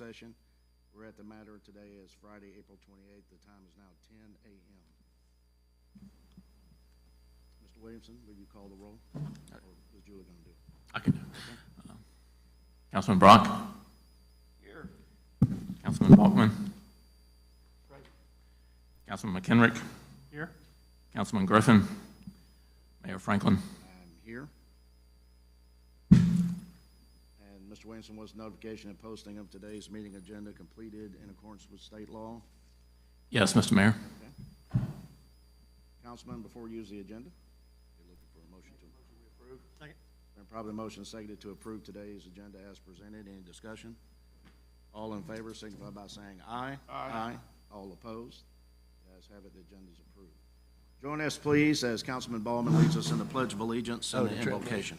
Session. We're at the matter today is Friday, April 28th. The time is now 10 a.m. Mr. Williamson, will you call the roll? Or is Julie going to do it? I can do it. Okay. Councilman Brock? Here. Councilman Balkman? Right. Councilman McKenrick? Here. Councilman Griffin? Mayor Franklin? I'm here. Mr. Williamson, was notification and posting of today's meeting agenda completed in accordance with state law? Yes, Mr. Mayor. Okay. Councilman, before we use the agenda, you're looking for a motion to approve. Second. Probably motion seconded to approve today's agenda as presented. Any discussion? All in favor signify by saying aye. Aye. All opposed? The ayes have it. The agenda is approved. Join us, please, as Councilman Ballman leads us in the Pledge of Allegiance and the invocation.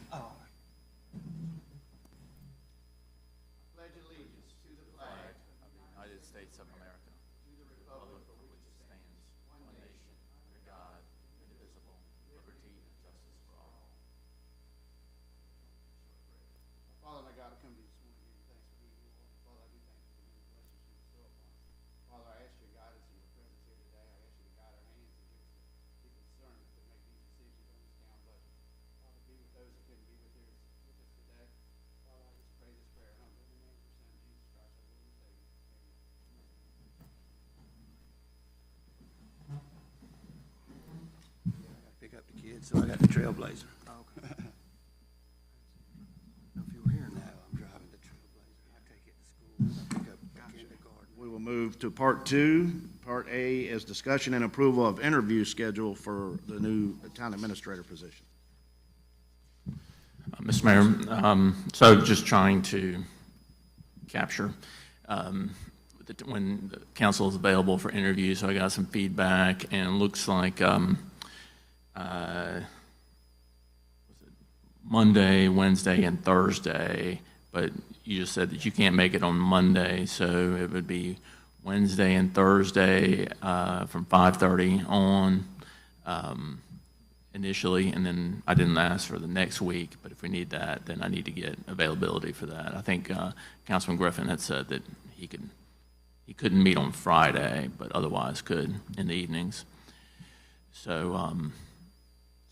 did, so I got the Trailblazer. Okay. If you were here now, I'm driving the Trailblazer. I take it to school, I pick up kindergarten. We will move to Part 2. Part A is discussion and approval of interview schedule for the new town administrator position. Mr. Mayor, so just trying to capture when the council is available for interviews. So I got some feedback, and it looks like Monday, Wednesday, and Thursday, but you just said that you can't make it on Monday, so it would be Wednesday and Thursday from 5:30 on initially, and then I didn't ask for the next week, but if we need that, then I need to get availability for that. I think Councilman Griffin had said that he couldn't meet on Friday, but otherwise could in the evenings. So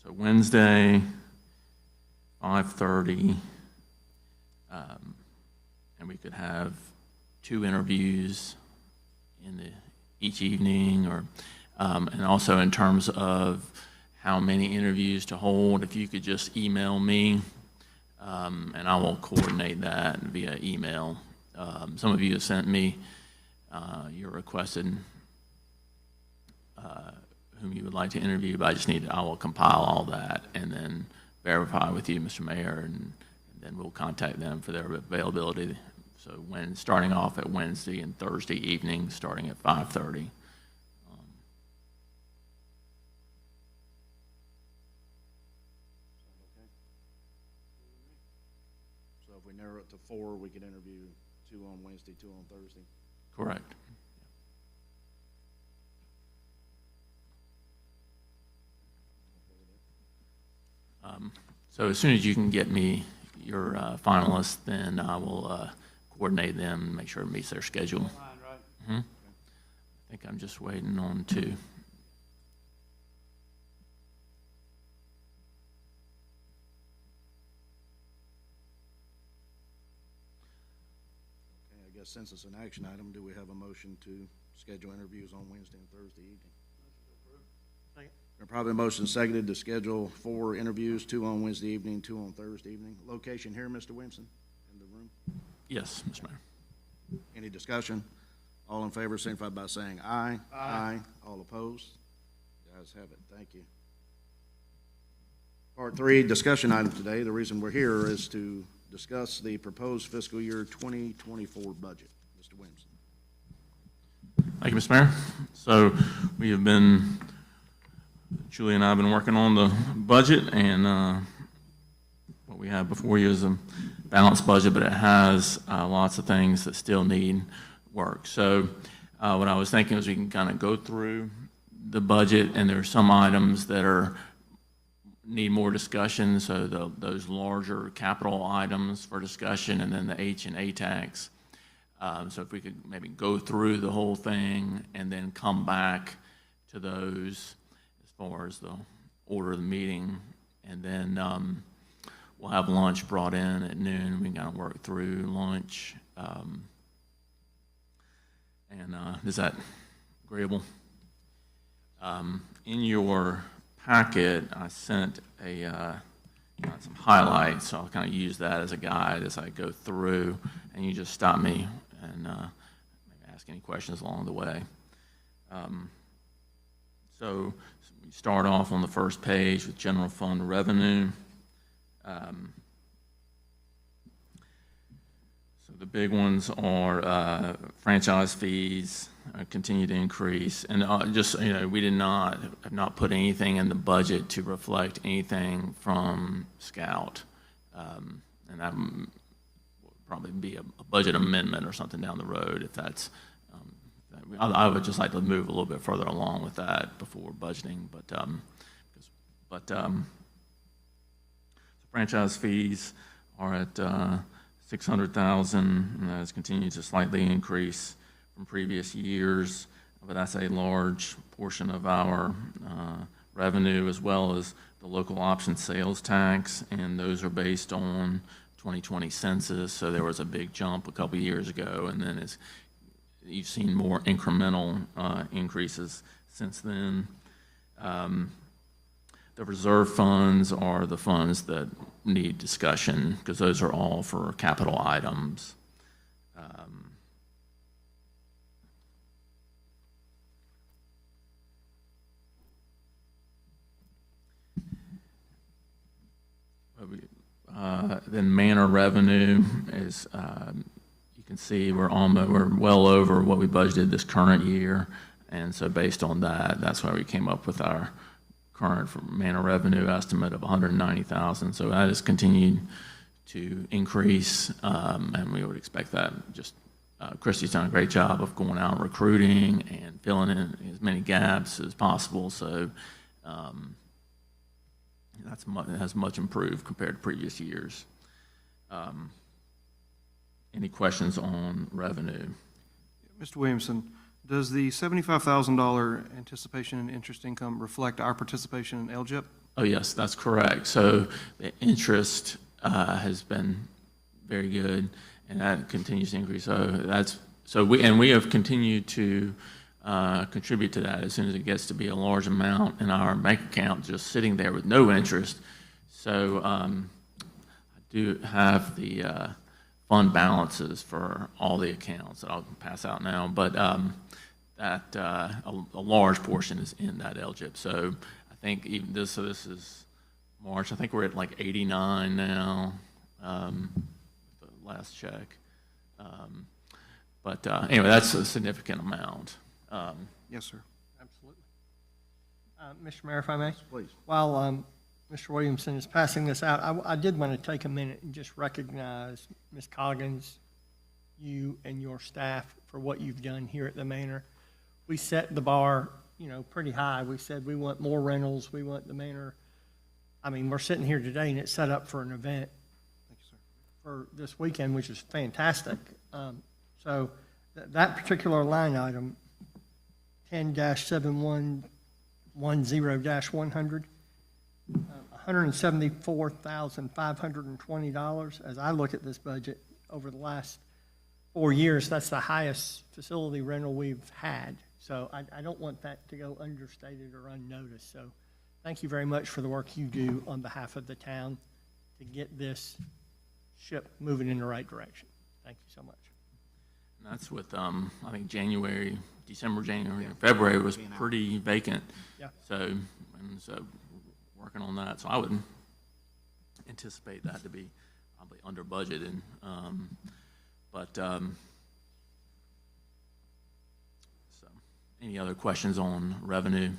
so Wednesday, 5:30, and we could have 2 interviews in each evening, or and also in terms of how many interviews to hold, if you could just email me, and I will coordinate that via email. Some of you have sent me your requested whom you would like to interview, but I will compile all that and then verify with you, Mr. Mayor, and then we'll contact them for their availability. So starting off at Wednesday and Thursday evening, starting at 5:30. So if we narrow it to 4, we could interview 2 on Wednesday, 2 on Thursday. Correct. So as soon as you can get me your finalists, then I will coordinate them and make sure it meets their schedule. Fine, right? I think I'm just waiting on 2. Okay, I guess since it's an action item, do we have a motion to schedule interviews on Wednesday and Thursday evening? Second. There probably a motion seconded to schedule 4 interviews, 2 on Wednesday evening, 2 on Thursday evening. Location here, Mr. Williamson, in the room. Yes, Mr. Mayor. Any discussion? All in favor, signify by saying aye. Aye. All opposed? The ayes have it. Thank you. Part 3, discussion item today. The reason we're here is to discuss the proposed fiscal year 2024 budget. Mr. Williamson. Thank you, Mr. Mayor. So we have been, Julie and I have been working on the budget, and what we have before you is a balanced budget, but it has lots of things that still need work. So what I was thinking is we can kind of go through the budget, and there are some items that need more discussion, so those larger capital items for discussion, and then the H&A tax. So if we could maybe go through the whole thing and then come back to those as far as the order of the meeting, and then we'll have lunch brought in at noon. We can kind of work through lunch. Is that agreeable? In your packet, I sent some highlights, so I'll kind of use that as a guide as I go through, and you just stop me and maybe ask any questions along the way. So we start off on the first page with general fund revenue. So the big ones are franchise fees continue to increase, and we have not put anything in the budget to reflect anything from Scout, and that will probably be a budget amendment or something down the road if that's. I would just like to move a little bit further along with that before budgeting, but franchise fees are at $600,000, and that has continued to slightly increase from previous years, but that's a large portion of our revenue, as well as the local option sales tax, and those are based on 2020 census, so there was a big jump a couple years ago, and then you've seen more incremental increases since then. The reserve funds are the funds that need discussion, because those are all for capital items. Then manor revenue is, you can see we're well over what we budgeted this current year. And so based on that, that's why we came up with our current manor revenue estimate of $190,000. So that has continued to increase, and we would expect that. Just Christy's done a great job of going out and recruiting and filling in as many gaps as possible. So it has much improved compared to previous years. Any questions on revenue? Mr. Williamson, does the $75,000 anticipation in interest income reflect our participation in LGIP? Oh, yes, that's correct. So the interest has been very good, and that continues to increase. So we have continued to contribute to that as soon as it gets to be a large amount in our bank account, just sitting there with no interest. So I do have the fund balances for all the accounts that I'll pass out now, but a large portion is in that LGIP. So I think even this is March. I think we're at like 89 now, the last check. But anyway, that's a significant amount. Yes, sir. Absolutely. Mr. Mayor, if I may? Please. While Mr. Williamson is passing this out, I did want to take a minute and just recognize Ms. Coggins, you and your staff for what you've done here at the Manor. We set the bar, pretty high. We said we want more rentals. We want the Manor. I mean, we're sitting here today and it's set up for an event Thank you, sir. for this weekend, which is fantastic. So that particular line item, 10-7110-100, $174,520. As I look at this budget over the last 4 years, that's the highest facility rental we've had. So I don't want that to go understated or unnoticed. So thank you very much for the work you do on behalf of the town to get this ship moving in the right direction. Thank you so much. And that's with, I think December, January, and February was pretty vacant. Yeah. So working on that. So I would anticipate that to be probably under budgeted. So any other questions on revenue?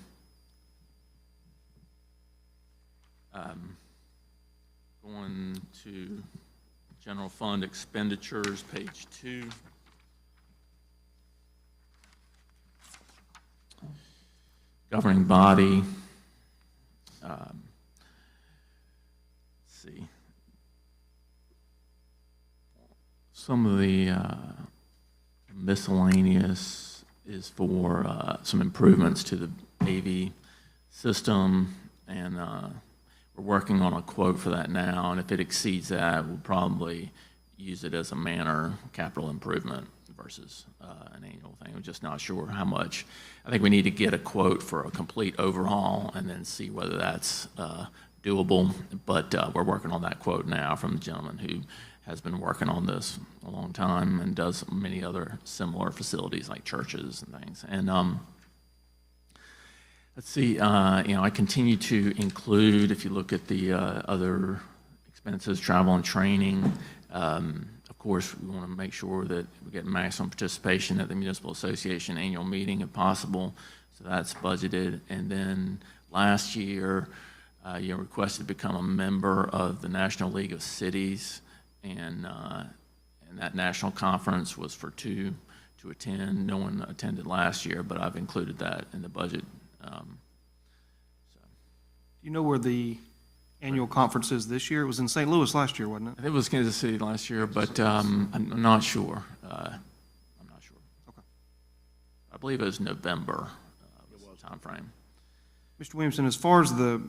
Going to general fund expenditures, page 2. Governing body. Let's see. Some of the miscellaneous is for some improvements to the AV system, and we're working on a quote for that now, and if it exceeds that, we'll probably use it as a manor capital improvement versus an annual thing. We're just not sure how much. I think we need to get a quote for a complete overhaul and then see whether that's doable, but we're working on that quote now from the gentleman who has been working on this a long time and does many other similar facilities like churches and things. And let's see, I continue to include, if you look at the other expenses, travel and training, of course, we want to make sure that we get maximum participation at the Municipal Association annual meeting if possible. So that's budgeted. And then last year, you requested to become a member of the National League of Cities, and that national conference was for 2 to attend. No one attended last year, but I've included that in the budget. Do you know where the annual conference is this year? It was in St. Louis last year, wasn't it? It was Kansas City last year, but I'm not sure. I'm not sure. Okay. I believe it was November was the time frame. Mr. Williamson, as far as the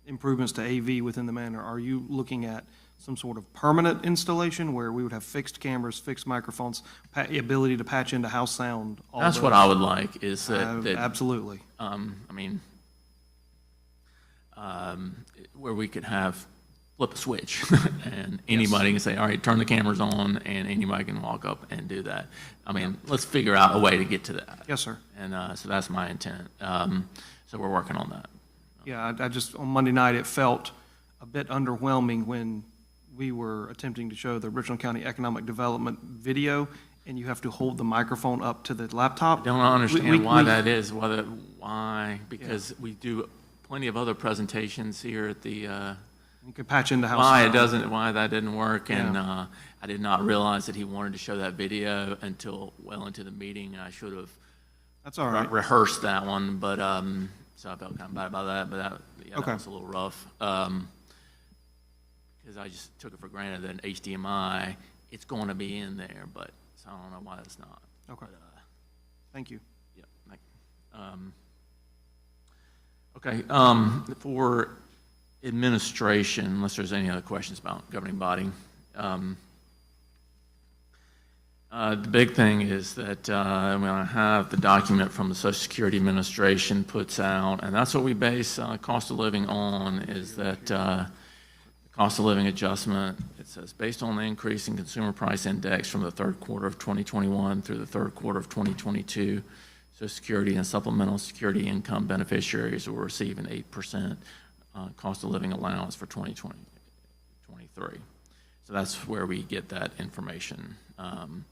improvements to AV within the manor, are you looking at some sort of permanent installation where we would have fixed cameras, fixed microphones, ability to patch into house sound? That's what I would like, is that absolutely. I mean, where we could flip a switch and anybody can say, all right, turn the cameras on, and anybody can walk up and do that. I mean, let's figure out a way to get to that. Yes, sir. And so that's my intent. So we're working on that. Yeah, I just, on Monday night, it felt a bit underwhelming when we were attempting to show the Richland County Economic Development video, and you have to hold the microphone up to the laptop. I don't understand We- why we- that is, why, because we do plenty of other presentations here at the, You could patch into house. why that didn't work, and I did not realize that he wanted to show that video until well into the meeting. I should have That's all right. rehearsed that one, but, so I felt kind of bad about that, but that Okay. was a little rough. Because I just took it for granted that in HDMI, it's going to be in there, but, so I don't know why that's not. Okay. But, Thank you. yeah, okay, for administration, unless there's any other questions about governing body. The big thing is that when I have the document from the Social Security Administration puts out, and that's what we base cost of living on, is that cost of living adjustment, it says, based on the increase in consumer price index from the third quarter of 2021 through the third quarter of 2022, Social Security and supplemental security income beneficiaries will receive an 8% cost of living allowance for 2023. So that's where we get that information from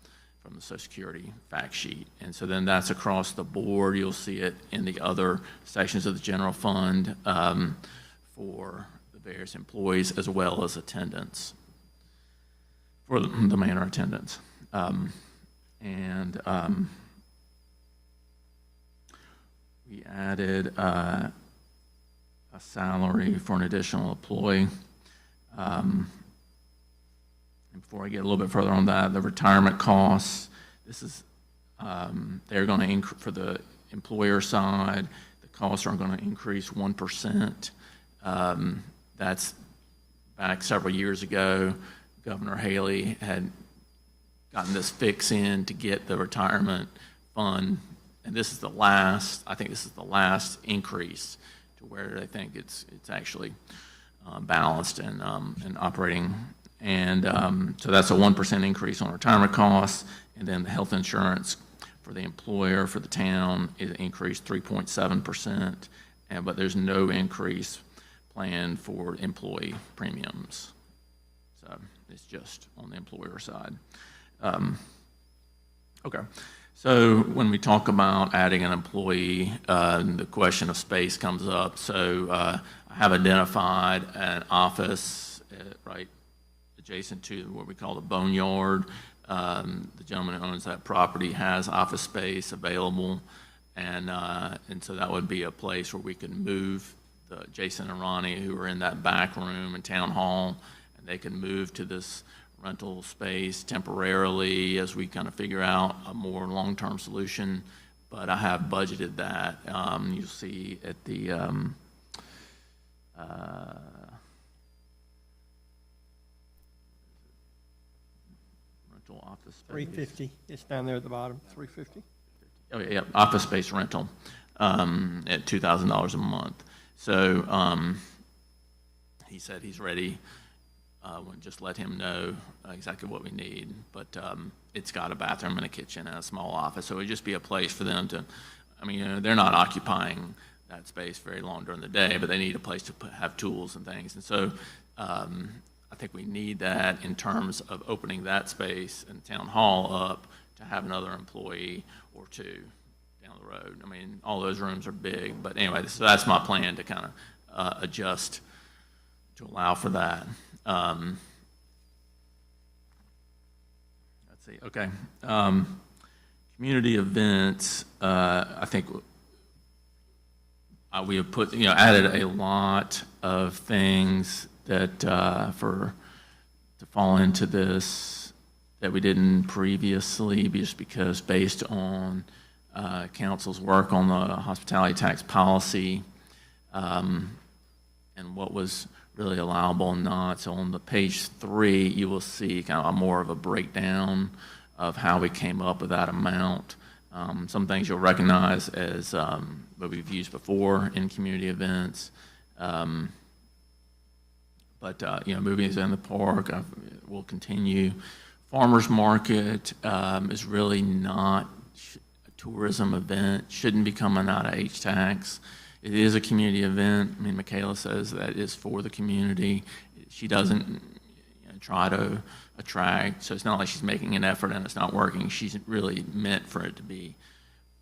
the Social Security fact sheet. And so then that's across the board. You'll see it in the other sections of the general fund for the various employees as well as attendance, for the manor attendance. We added a salary for an additional employee. And before I get a little bit further on that, the retirement costs, this is, they're going to increase for the employer side, the costs are going to increase 1%. That's back several years ago. Governor Haley had gotten this fix in to get the retirement fund, and this is the last, I think this is the last increase to where they think it's actually balanced and operating. And so that's a 1% increase on retirement costs, and then the health insurance for the employer, for the town, is increased 3.7%, but there's no increase planned for employee premiums. So it's just on the employer side. Okay, so when we talk about adding an employee, the question of space comes up. So I have identified an office, right, adjacent to what we call the boneyard. The gentleman who owns that property has office space available, and so that would be a place where we could move Jason and Ronnie, who are in that back room in town hall, and they can move to this rental space temporarily as we kind of figure out a more long-term solution. But I have budgeted that. You'll see at the rental office space. 350, it's down there at the bottom, 350. Oh, yeah, office space rental at $2,000 a month. So he said he's ready. We'll just let him know exactly what we need. But it's got a bathroom and a kitchen and a small office. So it would just be a place for them to, I mean, you know, they're not occupying that space very long during the day, but they need a place to have tools and things. And so I think we need that in terms of opening that space and town hall up to have another employee or two down the road. I mean, all those rooms are big, but anyway, so that's my plan to kind of adjust to allow for that. Let's see, okay. Community events, I think we have put, you know, added a lot of things that to fall into this that we didn't previously, just because based on council's work on the hospitality tax policy and what was really allowable and not. So on the page 3, you will see kind of more of a breakdown of how we came up with that amount. Some things you'll recognize as what we've used before in community events. But, movies in the park will continue. Farmers market is really not a tourism event, shouldn't be coming out of H-Tax. It is a community event. I mean, Michaela says that is for the community. She doesn't try to attract, so it's not like she's making an effort and it's not working. She's really meant for it to be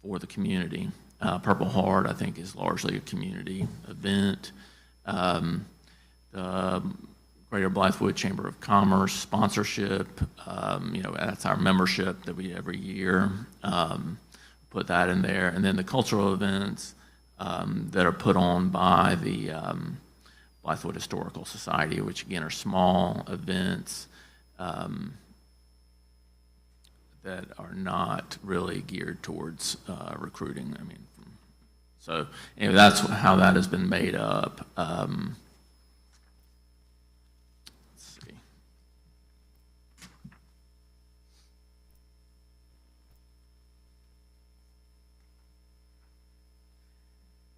for the community. Purple Heart, I think, is largely a community event. The Greater Blythewood Chamber of Commerce sponsorship, that's our membership that we every year put that in there. And then the cultural events that are put on by the Blythewood Historical Society, which again are small events that are not really geared towards recruiting. I mean, so anyway, that's how that has been made up. Let's see.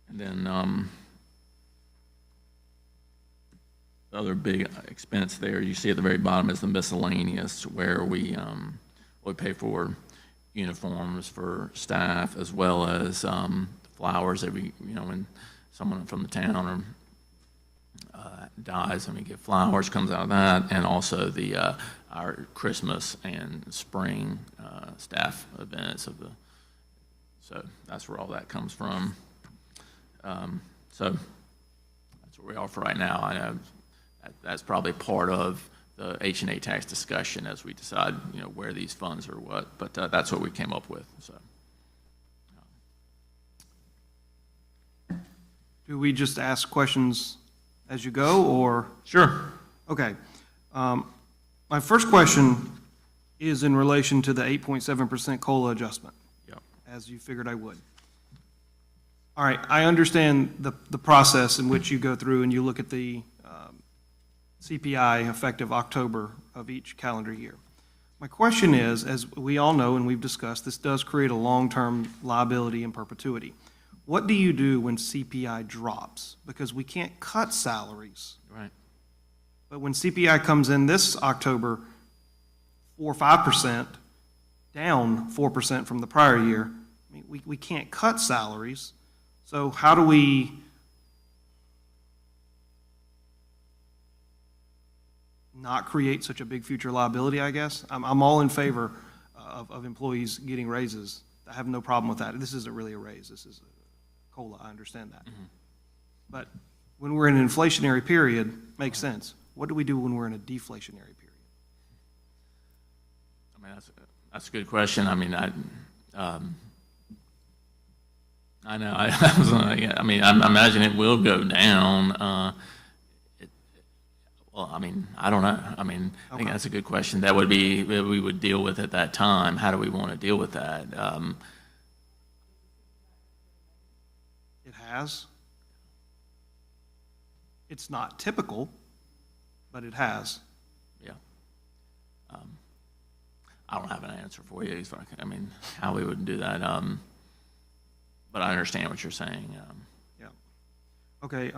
And then the other big expense there you see at the very bottom is the miscellaneous, where we pay for uniforms for staff as well as flowers every, when someone from the town dies, and we get flowers, comes out of that, and also the our Christmas and spring staff events so that's where all that comes from. So that's where we are for right now. I know that's probably part of the H&A tax discussion as we decide, where these funds are what, but that's what we came up with, so. Do we just ask questions as you go, or? Sure. Okay. My first question is in relation to the 8.7% COLA adjustment, Yep. as you figured I would. All right, I understand the process in which you go through and you look at the CPI effective October of each calendar year. My question is, as we all know and we've discussed, this does create a long-term liability in perpetuity. What do you do when CPI drops? Because we can't cut salaries. Right. But when CPI comes in this October, 4 or 5%, down 4% from the prior year, I mean, we can't cut salaries. So how do we not create such a big future liability, I guess? I'm all in favor of employees getting raises. I have no problem with that. This isn't really a raise. This is a COLA. I understand that. Mm-hmm. But when we're in an inflationary period, makes sense. What do we do when we're in a deflationary period? I mean, that's a good question. I mean, I know. I imagine it will go down. Well, I mean, I don't know. I mean, I think that's a good question. That would be what we would deal with at that time. How do we want to deal with that? It has. It's not typical, but it has. Yeah. I don't have an answer for you. I mean, how we would do that. But I understand what you're saying. Yeah. Okay.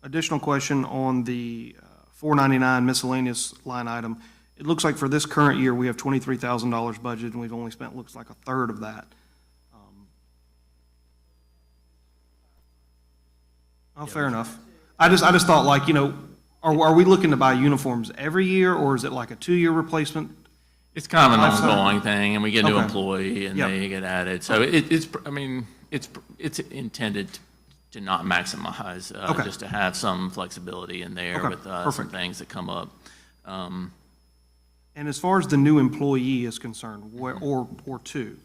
Additional question on the 499 miscellaneous line item. It looks like for this current year, we have $23,000 budget, and we've only spent, looks like, a third of that. Fair enough. I just thought, like, are we looking to buy uniforms every year, or is it like a 2-year replacement? It's kind of an ongoing thing, and we get a new employee, and Yep. they get added. So it's intended to not maximize, just to have some flexibility in there with some things that come up. And as far as the new employee is concerned, or two,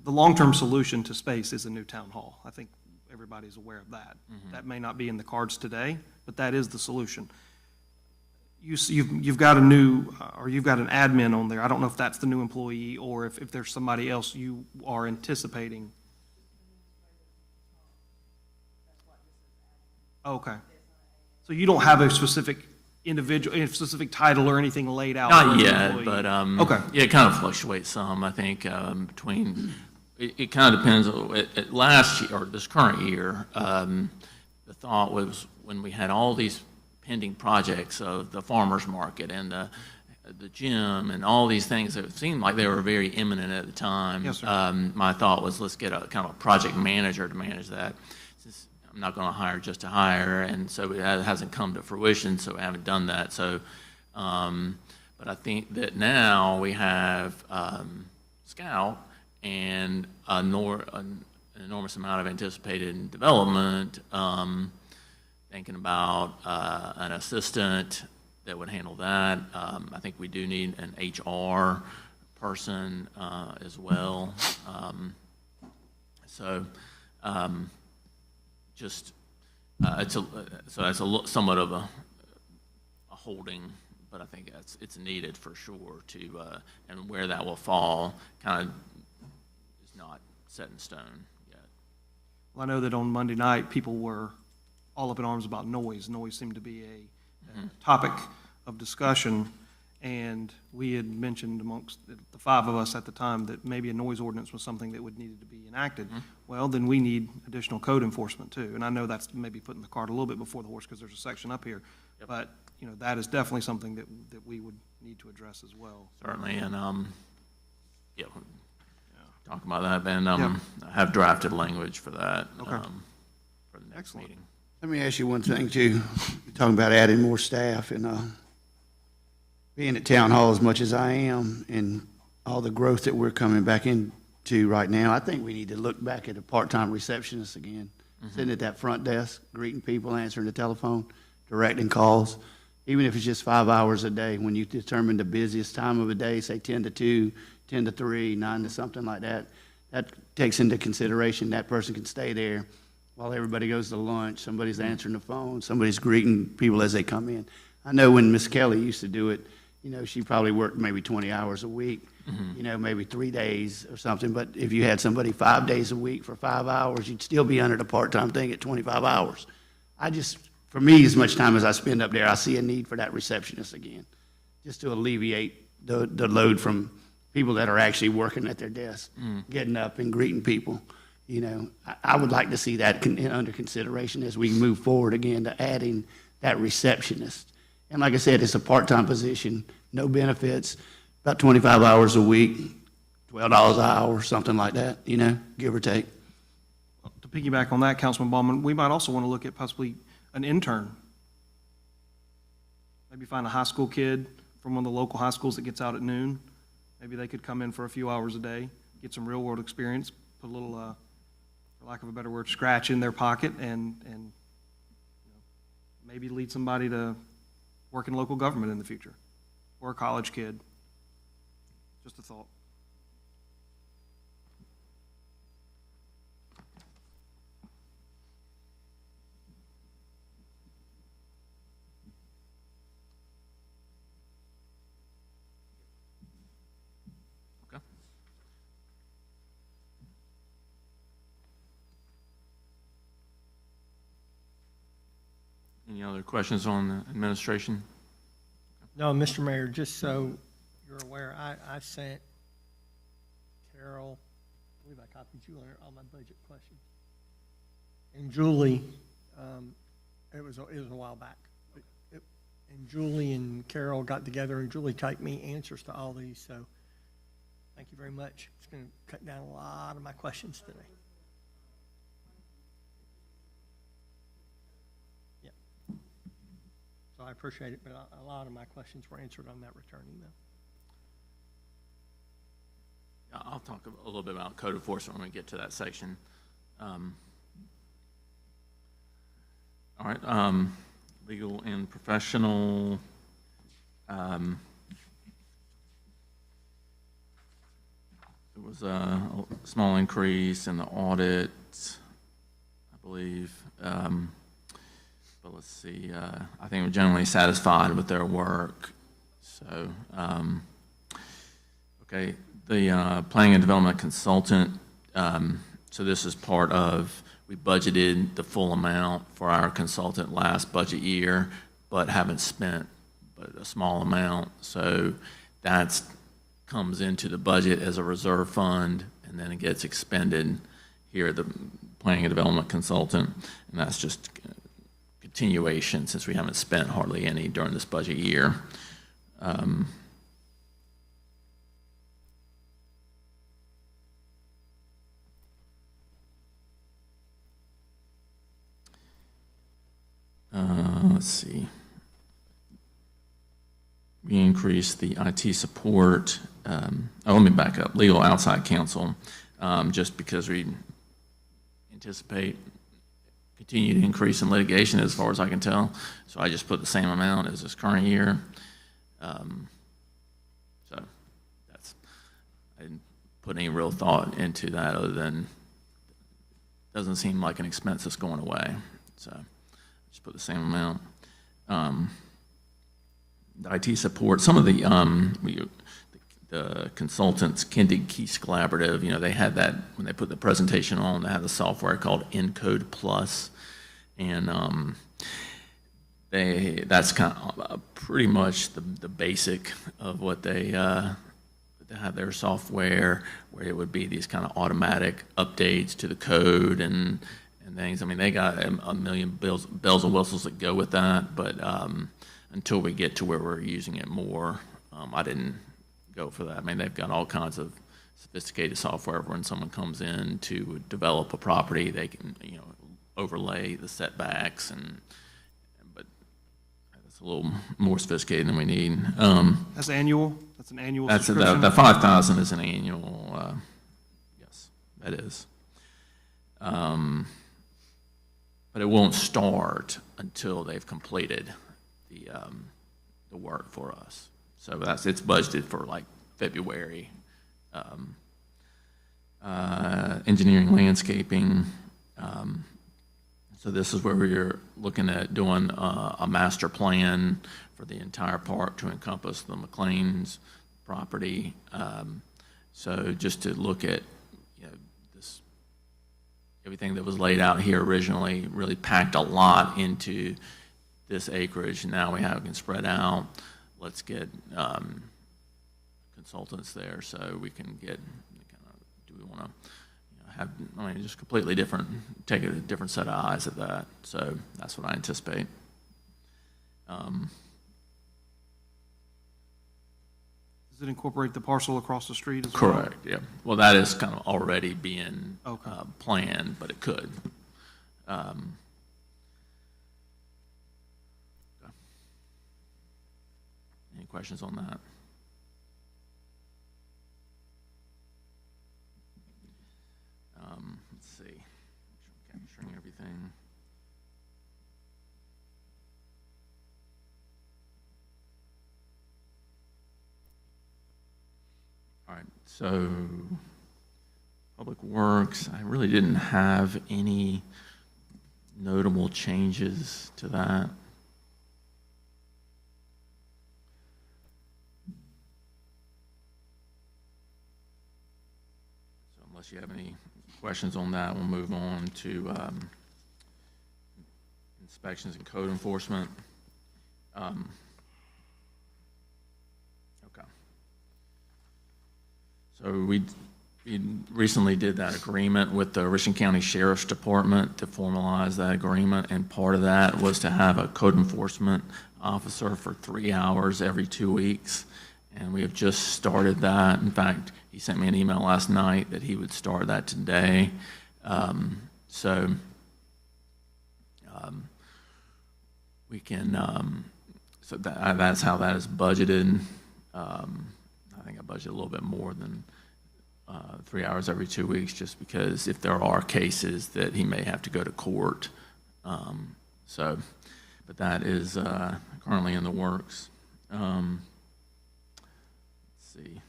the long-term solution to space is a new town hall. I think everybody's aware of that. That may not be in the cards today, but that is the solution. You've got a new, or you've got an admin on there. I don't know if that's the new employee or if there's somebody else you are anticipating. Okay. So you don't have a specific individual, a specific title or anything laid out? Not for the yet, employee? but Okay. yeah, it kind of fluctuates some, I think, between, it kind of depends, at last year, or this current year, the thought was when we had all these pending projects of the farmer's market and the gym and all these things that seemed like they were very imminent at the time. Yes, sir. My thought was, let's get a kind of a project manager to manage that. Since I'm not going to hire just to hire, and so it hasn't come to fruition, so we haven't done that. So, but I think that now we have Scout and an enormous amount of anticipated development, thinking about an assistant that would handle that. I think we do need an HR person as well. Somewhat of a holding, but I think it's needed for sure to, and where that will fall kind of is not set in stone yet. Well, I know that on Monday night, people were all up in arms about noise. Noise seemed to be a topic of discussion, and we had mentioned amongst the five of us at the time that maybe a noise ordinance was something that would needed to be enacted. Well, then we need additional code enforcement too. And I know that's maybe putting the cart a little bit before the horse because there's a section up here. Yep. But, you know, that is definitely something that we would need to address as well. Certainly, and talk about that, and I have drafted language for that Okay. for the next Excellent. meeting. Let me ask you one thing too. You're talking about adding more staff and, being at town hall as much as I am and all the growth that we're coming back into right now, I think we need to look back at a part-time receptionist again. Sitting at that front desk, greeting people, answering the telephone, directing calls, even if it's just 5 hours a day. When you determine the busiest time of the day, say 10 to 2, 10 to 3, 9 to something like that, that takes into consideration that person can stay there while everybody goes to lunch, somebody's answering the phone, somebody's greeting people as they come in. I know when Miss Kelly used to do it, you know, she probably worked maybe 20 hours a week, you know, maybe 3 days or something. But if you had somebody 5 days a week for 5 hours, you'd still be under the part-time thing at 25 hours. For me, as much time as I spend up there, I see a need for that receptionist again, just to alleviate the load from people that are actually working at their desk, getting up and greeting people. You know, I would like to see that under consideration as we move forward again to adding that receptionist. And like I said, it's a part-time position, no benefits, about 25 hours a week, $12 an hour, something like that, you know, give or take. To piggyback on that, Councilman Ballman, we might also want to look at possibly an intern. Maybe find a high school kid from one of the local high schools that gets out at noon. Maybe they could come in for a few hours a day, get some real-world experience, put a little, for lack of a better word, scratch in their pocket, and you know, maybe lead somebody to work in local government in the future, or a college kid. Just a thought. Okay. Any other questions on the administration? No, Mr. Mayor, just so you're aware, I sent Carol, I believe I copied you on all my budget questions. And Julie, it was a while back. And Julie and Carol got together, and Julie typed me answers to all these, so thank you very much. It's going to cut down a lot of my questions today. Yeah. So I appreciate it, but a lot of my questions were answered on that return email. I'll talk a little bit about code enforcement when we get to that section. All right, legal and professional. There was a small increase in the audit, I believe. But let's see, I think we're generally satisfied with their work. So, okay, the planning and development consultant, so this is part of, we budgeted the full amount for our consultant last budget year, but haven't spent but a small amount. So that comes into the budget as a reserve fund, and then it gets expended here at the planning and development consultant, and that's just continuation since we haven't spent hardly any during this budget year. Let's see. We increased the IT support. Let me back up. Legal outside counsel, just because we anticipate continued increase in litigation as far as I can tell. So I just put the same amount as this current year. So I didn't put any real thought into that other than doesn't seem like an expense that's going away. So just put the same amount. The IT support, some of the consultants, Kendig Keys Collaborative, they had that when they put the presentation on, they had the software called Encode Plus, and that's kind of pretty much the basic of what they have their software, where it would be these kind of automatic updates to the code and things. I mean, they got a million bells and whistles that go with that, but until we get to where we're using it more, I didn't go for that. I mean, they've got all kinds of sophisticated software. When someone comes in to develop a property, they can, overlay the setbacks, but it's a little more sophisticated than we need. That's annual? That's an annual That's subscription? the 5,000 is an annual, yes, that is. But it won't start until they've completed the work for us. So it's budgeted for like February. Engineering, landscaping. So this is where we're looking at doing a master plan for the entire park to encompass the McLean's property. So just to look at this, everything that was laid out here originally really packed a lot into this acreage. Now we can spread out. Let's get consultants there so we can get, do we want to have, just completely different, take a different set of eyes at that. So that's what I anticipate. Does it incorporate the parcel across the street as well? Correct, yeah. Well, that is kind of already being planned, but it could. Any questions on that? Let's see. Make sure I'm capturing everything. All right, so Public Works, I really didn't have any notable changes to that. Unless you have any questions on that, we'll move on to inspections and code enforcement. Okay. So we recently did that agreement with the Richland County Sheriff's Department to formalize that agreement, and part of that was to have a code enforcement officer for 3 hours every 2 weeks. And we have just started that. In fact, he sent me an email last night that he would start that today. We can, so that's how that is budgeted. I think I budgeted a little bit more than 3 hours every 2 weeks, just because if there are cases that he may have to go to court. But that is currently in the works. See.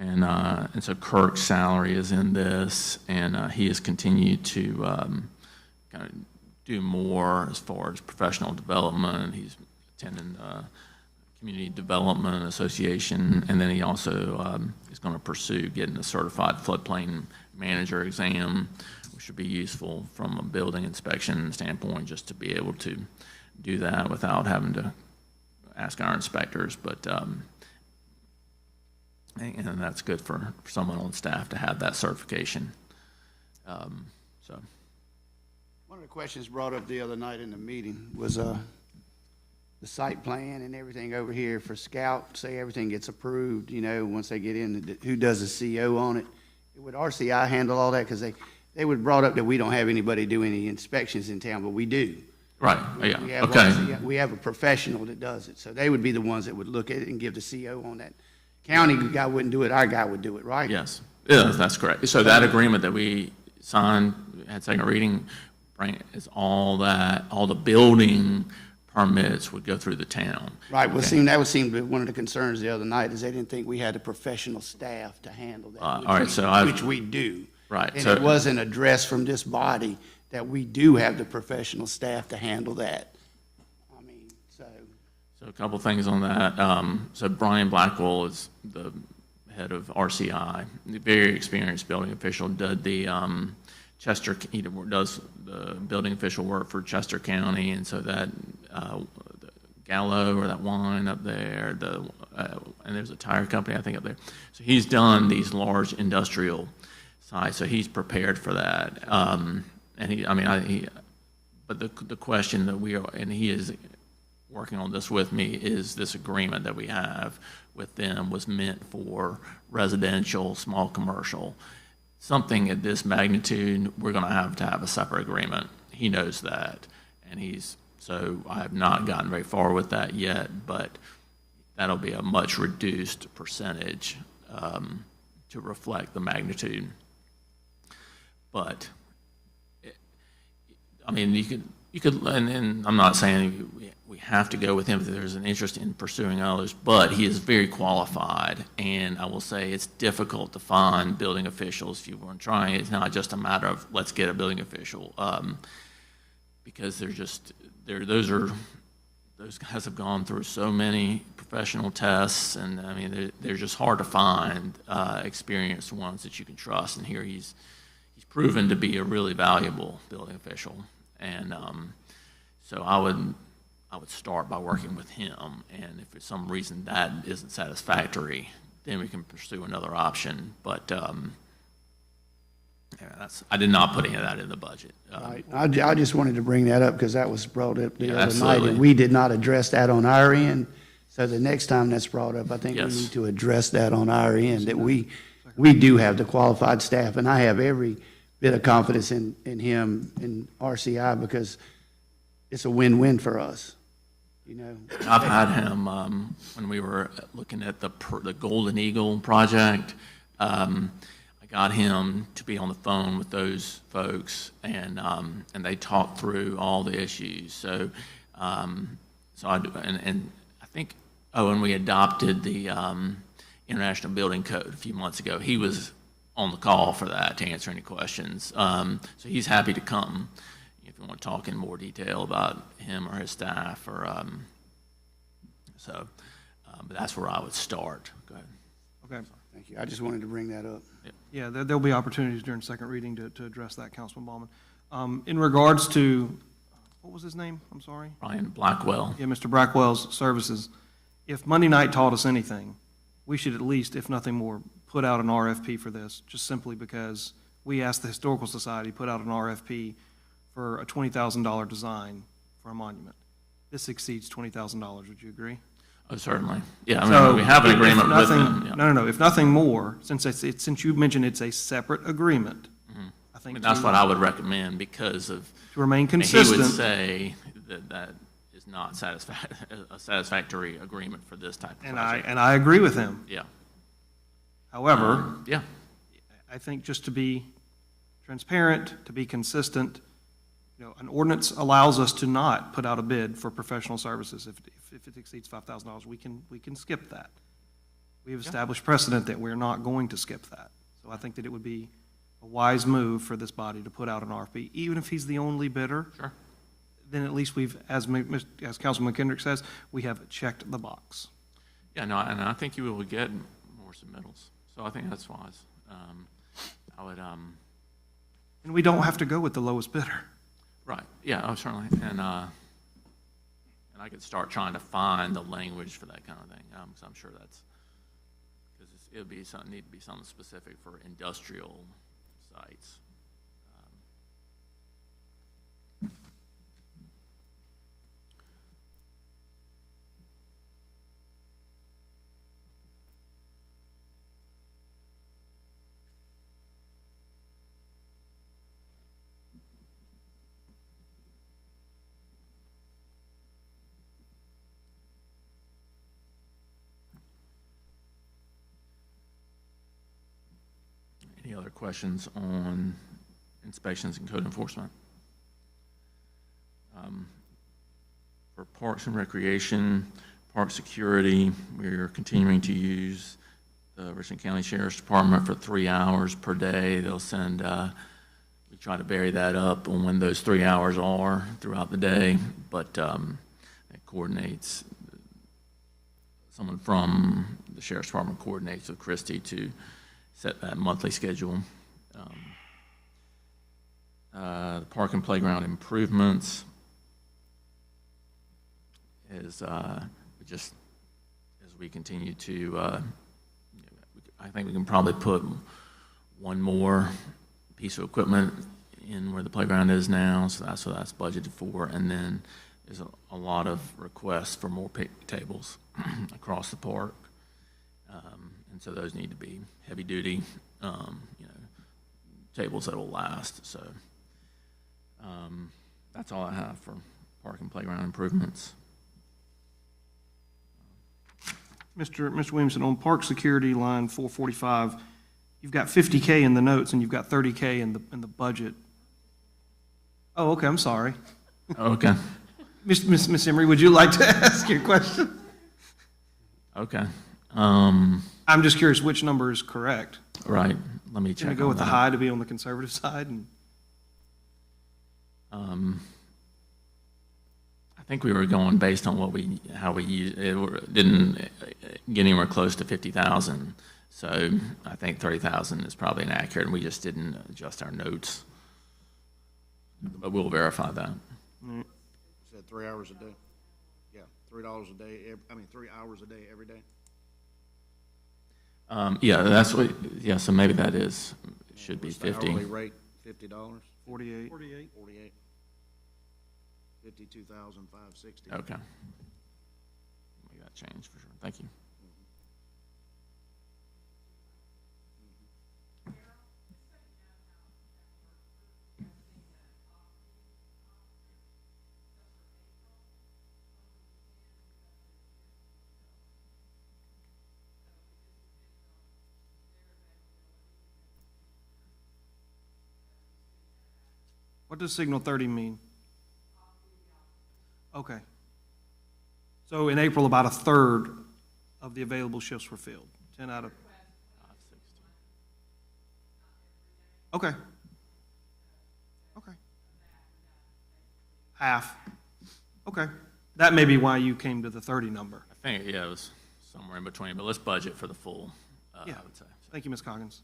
And so Kirk's salary is in this, and he has continued to kind of do more as far as professional development. He's attending Community Development Association, and then he also is going to pursue getting a certified floodplain manager exam, which should be useful from a building inspection standpoint, just to be able to do that without having to ask our inspectors. But And that's good for someone on staff to have that certification. So, One of the questions brought up the other night in the meeting was, the site plan and everything over here for Scout, say everything gets approved, you know, once they get in, who does the CO on it? Would RCI handle all that? Because they would brought up that we don't have anybody do any inspections in town, but we do. right, yeah, We have okay. RCI we have a professional that does it, so they would be the ones that would look at it and give the CO on that. County guy wouldn't do it, our guy would do it, right? Yes, yeah, that's correct. So that agreement that we signed, had second reading, right, is all the building permits would go through the town. Right, well, Okay. that would seem to be one of the concerns the other night, is they didn't think we had the professional staff to handle that. All right, so I've- Which we do. Right, And so- it wasn't addressed from this body that we do have the professional staff to handle that. I mean, so, So a couple things on that. So Brian Blackwell is the head of RCI, very experienced building official, did the Chester, he does the building official work for Chester County, and so that the Gallo or that wine up there, and there's a tire company, I think, up there. So he's done these large industrial sites, so he's prepared for that. But the question that and he is working on this with me, is this agreement that we have with them was meant for residential, small commercial. Something at this magnitude, we're gonna have to have a separate agreement. He knows that, and so I have not gotten very far with that yet, but that'll be a much reduced percentage to reflect the magnitude. But, I mean, you could, and I'm not saying we have to go with him if there's an interest in pursuing others, but he is very qualified, and I will say it's difficult to find building officials if you weren't trying. It's not just a matter of let's get a building official, because those guys have gone through so many professional tests, and I mean they're just hard to find experienced ones that you can trust. And here he's proven to be a really valuable building official, and so I would start by working with him, and if for some reason that isn't satisfactory, then we can pursue another option. But I did not put any of that in the budget. right. I just wanted to bring that up because that was brought up the Yeah, other night, absolutely. and we did not address that on our end. So the next time that's brought up, I think we Yes. need to address that on our end, that we do have the qualified staff, and I have every bit of confidence in him, in RCI, because it's a win-win for us, you know? I've had him, when we were looking at the Golden Eagle project, I got him to be on the phone with those folks, and they talked through all the issues. So, and I think, and we adopted the International Building Code a few months ago. He was on the call for that to answer any questions. So he's happy to come if you want to talk in more detail about him or his staff, or but that's where I would start. Go ahead. Okay. Thank you. I just wanted to bring that up. Yeah, there'll be opportunities during second reading to address that, Councilman Ballman. In regards to, what was his name? I'm sorry? Brian Blackwell. Yeah, Mr. Brackwell's services. If Monday night taught us anything, we should at least, if nothing more, put out an RFP for this, just simply because we asked the Historical Society to put out an RFP for a $20,000 design for a monument. This exceeds $20,000, would you agree? Oh, certainly. Yeah, I So, mean, we have an if agreement with nothing- them. Yeah. No, if nothing more, since since you mentioned it's a separate agreement, I I think mean, that's what I would recommend because of, to remain I mean, he consistent. would say that is not a satisfactory agreement for this type of project. And I agree with him. Yeah. However, Yeah, I think just to be transparent, to be consistent, an ordinance allows us to not put out a bid for professional services. If it exceeds $5,000, we can skip that. We have established precedent that we're not going to skip that. So I think that it would be a wise move for this body to put out an RFP, even if he's the only bidder. Sure. Then at least we've, as Councilman Kendrick says, we have checked the box. Yeah, no, and I think you will get more submittals. So I think that's wise. I would, And we don't have to go with the lowest bidder. right, yeah, oh, certainly. And I could start trying to find the language for that kind of thing, because I'm sure that's, because it would be something, need to be something specific for industrial sites. Any other questions on inspections and code enforcement? For Parks and Recreation, Park Security, we're continuing to use the Richland County Sheriff's Department for 3 hours per day. They'll send, we try to vary that up on when those 3 hours are throughout the day, but it coordinates, someone from the Sheriff's Department coordinates with Christie to set that monthly schedule. The park and playground improvements is just as we continue to, I think we can probably put one more piece of equipment in where the playground is now, so that's what that's budgeted for. And then there's a lot of requests for more picnic tables across the park. And so those need to be heavy duty, tables that will last. So that's all I have for park and playground improvements. Mr. Williamson, on park security line 445, you've got 50K in the notes and you've got 30K in the budget. Oh, okay, I'm sorry. Okay. Miss Emery, would you like to ask your question? Okay. I'm just curious which number is correct. Right. Let me check. Can I go on with the that. high to be on the conservative side? And I think we were going based on how we used it. Didn't get anywhere close to 50,000. So I think 30,000 is probably inaccurate, and we just didn't adjust our notes. But we'll verify that. Said 3 hours a day? Yeah, $3 a day, 3 hours a day, every day? Yeah, that's what. Yeah, so maybe that is. It should be What's the 50. hourly rate, $50? 48. 48. 52,560. Okay. We got change for sure. Thank you. What does signal 30 mean? Okay. So in April, about a third of the available shifts were filled. 10 out of. Okay. Okay. Half. Okay. That may be why you came to the 30 number. I think, yeah, it was somewhere in between, but let's budget for the full, Yeah. I would say. Thank you, Ms. Coggins.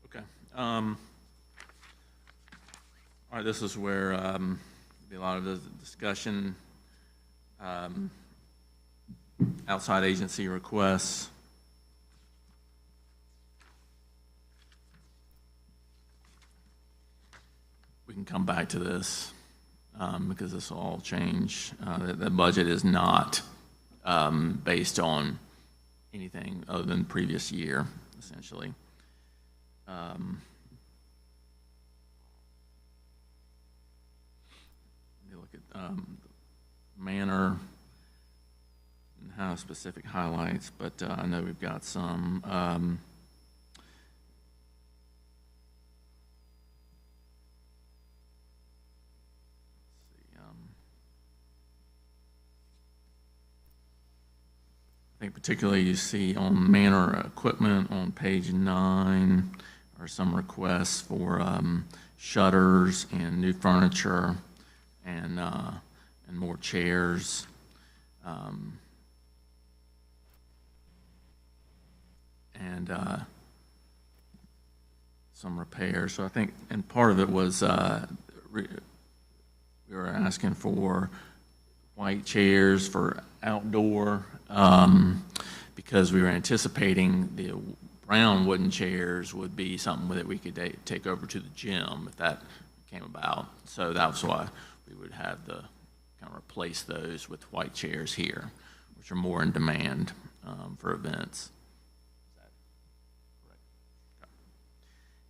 Okay. All right, this is where be a lot of the discussion. Outside agency requests. We can come back to this because this will all change. The budget is not based on anything other than previous year, essentially. Let me look at manner and have specific highlights, but I know we've got some. I think particularly you see on manor equipment on page 9 are some requests for shutters and new furniture and more chairs. some repairs. So I think, and part of it was, we were asking for white chairs for outdoor, because we were anticipating the brown wooden chairs would be something that we could take over to the gym if that came about. So that's why we would have the, kind of replace those with white chairs here, which are more in demand for events. Is that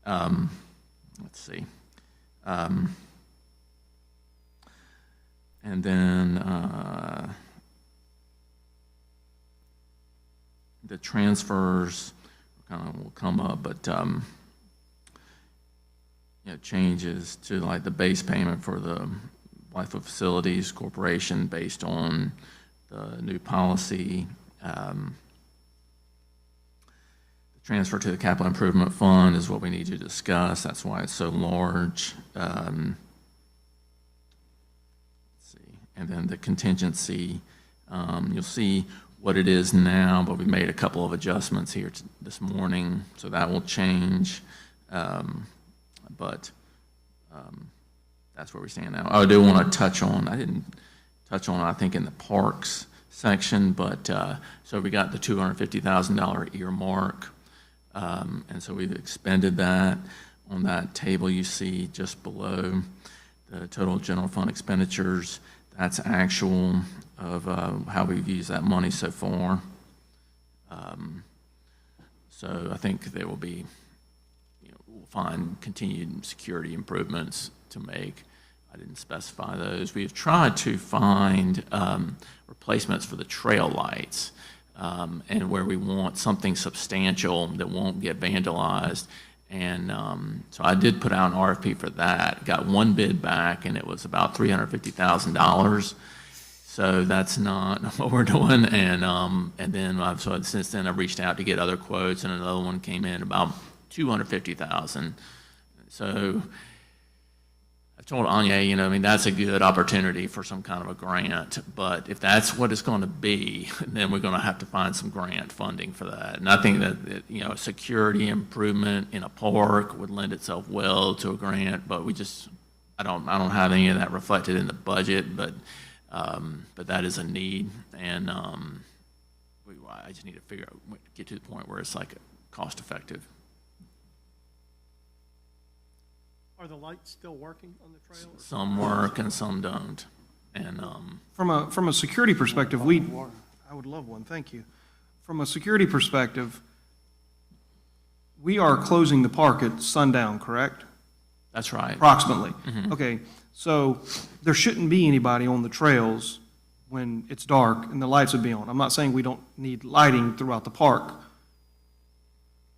correct? Let's see. And then the transfers kind of will come up, but changes to like the base payment for the Blythewood Facilities Corporation based on the new policy. The transfer to the Capital Improvement Fund is what we need to discuss. That's why it's so large. Let's see. And then the contingency, you'll see what it is now, but we made a couple of adjustments here this morning, so that will change. But that's where we stand now. I do want to touch on, I didn't touch on, I think, in the parks section, but so we got the $250,000 earmark, and so we've expended that. On that table you see just below the total general fund expenditures, that's actual of how we've used that money so far. So I think there will be, we'll find continued security improvements to make. I didn't specify those. We've tried to find replacements for the trail lights, and where we want something substantial that won't get vandalized. And so I did put out an RFP for that. Got one bid back, and it was about $350,000. So that's not what we're doing. And then since then I've reached out to get other quotes, and another one came in about $250,000. So I told Anya, that's a good opportunity for some kind of a grant, but if that's what it's going to be, then we're going to have to find some grant funding for that. And I think that, security improvement in a park would lend itself well to a grant, but I don't have any of that reflected in the budget, but that is a need, and I just need to get to the point where it's like cost effective. Are the lights still working on the trail? Some work and some don't. And From a security perspective, I would love one, thank you. From a security perspective, we are closing the park at sundown, correct? that's right. Approximately. Okay, so there shouldn't be anybody on the trails when it's dark and the lights would be on. I'm not saying we don't need lighting throughout the park,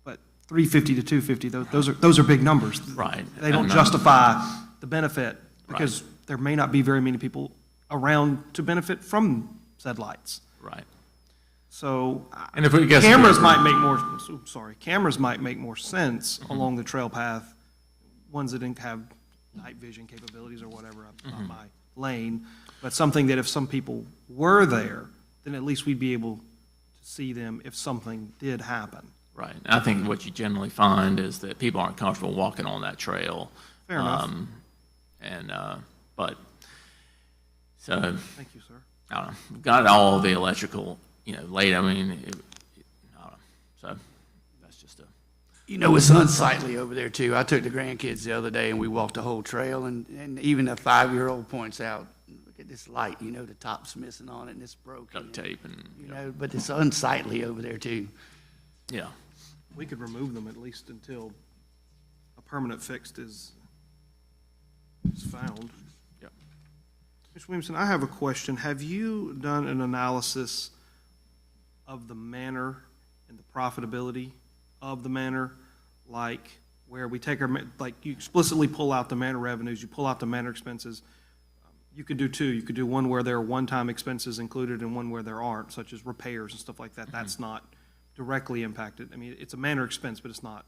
but 350 to 250, those are big numbers. Right. They don't And, justify the benefit because there may not be very many people around to benefit from said lights. Right. So And if we guess cameras might make more sense along the trail path, ones that didn't have night vision capabilities or whatever on my lane, but something that if some people were there, then at least we'd be able to see them if something did happen. Right. I think what you generally find is that people aren't comfortable walking on that trail. Fair enough. So, Thank you, sir. I don't know, we've got all the electrical, laid, I mean, I don't know. So that's just a, It's unsightly over there too. I took the grandkids the other day and we walked the whole trail and even a 5-year-old points out, look at this light, the top's missing on it and it's broken. duct tape and, But it's unsightly over there too. yeah. We could remove them at least until a permanent fix is found. Yeah. Mr. Williamson, I have a question. Have you done an analysis of the manor and the profitability of the manor, like where we take like you explicitly pull out the manor revenues, you pull out the manor expenses? You could do two. You could do one where there are one-time expenses included and one where there aren't, such as repairs and stuff like that. That's not directly impacted. I mean, it's a manor expense, but it's not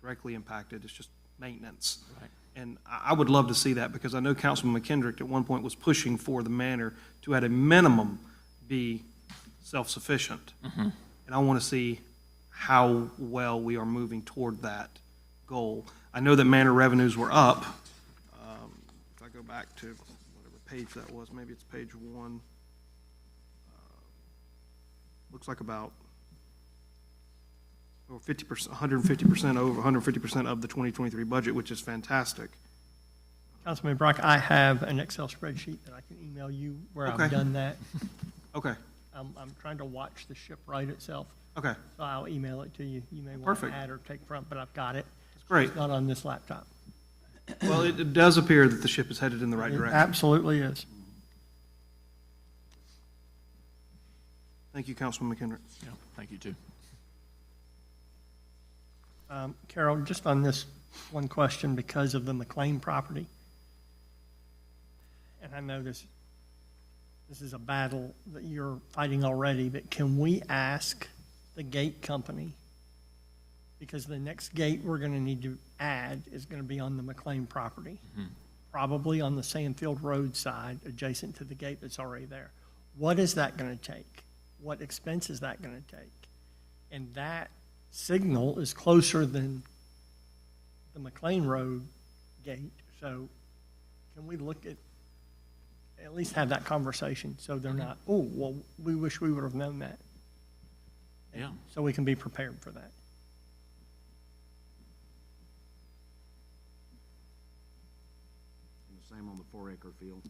directly impacted. It's just maintenance. Right. And I would love to see that because I know Councilman McKendrick at one point was pushing for the manor to, at a minimum, be self-sufficient. And I want to see how well we are moving toward that goal. I know that Manor revenues were up. If I go back to whatever page that was, maybe it's page 1. Looks like about over 50%, 150% over, 150% of the 2023 budget, which is fantastic. Councilman Brock, I have an Excel spreadsheet that I can email you where Okay. I've done that. Okay, I'm trying to watch the ship right itself, okay, so I'll email it to you. You may want Perfect. to add or take from, but I've got it. that's great. It's not on this laptop. Well, it does appear that the ship is headed in the right It direction. absolutely is. Thank you, Councilman McHenry. Yeah, thank you too. Carol, just on this one question, because of the McLean property, and I know this is a battle that you're fighting already, but can we ask the gate company, because the next gate we're going to need to add is going to be on the McLean property, probably on the Sandfield Road side, adjacent to the gate that's already there. What is that going to take? What expense is that going to take? And that signal is closer than the McLean Road gate, so can we look at least have that conversation, so they're not, oh, well, we wish we would have known that. Yeah. So we can be prepared for that. And the same on the 4-acre field.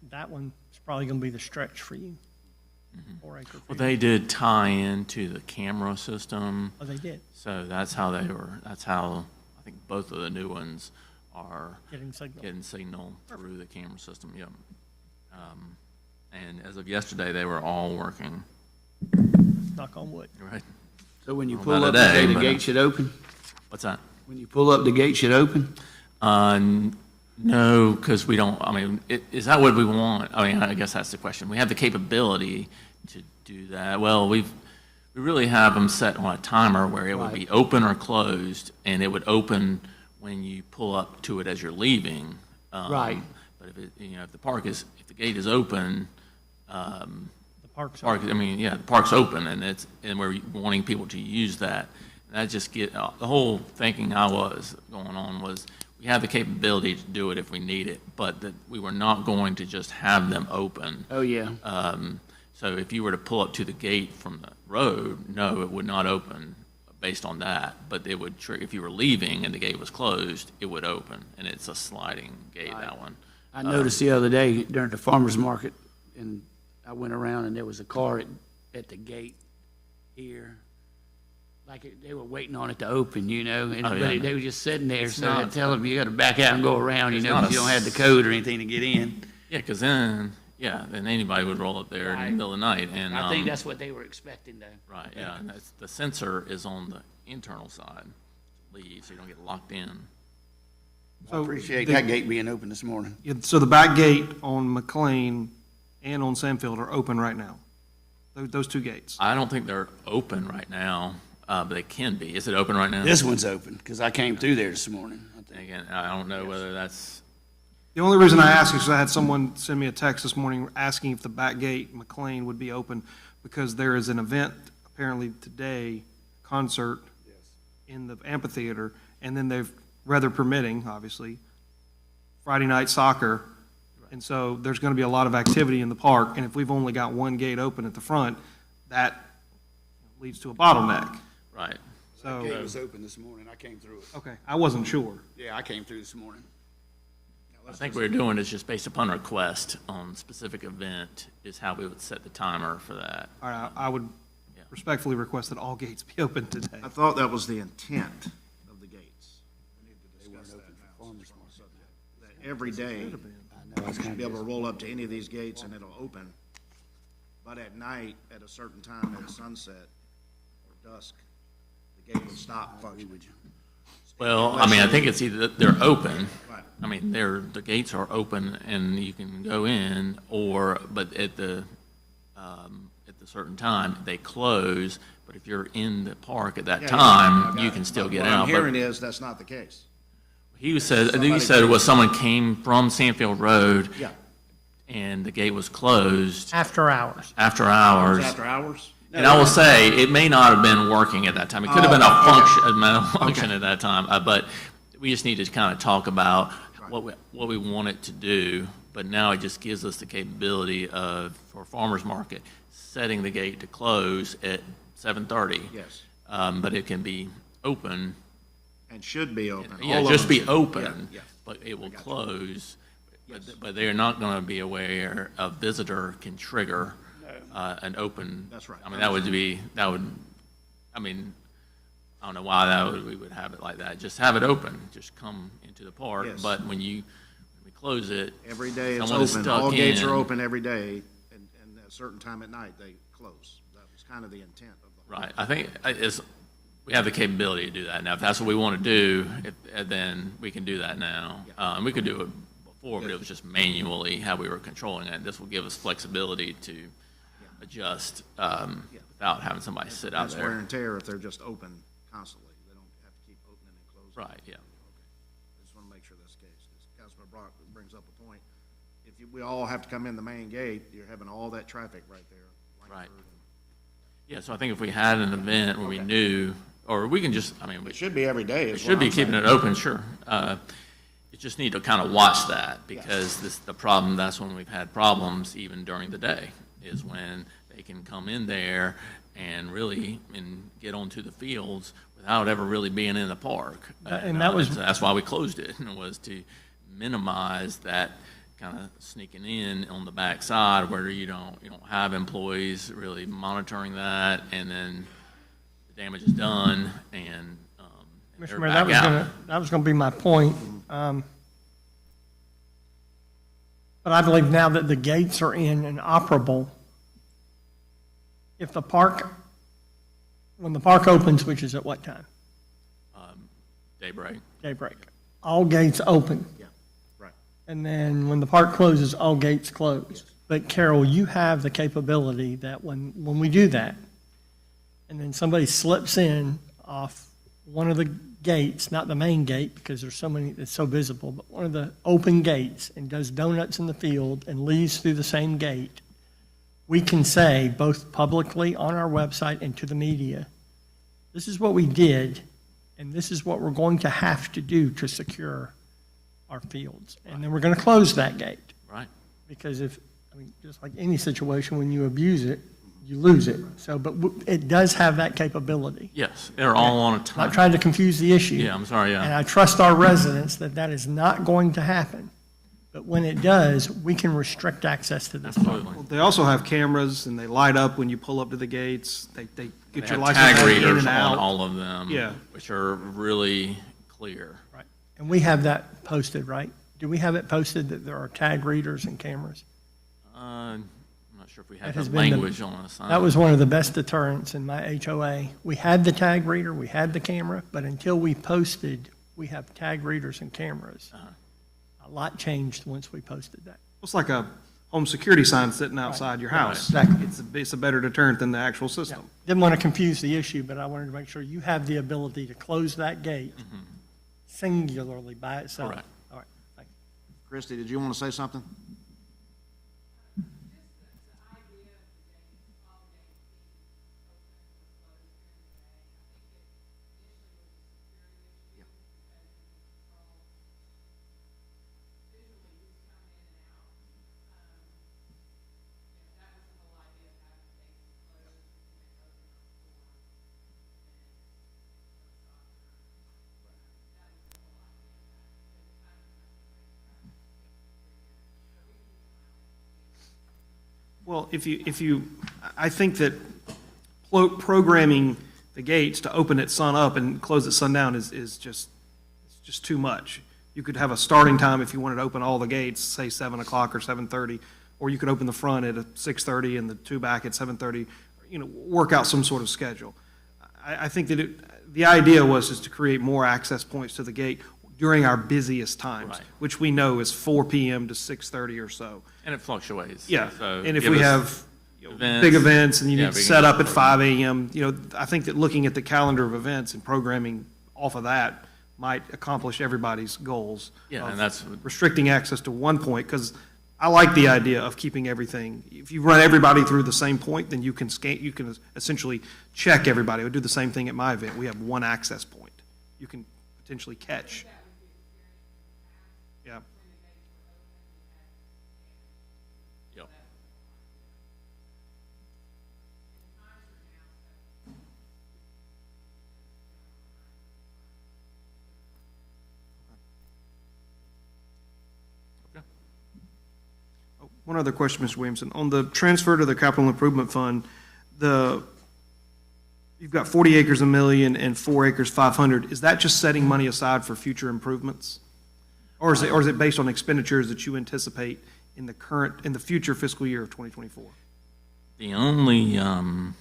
That one's probably gonna be the stretch for you. 4-acre Well, field. they did tie into the camera system, Oh, they did, so that's how I think both of the new ones are getting signal. getting signal through the camera system, yep. And as of yesterday, they were all working, Knock on wood. right? So when you Well, pull not up, today, the but, gate should open? What's that? When you pull up, the gate should open? No, because we don't, I mean, is that what we want? I mean, I guess that's the question. We have the capability to do that. Well, we really have them set on a timer where it would be open or closed, and it would open when you pull up to it as you're leaving. Right. But if if the gate is open, The park's the park's open, and we're wanting people to use that. And that just the whole thinking I was going on was, we have the capability to do it if we need it, but that we were not going to just have them open. Oh, yeah. So if you were to pull up to the gate from the road, no, it would not open based on that, but it would if you were leaving and the gate was closed, it would open, and it's a sliding gate, that one. I noticed the other day during the farmer's market, and I went around and there was a car at the gate here. They were waiting on it to open, and Oh, yeah. they were just sitting there, It's so I not- tell them, you gotta back out and go around, It's because not you don't have the code or anything to get in. Yeah, because then anybody would roll up there in the Right. middle of the night, and, I think that's what they were expecting, though. right, yeah, and the sensor is on the internal side, leave, so you don't get locked in. I So appreciate the- that gate being open this morning. Yeah, so the back gate on McLean and on Sandfield are open right now, those two gates. I don't think they're open right now, but they can be. Is it open right now? This one's open, because I came through there this morning. I And think. again, I don't know whether that's, The only reason I ask is because I had someone send me a text this morning asking if the back gate, McLean, would be open, because there is an event apparently today, concert in the amphitheater, and then they've, weather permitting, obviously, Friday night soccer. And so there's going to be a lot of activity in the park, and if we've only got one gate open at the front, that leads to a bottleneck. right. The gate So, was open this morning. I came through it. okay, I wasn't sure. Yeah, I came through this morning. I think what we're doing is just based upon request on specific event is how we would set the timer for that. All right, I would Yeah. respectfully request that all gates be open today. I thought that was the intent of the gates. We need to discuss that now. That every day, I know, I was you should kind be able to of, roll up to any of these gates and it'll open. But at night, at a certain time, at sunset or dusk, the gate will stop functioning. Well, I mean, I think it's either they're open, Right. I mean, the gates are open and you can go in, but at the certain time, they close, but if you're in the park at that Yeah, time, yeah, you got can it. still But get what out. I'm But hearing is that's not the case. I think he said Somebody- was someone came from Sandfield Road Yeah. and the gate was closed After hours. after hours. After hours? And I will say, it may not have been working at that time. It could have been a function at that time, but we just need to kind of talk about what we want it to do. But now it just gives us the capability of, for farmer's market, setting the gate to close at 7:30. Yes. But it can be open. And should be open. Yeah, All of just them be should. open, Yeah, but it will got you. close. Yes. But they're not going to be aware a visitor can trigger an open. That's right. I mean, I mean, I don't know why we would have it like that. Just have it open, just come into the park. Yes. But when we close it. Every day it's someone is open. stuck All gates in. are open every day, and at a certain time at night, they close. That was kind of the intent of the. Right, I think we have the capability to do that now. If that's what we want to do, then we can do that now. And we could do it before, but it was just manually how we were controlling it. This will give us flexibility to adjust without having somebody sit out That's wear there. and tear if they're just open constantly. They don't have to keep opening and closing. Right, yeah. I just want to make sure that's the case, because Councilman Brock brings up a point. We all have to come in the main gate, you're having all that traffic right there. Right. Langford and- Yeah, so I think if we had an event where we knew, or we can just, I mean, we It should be every day. We should be keeping it open, sure. You just need to kind of watch that, because that's when we've had problems even during the day, is when they can come in there and really, get onto the fields without ever really being in the park. And that was- That's why we closed it, was to minimize that kind of sneaking in on the backside where you don't have employees really monitoring that, and then the damage is done, and Mr. they're Mayor, back out. that was gonna be my point. But I believe now that the gates are in and operable, when the park opens, which is at what time? Daybreak. Daybreak. All gates open. Yeah, right. And then when the park closes, all gates close. But Carol, you have the capability that when we do that, and then somebody slips in off one of the gates, not the main gate, because there's so many, it's so visible, but one of the open gates, and does donuts in the field and leaves through the same gate, we can say, both publicly on our website and to the media, this is what we did, and this is what we're going to have to do to secure our fields. And then we're going to close that gate. Right. Because just like any situation, when you abuse it, you lose it. So, but it does have that capability. Yes, they're all on a time. Not trying to confuse the issue. Yeah, I'm sorry, And yeah. I trust our residents that is not going to happen. But when it does, we can restrict access to this park. Absolutely. They also have cameras, and they light up when you pull up to the gates. They They get your have license tag plate in readers and on out. all of them. Yeah. Which are really clear. Right. And we have that posted, right? Do we have it posted that there are tag readers and cameras? I'm not sure if we That have has the been the- language on the sign. That was one of the best deterrents in my HOA. We had the tag reader, we had the camera, but until we posted, we have tag readers and cameras. A lot changed once we posted that. It's like a home security sign sitting outside your house. Exactly. It's a better deterrent than the actual system. Didn't want to confuse the issue, but I wanted to make sure you have the ability to close that gate singularly by itself. Correct. All right, thank you. Christie, did you want to say something? Well, I think that programming the gates to open at sun up and close at sundown is just too much. You could have a starting time if you wanted to open all the gates, say 7 o'clock or 7:30, or you could open the front at 6:30 and the two back at 7:30, work out some sort of schedule. I think that the idea was just to create more access points to the gate during our busiest times, Right. which we know is 4 PM to 6:30 or so. And it fluctuates. Yeah, So and if give we us have events. big events and you Yeah, need to big set up at events. 5 AM, I think that looking at the calendar of events and programming off of that might accomplish everybody's goals. Yeah, of and that's- restricting access to one point, because I like the idea of keeping everything, if you run everybody through the same point, then you can essentially check everybody. We'll do the same thing at my event. We have one access point. You can potentially catch. Yeah. Yep. One other question, Mr. Williamson. On the transfer to the capital improvement fund, you've got 40 acres $1 million and 4 acres 500. Is that just setting money aside for future improvements? Or is it based on expenditures that you anticipate in the future fiscal year of 2024? The only, I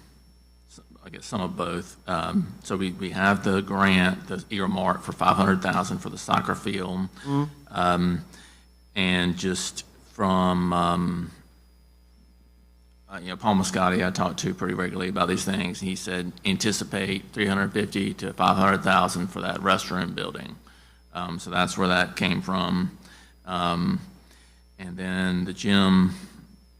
guess some of both. So we have the grant, the earmark for $500,000 for the soccer field. And just from, Paul Moscotti I talked to pretty regularly about these things. He said anticipate $350,000 to $500,000 for that restroom building. So that's where that came from. And then the gym,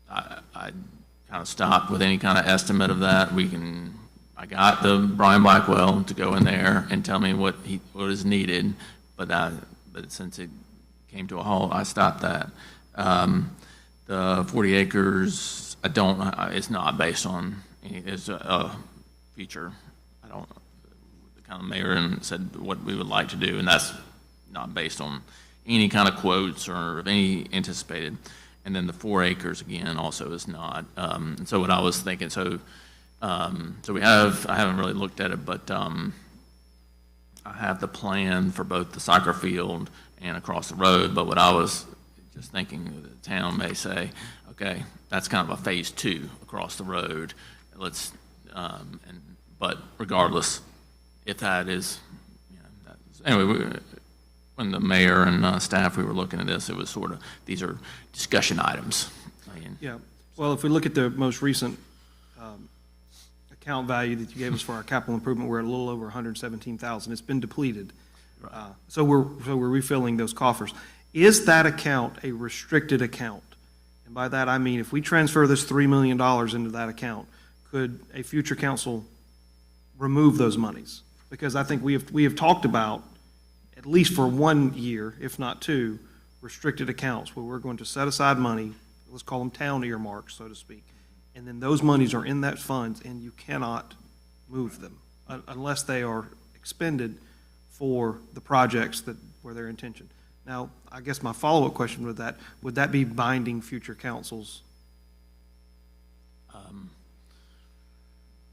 I kind of stopped with any kind of estimate of that. I got the Brian Blackwell to go in there and tell me what is needed, but since it came to a halt, I stopped that. The 40 acres, it's not based on it's a feature. The kind of mayor and said what we would like to do, and that's not based on any kind of quotes or any anticipated. And then the 4 acres again also is not. And so what I was thinking, I haven't really looked at it, but I have the plan for both the soccer field and across the road. But what I was just thinking, the town may say, okay, that's kind of a phase 2 across the road. But regardless, if that is, anyway, when the mayor and staff, we were looking at this, it was sort of, these are discussion items. Yeah. Well, if we look at the most recent account value that you gave us for our capital improvement, we're at a little over 117,000. It's been depleted. Right. So we're refilling those coffers. Is that account a restricted account? And by that I mean, if we transfer this $3 million into that account, could a future council remove those monies? Because I think we have talked about, at least for 1 year, if not 2, restricted accounts where we're going to set aside money, let's call them town earmarks, so to speak, and then those monies are in that fund and you cannot move them unless they are expended for the projects that were their intention. Now, I guess my follow-up question with that, would that be binding future councils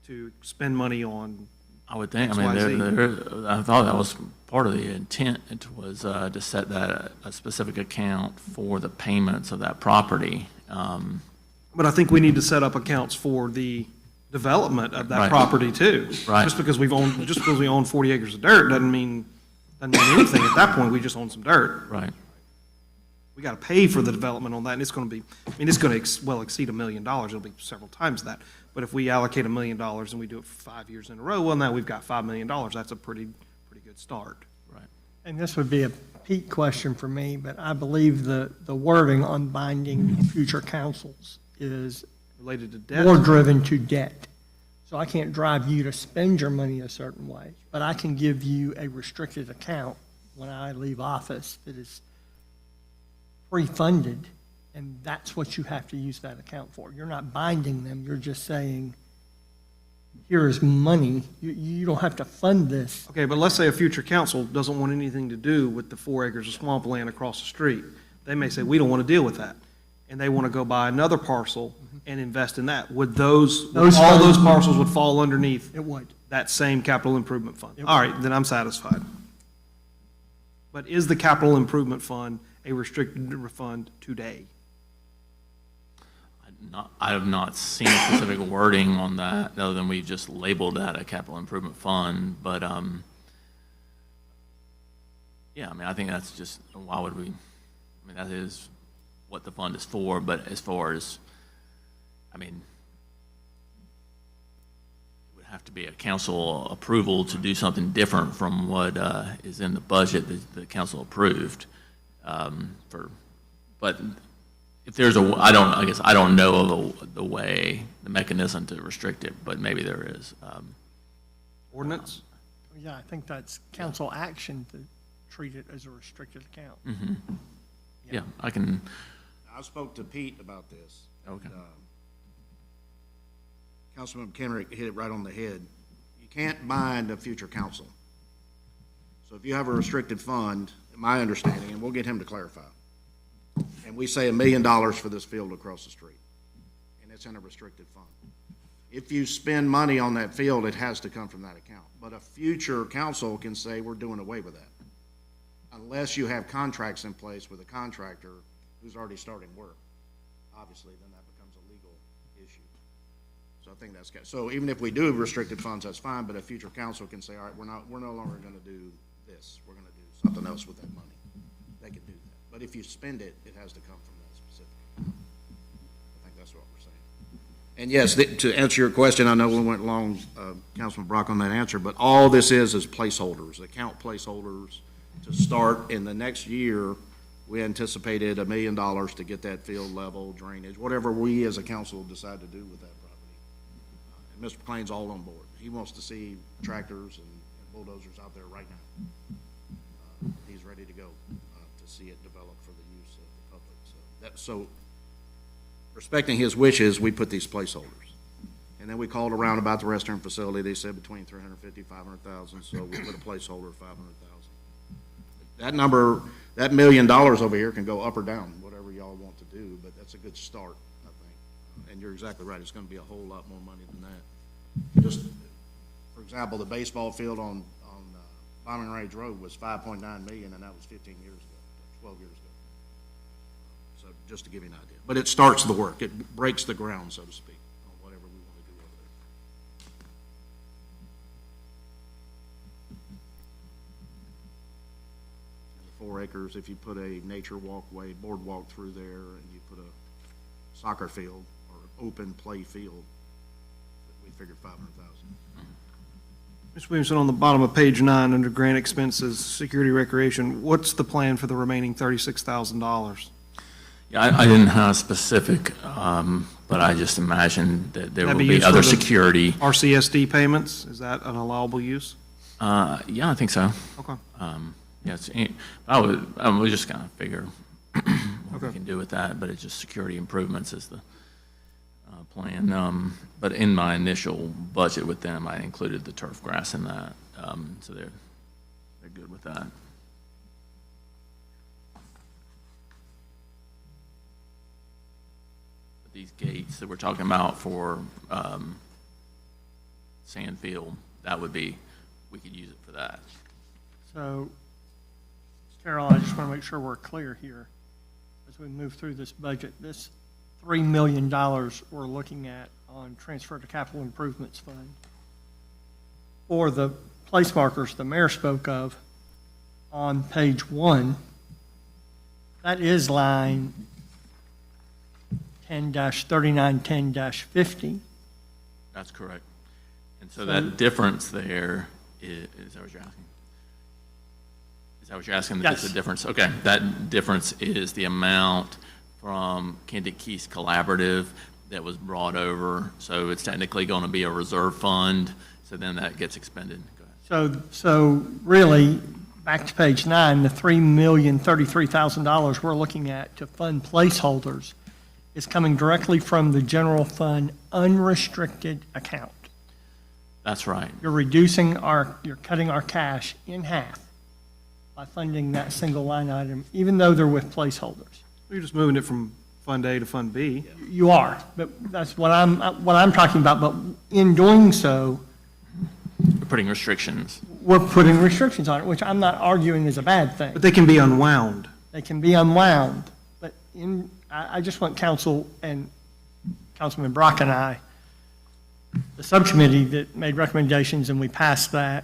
to spend money on? I would think, XYZ? I thought that was part of the intent. It was to set that a specific account for the payments of that property. But I think we need to set up accounts for the development of that Right. property too. Right. Just because we own 40 acres of dirt doesn't mean anything. At that point, we just own some dirt. Right. We got to pay for the development on that, and it's going to be, it's going to well exceed $1 million. It'll be several times that. But if we allocate $1 million and we do it for 5 years in a row, well, now we've got $5 million. That's a pretty good start. Right. And this would be a Pete question for me, but I believe the wording on binding future councils is Related to debt. more driven to debt. So I can't drive you to spend your money a certain way, but I can give you a restricted account when I leave office that is pre-funded, and that's what you have to use that account for. You're not binding them, you're just saying, here is money, you don't have to fund this. Okay, but let's say a future council doesn't want anything to do with the 4 acres of swampland across the street. They may say, we don't want to deal with that. And they want to go buy another parcel and invest in that. Would all those parcels would fall underneath It would. that same capital improvement fund? All right, then I'm satisfied. But is the capital improvement fund a restricted fund today? I have not seen specific wording on that, other than we've just labeled that a capital improvement fund. But, yeah, I think that's just, why would we, that is what the fund is for. But as far as, it would have to be a council approval to do something different from what is in the budget that the council approved. But if there's a, I guess I don't know of the way, the mechanism to restrict it, but maybe there is. Ordinance? Yeah, I think that's council action to treat it as a restricted account. Yeah, I can, I spoke to Pete about this. Okay. and, Councilman Kenrick hit it right on the head. You can't bind a future council. So if you have a restricted fund, my understanding, and we'll get him to clarify, and we say $1 million for this field across the street, and it's in a restricted fund. If you spend money on that field, it has to come from that account. But a future council can say, we're doing away with that. Unless you have contracts in place with a contractor who's already starting work. Obviously, then that becomes a legal issue. So I think that's, so even if we do restricted funds, that's fine, but a future council can say, all right, we're no longer gonna do this. We're gonna do something else with that money. They can do that. But if you spend it, it has to come from that specific account. I think that's what we're saying. And yes, to answer your question, I know we went long, Councilman Brock, on that answer, but all this is placeholders, account placeholders to start in the next year. We anticipated $1 million to get that field level, drainage, whatever we as a council decide to do with that property. And Mr. McLean's all on board. He wants to see tractors and bulldozers out there right now. He's ready to go to see it develop for the use of the public. So respecting his wishes, we put these placeholders. And then we called around about the restroom facility. They said between 350, 500,000. So we put a placeholder of 500,000. That number, that $1 million over here can go up or down, whatever y'all want to do, but that's a good start, I think. And you're exactly right. It's going to be a whole lot more money than that. Just, for example, the baseball field on Bombing Range Road was $5.9 million, and that was 15 years ago, 12 years ago. So just to give you an idea. But it starts the work. It breaks the ground, so to speak, on whatever we want to do over there. 4 acres, if you put a nature walkway, boardwalk through there, and you put a soccer field or open play field, we figured 500,000. Mr. Williamson, on the bottom of page 9, under grant expenses, security recreation, what's the plan for the remaining $36,000? yeah, I didn't have specific, but I just imagined that there will That'd be be used for other the- security. RCSD payments, is that an allowable use? Yeah, I think so. Okay. Yeah, I would just kind of figure what we Okay. can do with that, but it's just security improvements is the plan. But in my initial budget with them, I included the turf grass in that, so they're good with that. But these gates that we're talking about for Sandfield, that would be, we could use it for that. So, Carol, I just want to make sure we're clear here as we move through this budget. This $3 million we're looking at on transfer to capital improvements fund for the place markers the mayor spoke of on page 1, that is line 10-3910-50. That's correct. And so that difference there is that what you're asking? Is that what you're asking? That Yes. there's a difference? Okay, that difference is the amount from Kendick Keys Collaborative that was brought over. So it's technically going to be a reserve fund, so then that gets expended. Go ahead. So really, back to page 9, the $3,033,000 we're looking at to fund placeholders is coming directly from the general fund unrestricted account. That's right. You're cutting our cash in half by funding that single line item, even though they're with placeholders. You're just moving it from Fund A to Fund B. You are, but that's what I'm talking about. But in doing so, We're putting restrictions. we're putting restrictions on it, which I'm not arguing is a bad thing. But they can be unwound. They can be unwound, but I just want council and Councilman Brock and I, the subcommittee that made recommendations and we passed that,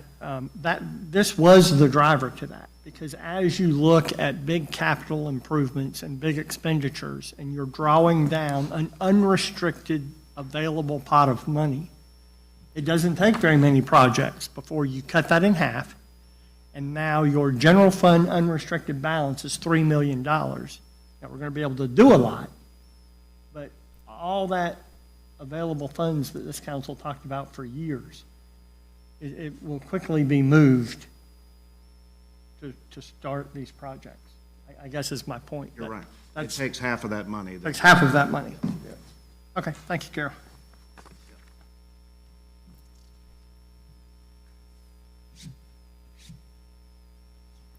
this was the driver to that. Because as you look at big capital improvements and big expenditures, and you're drawing down an unrestricted available pot of money, it doesn't take very many projects before you cut that in half, and now your general fund unrestricted balance is $3 million. Now, we're going to be able to do a lot, all that available funds that this council talked about for years, it will quickly be moved to start these projects. I guess is my point. You're right. It That's, takes half of that money. takes half of that money. Okay, thank you, Carol.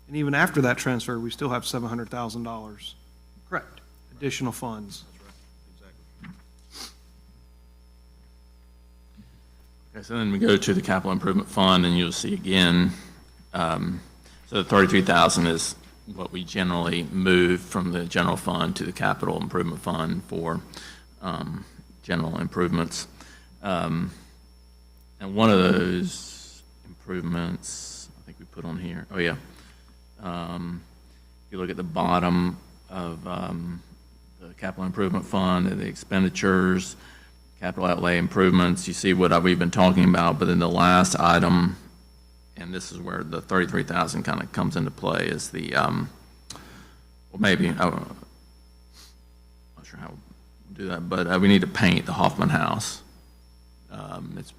And even after that transfer, we still have $700,000 Correct. additional funds. Okay, so then we go to the capital improvement fund, and you'll see again, so the 33,000 is what we generally move from the general fund to the capital improvement fund for general improvements. And one of those improvements, I think we put on here, oh yeah. If you look at the bottom of the capital improvement fund, the expenditures, capital outlay improvements, you see what we've been talking about, but then the last item, and this is where the 33,000 kind of comes into play, is the, well, maybe, I'm not sure how we'll do that, but we need to paint the Hoffman House. It's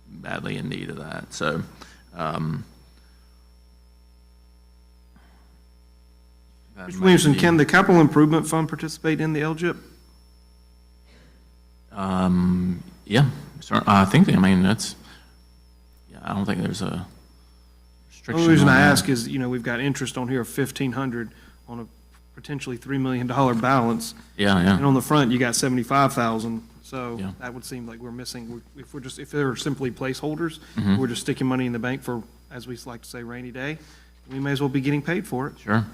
badly in need of that, so, that Mr. might Williamson, be- can the capital improvement fund participate in the LGIP? Yeah, I think, I mean, that's, yeah, I don't think there's a The restriction. only reason on I that. ask is, we've got interest on here of $1,500 on a potentially $3 million balance. Yeah, yeah. And on the front, you got 75,000, so Yeah. that would seem like we're missing, if they're simply placeholders, Mhm. we're just sticking money in the bank for, as we like to say, rainy day, we may as well be getting paid for it. Sure.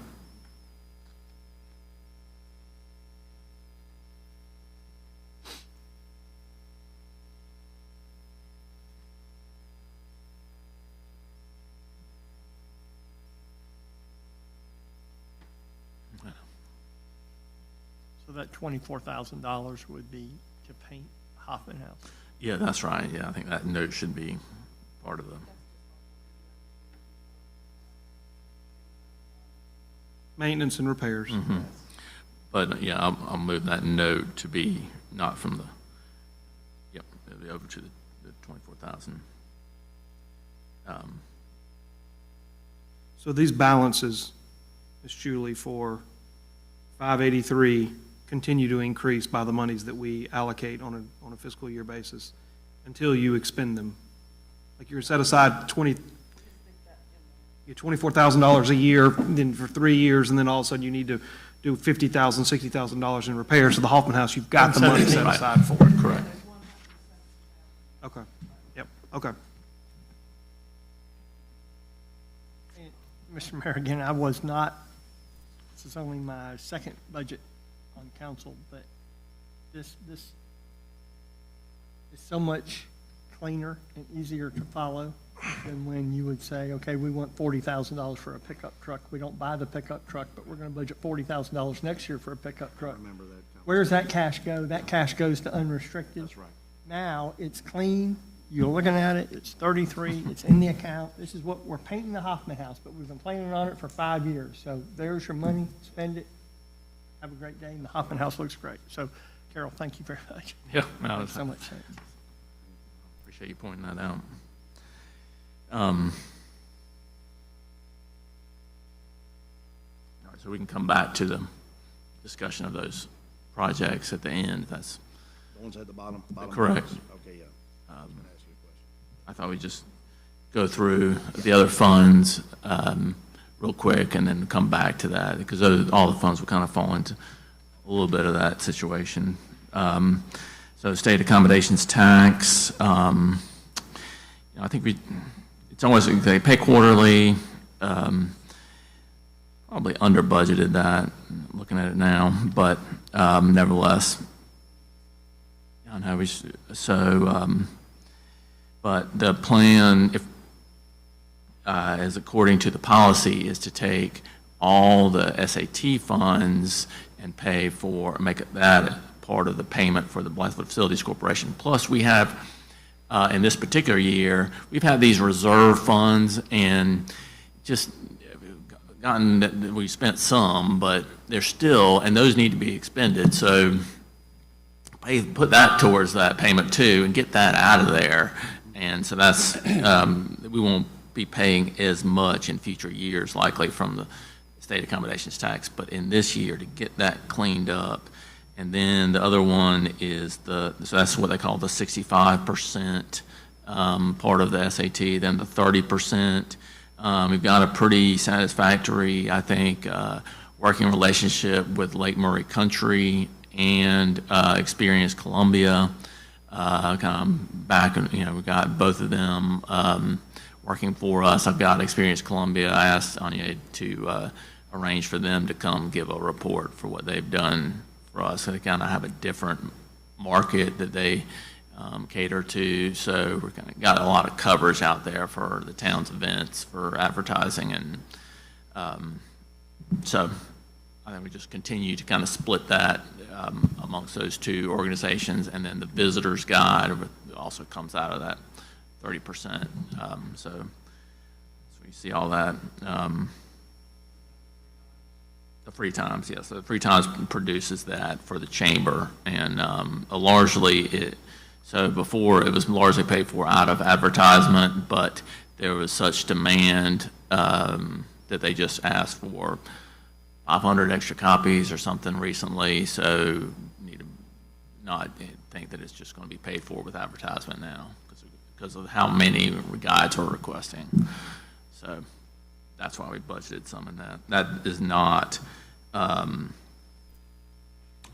So that $24,000 would be to paint Hoffman House. Yeah, that's right. Yeah, I think that note should be part of the, Maintenance and repairs. but yeah, I'll move that note to be not from the, yep, it'll be over to the 24,000. So these balances, Ms. Julie, for 583 continue to increase by the monies that we allocate on a fiscal year basis until you expend them. Like you're set aside $24,000 a year, then for 3 years, and then all of a sudden you need to do $50,000, $60,000 in repairs to the Hoffman House. You've got the money set Right. aside for it. Correct. Okay. Yep. Okay. Mr. Mayor, again, I was not, this is only my second budget on council, but this is so much cleaner and easier to follow than when you would say, okay, we want $40,000 for a pickup truck. We don't buy the pickup truck, but we're going to budget $40,000 next year for a pickup truck. Remember that. Where does that cash go? That cash goes to unrestricted. That's right. Now, it's clean, you're looking at it, it's 33, it's in the account. This is what, we're painting the Hoffman House, but we've been planning on it for 5 years. So there's your money, spend it, have a great day, and the Hoffman House looks great. So, Carol, thank you very much. Yeah, no, Makes so much sense. appreciate you pointing that out. All right, so we can come back to the discussion of those projects at the end. That's, The ones at the bottom? Correct. ones? Okay, yeah. I was gonna ask you a question. I thought we'd just go through the other funds real quick and then come back to that, because all the funds will kind of fall into a little bit of that situation. So state accommodations tax, I think it's almost, they pay quarterly, probably under budgeted that, looking at it now, but nevertheless, I know but the plan, if, as according to the policy, is to take all the SAT funds and pay for, make it that part of the payment for the Blythewood Facilities Corporation. Plus, we have, in this particular year, we've had these reserve funds and just gotten that we spent some, but they're still, and those need to be expended. So put that towards that payment too and get that out of there. And so that's, we won't be paying as much in future years likely from the state accommodations tax, but in this year to get that cleaned up. And then the other one is so that's what they call the 65% part of the SAT, then the 30%. We've got a pretty satisfactory, I think, working relationship with Lake Murray Country and Experience Columbia. Kind of back, we got both of them working for us. I've got Experience Columbia. I asked Anya to arrange for them to come give a report for what they've done for us. So they kind of have a different market that they cater to. So we're kind of got a lot of coverage out there for the town's events, for advertising, and so I think we just continue to kind of split that amongst those two organizations, and then the visitors guide also comes out of that 30%. So you see all that. The Free Times, yes. So the Free Times produces that for the chamber, and largely so before it was largely paid for out of advertisement, but there was such demand that they just asked for 500 extra copies or something recently, so need to not think that it's just going to be paid for with advertisement now because of how many guides are requesting. So that's why we budgeted some in that. That is not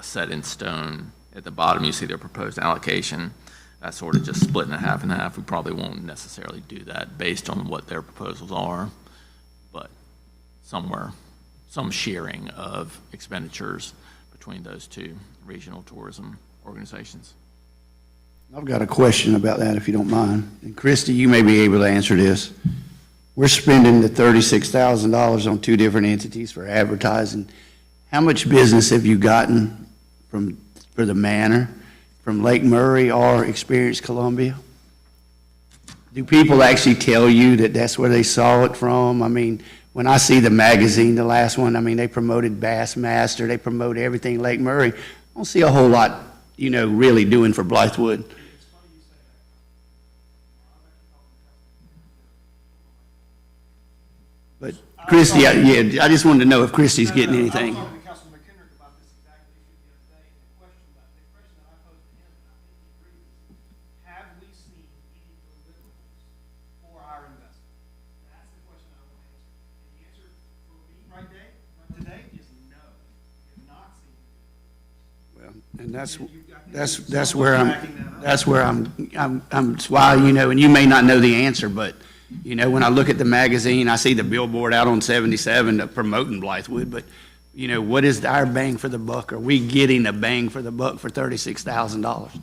set in stone. At the bottom, you see their proposed allocation. That's sort of just split in half and half. We probably won't necessarily do that based on what their proposals are, but somewhere, some sharing of expenditures between those two regional tourism organizations. I've got a question about that, if you don't mind. And Christy, you may be able to answer this. We're spending the $36,000 on two different entities for advertising. How much business have you gotten for the manor from Lake Murray or Experience Columbia? Do people actually tell you that that's where they saw it from? I mean, when I see the magazine, the last one, I mean, they promoted Bassmaster, they promote everything Lake Murray. I don't see a whole lot, really doing for Blythewood. But Christy, I just wanted to know if Christy's getting anything. I was talking to Councilman McKendrick about this exact issue the other day, and the question that I posed to him, and I think he agreed, is have we seen any deliverables for our investment? That's the question I want to answer. And the answer for me right today is no. We have not seen Well, and that's where I'm why, and you may not know the answer, but when I look at the magazine, I see the billboard out on 77 promoting Blythewood, but what is our bang for the buck? Are we getting a bang for the buck for $36,000?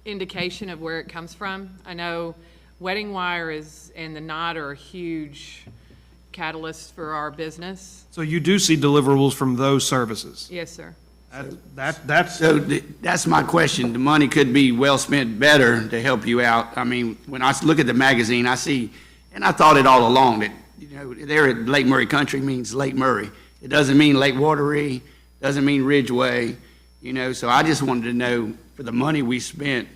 Indication of where it comes from. I know Wedding Wire and the Knot are a huge catalyst for our business. So you do see deliverables from those services? Yes, sir. That's my question. The money could be well spent better to help you out. I mean, when I look at the magazine, I see, and I thought it all along that, there at Lake Murray Country means Lake Murray. It doesn't mean Lake Wateree, doesn't mean Ridgeway, so I just wanted to know, for the money we spent,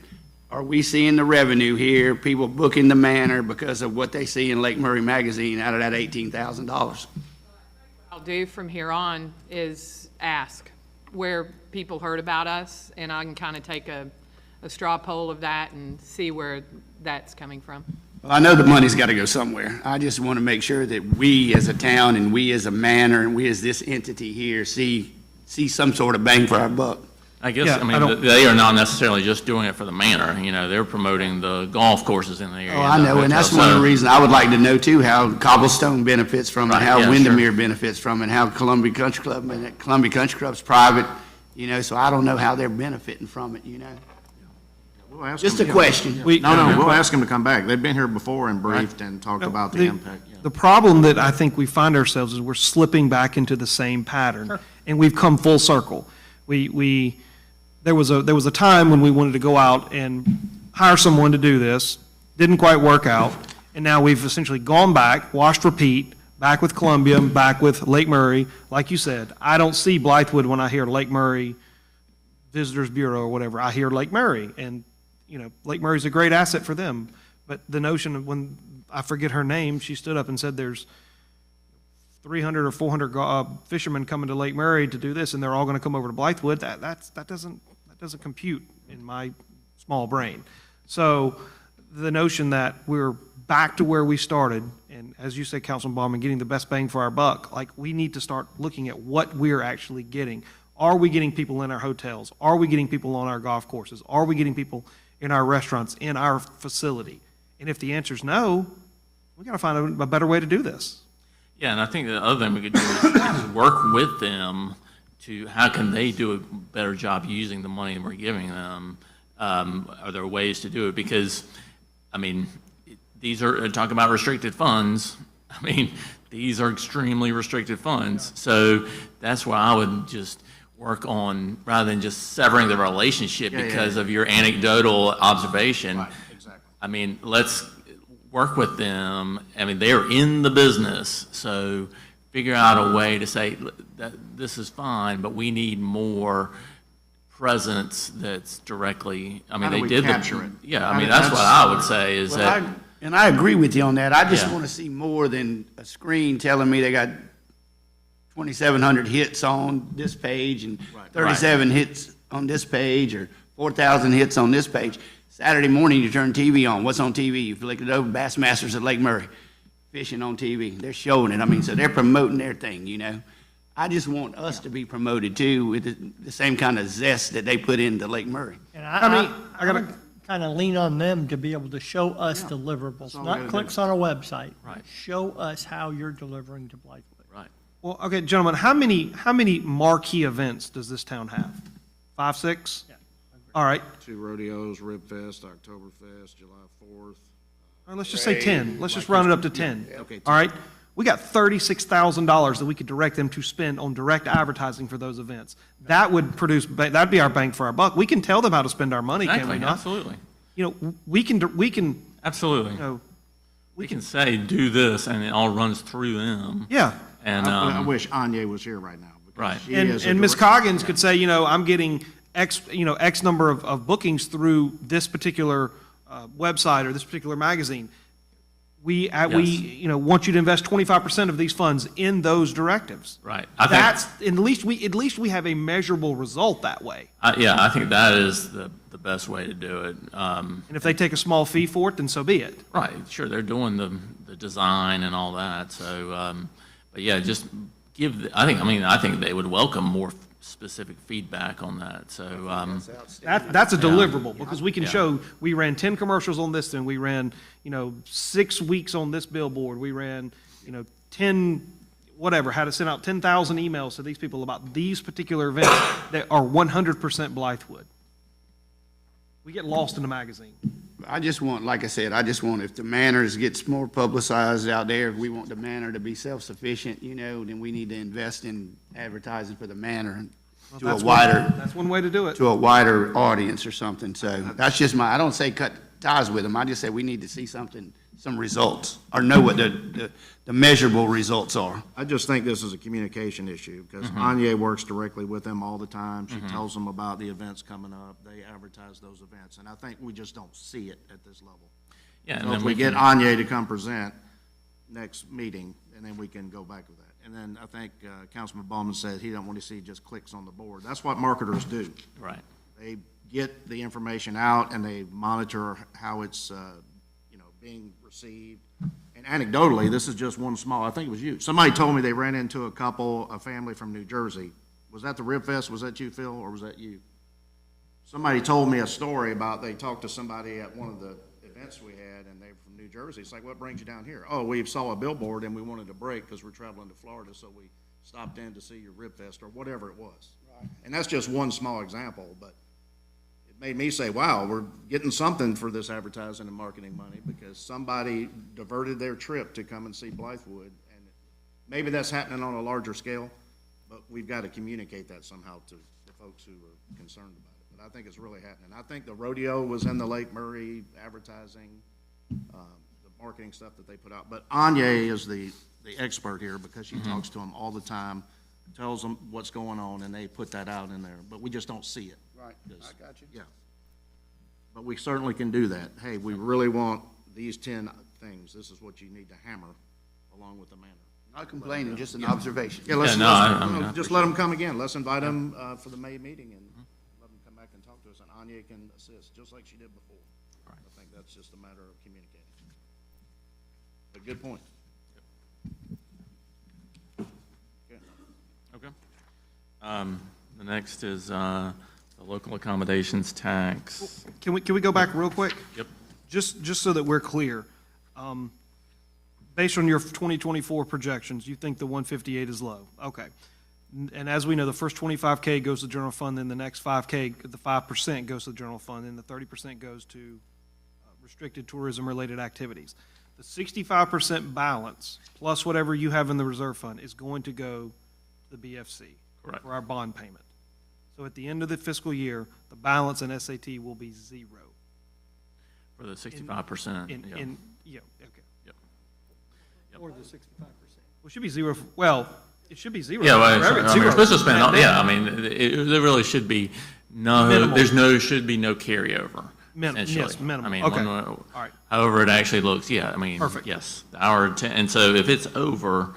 are we seeing the revenue here, people booking the manor because of what they see in Lake Murray magazine out of that $18,000? What I'll do from here on is ask where people heard about us, and I can kind of take a straw poll of that and see where that's coming from. Well, I know the money's got to go somewhere. I just want to make sure that we as a town and we as a manor and we as this entity here see some sort of bang for our buck. I guess, Yeah, they are not necessarily just doing it for the manor, they're promoting the golf courses in the area. Oh, I know, and that's one of the reasons I would like to know too, how Cobblestone benefits from it, Right, how yeah, Windermere benefits from it, how Columbia Country Club, and Columbia Country Club's private, so I don't know how they're benefiting from it, We'll ask Just them a to come- question. We'll ask them to come back. They've been here before and briefed and talked about the impact. Yeah. The problem that I think we find ourselves is we're slipping back into the same pattern, and we've come full circle. There was a time when we wanted to go out and hire someone to do this, didn't quite work out, and now we've essentially gone back, washed, repeat, back with Columbia, back with Lake Murray. Like you said, I don't see Blythewood when I hear Lake Murray Visitors Bureau or whatever. I hear Lake Murray, and, you know, Lake Murray's a great asset for them. But the notion of when, I forget her name, she stood up and said there's 300 or 400 fishermen coming to Lake Murray to do this, and they're all going to come over to Blythewood. That doesn't compute in my small brain. So the notion that we're back to where we started, and as you said, Councilman Baumann, getting the best bang for our buck, like, we need to start looking at what we're actually getting. Are we getting people in our hotels? Are we getting people on our golf courses? Are we getting people in our restaurants, in our facility? And if the answer is no, we got to find a better way to do this. Yeah, and I think the other thing we could do is work with them to how can they do a better job using the money we're giving them? Are there ways to do it? Because, I mean, these are, talking about restricted funds, I mean, these are extremely restricted funds. So that's why I would just work on, rather than just severing the relationship because of your anecdotal observation. Right, exactly. I mean, let's work with them. I mean, they are in the business, so figure out a way to say that this is fine, but we need more presence that's directly, I mean, How do they we did capture it? Yeah, I I mean, mean, that's what that's- I would say is Well, that, and I agree with you on that. I just Yeah. want to see more than a screen telling me they got 2,700 hits on this page and 37 hits on this page, or 4,000 hits on this page. Saturday morning, you turn TV on. What's on TV? You flick it over, Bassmasters at Lake Murray, fishing on TV. They're showing it. I mean, so they're promoting their thing, you know. I just want us to be promoted too, with the same kind of zest that they put into Lake Murray. And I gotta- kind of lean on them to be able to show us deliverables, all we gotta not do. clicks on a website. Right. Show us how you're delivering to Blythewood. right. Well, okay, gentlemen, how many marquee events does this town have? 5, 6? Yeah. All right. 2 rodeos, Rib Fest, Oktoberfest, July 4th. All right, let's just say 10. Let's just round it up to 10. Okay, 10. All right? We got $36,000 that we could direct them to spend on direct advertising for those events. That would produce, that'd be our bang for our buck. We can tell them how to spend our money, can we Exactly, not? absolutely. You know, we can, Absolutely. you know, We can say, do this, and it all runs through them. yeah. And, I wish Anya was here right now. because Right. she And, is a and Ms. direct- Coggins could say, you know, I'm getting X number of bookings through this particular website or this particular magazine. We, Yes. you know, want you to invest 25% of these funds in those directives. Right. I think- That's, at least we have a measurable result that way. Yeah, I think that is the best way to do it. And if they take a small fee for it, then so be it. Right, sure, they're doing the design and all that, so, but yeah, just I think they would welcome more specific feedback on that, so, That's a deliverable, because we can Yeah. show, we ran 10 commercials on this, and we ran, 6 weeks on this billboard, we ran, 10, whatever, had to send out 10,000 emails to these people about these particular events that are 100% Blythewood. We get lost in the magazine. I just want, like I said, if the Manors gets more publicized out there, if we want the Manor to be self-sufficient, then we need to invest in advertising for the Manor to a That's wider, That's one way to do it. to a wider audience or something. So that's just I don't say cut ties with them. I just say we need to see something, some results, or know what the measurable results are. I just think this is a communication issue, because Anya works directly with them all the time. She tells them about the events coming up. They advertise those events, and I think we just don't see it at this level. yeah, and So then if we get can- Anya to come present next meeting, and then we can go back with that. And then I think Councilman Bowman said he don't want to see just clicks on the board. That's what marketers do. Right, They get the information out and they monitor how it's, being received. And anecdotally, this is just one small, I think it was you. Somebody told me they ran into a family from New Jersey. Was that the Rib Fest? Was that you, Phil, or was that you? Somebody told me a story about they talked to somebody at one of the events we had, and they were from New Jersey. It's like, what brings you down here? Oh, we saw a billboard and we wanted to break because we're traveling to Florida, so we stopped in to see your Rib Fest, or whatever it was. And that's just one small example, but it made me say, wow, we're getting something for this advertising and marketing money, because somebody diverted their trip to come and see Blythewood. And maybe that's happening on a larger scale, but we've got to communicate that somehow to the folks who are concerned about it. But I think it's really happening. I think the rodeo was in the Lake Murray advertising, the marketing stuff that they put out. But Anya is the the expert here because she talks to them all the time, tells them what's going on, and they put that out in there, but we just don't see it. Right, I got you. Yeah. But we certainly can do that. Hey, we really want these 10 things. This is what you need to hammer along with the manor. Not complaining, just an observation. Yeah, let's, Yeah, no, let's, I mean, I just let them come again. Let's invite them, for the May meeting and let them come back and talk to us, and Anya can assist, just like she did before. Right. I think that's just a matter of communicating. But good point. Okay. Okay. The next is the local accommodations tax. Can we go back real quick? Yep. Just so that we're clear, based on your 2024 projections, you think the 158 is low? Okay. And as we know, the first 25K goes to the general fund, then the next 5K, the 5% goes to the general fund, and the 30% goes to restricted tourism-related activities. The 65% balance, plus whatever you have in the reserve fund, is going to go to the BFC. Correct. For our bond payment. So at the end of the fiscal year, the balance in SAT will be zero. For the 65%. Yeah, okay. Yep. Or the 65%. Well, it should be zero, it should be zero. Yeah, well, forever. I It's mean, we're zero. supposed to spend, yeah, I mean, there really should be Minimal. should be no carryover, essentially. Yes, minimal. I mean, Okay. all right. However it actually looks, yeah, I mean, Perfect. yes. And so if it's over,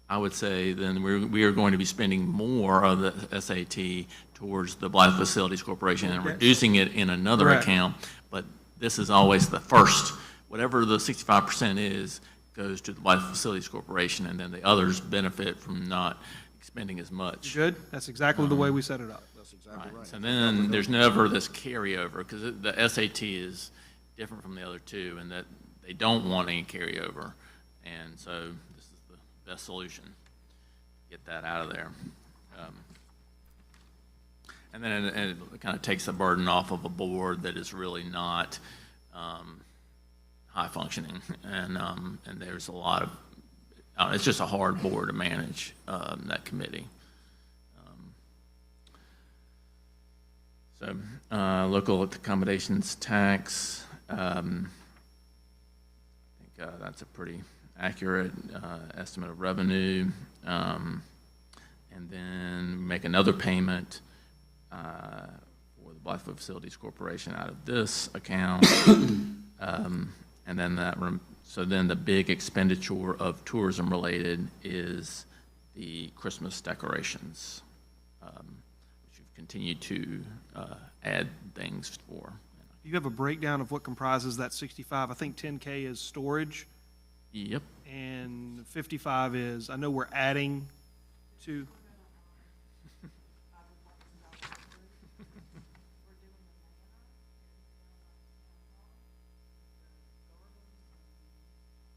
I would say then we are going to be spending more of the SAT towards the Blythe Facilities Corporation and reducing it in another Correct. account. But this is always the first, whatever the 65% is, goes to the Blythe Facilities Corporation, and then the others benefit from not expending as much. Good, that's exactly the way we set it up. That's exactly right. So then there's never this carryover, because the SAT is different from the other two, in that they don't want any carryover. And so this is the best solution, get that out of there. And then it kind of takes the burden off of a board that is really not high functioning, and there's a lot of, it's just a hard board to manage, that committee. So, local accommodations tax, I think that's a pretty accurate estimate of revenue. And then make another payment for the Blythewood Facilities Corporation out of this account. And then so then the big expenditure of tourism related is the Christmas decorations, which you've continued to add things for. You have a breakdown of what comprises that 65, I think 10K is storage, Yep. and 55 is, I know we're adding to.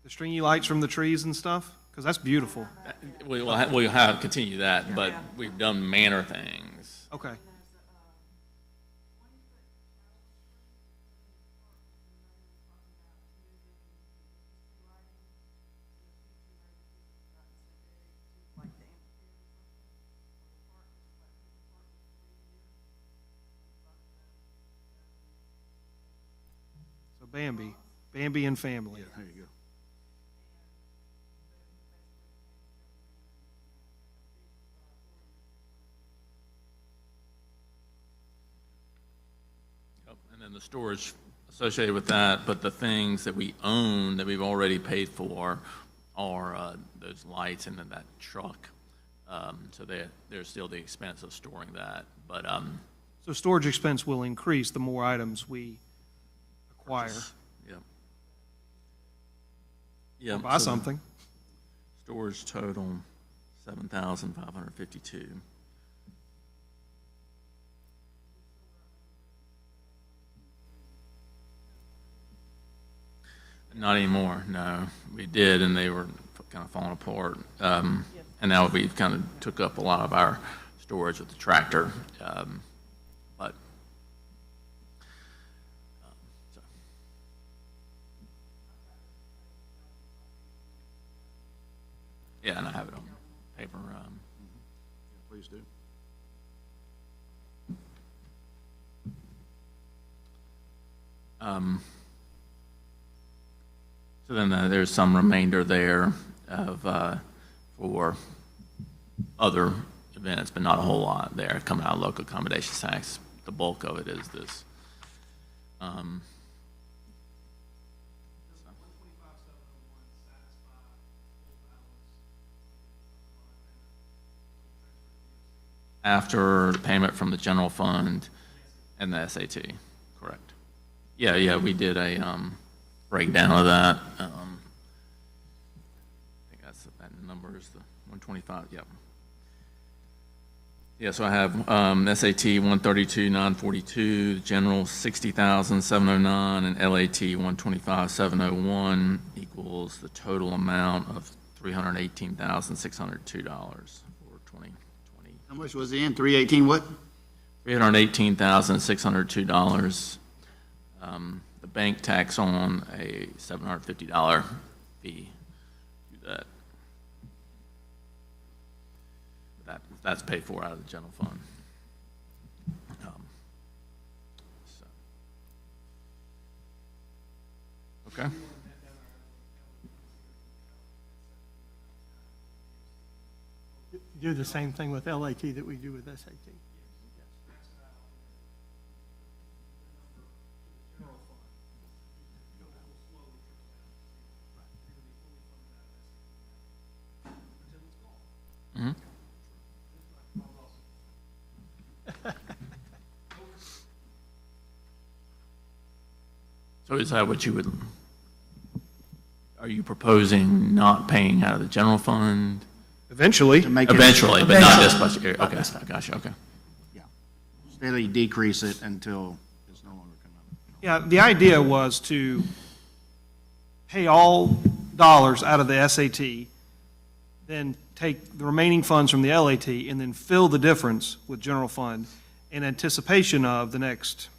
The stringy lights from the trees and stuff, because that's beautiful. We'll have continue that, but we've done manor things. Okay. So Bambi and family. There you go. Yep, and then the storage associated with that, but the things that we own that we've already paid for are those lights and then that truck. So there's still the expense of storing that, but So storage expense will increase the more items we acquire. Yep. Yeah. Or buy something. Storage total, 7,552. Not anymore, no. We did, and they were kind of falling apart. And now we've kind of took up a lot of our storage with the tractor. But, so. Yeah, and I have it on paper. Please do. So then there's some remainder there. for other events, but not a whole lot there coming out of local accommodations tax. The bulk of it is this. After the payment from the general fund and the SAT, correct? Yeah, we did a breakdown of that. I think that number is the 125. Yep. Yeah, so I have SAT 132,942, general 60,709, and LAT 125,701 equals the total amount of $318,602 for 2020. How much was it in? 318 what? $318,602. The bank tax on a $750 fee. Do that. That's paid for out of the general fund. Okay. Do the same thing with LAT that we do with SAT. Mm-hmm. So is that what you would, are you proposing not paying out of the general fund? Eventually. To make it Eventually, but not this budget year. Okay, I got you, okay. steadily decrease it until it's no longer coming out. Yeah, the idea was to pay all dollars out of the SAT, then take the remaining funds from the LAT, and then fill the difference with general fund in anticipation of the next,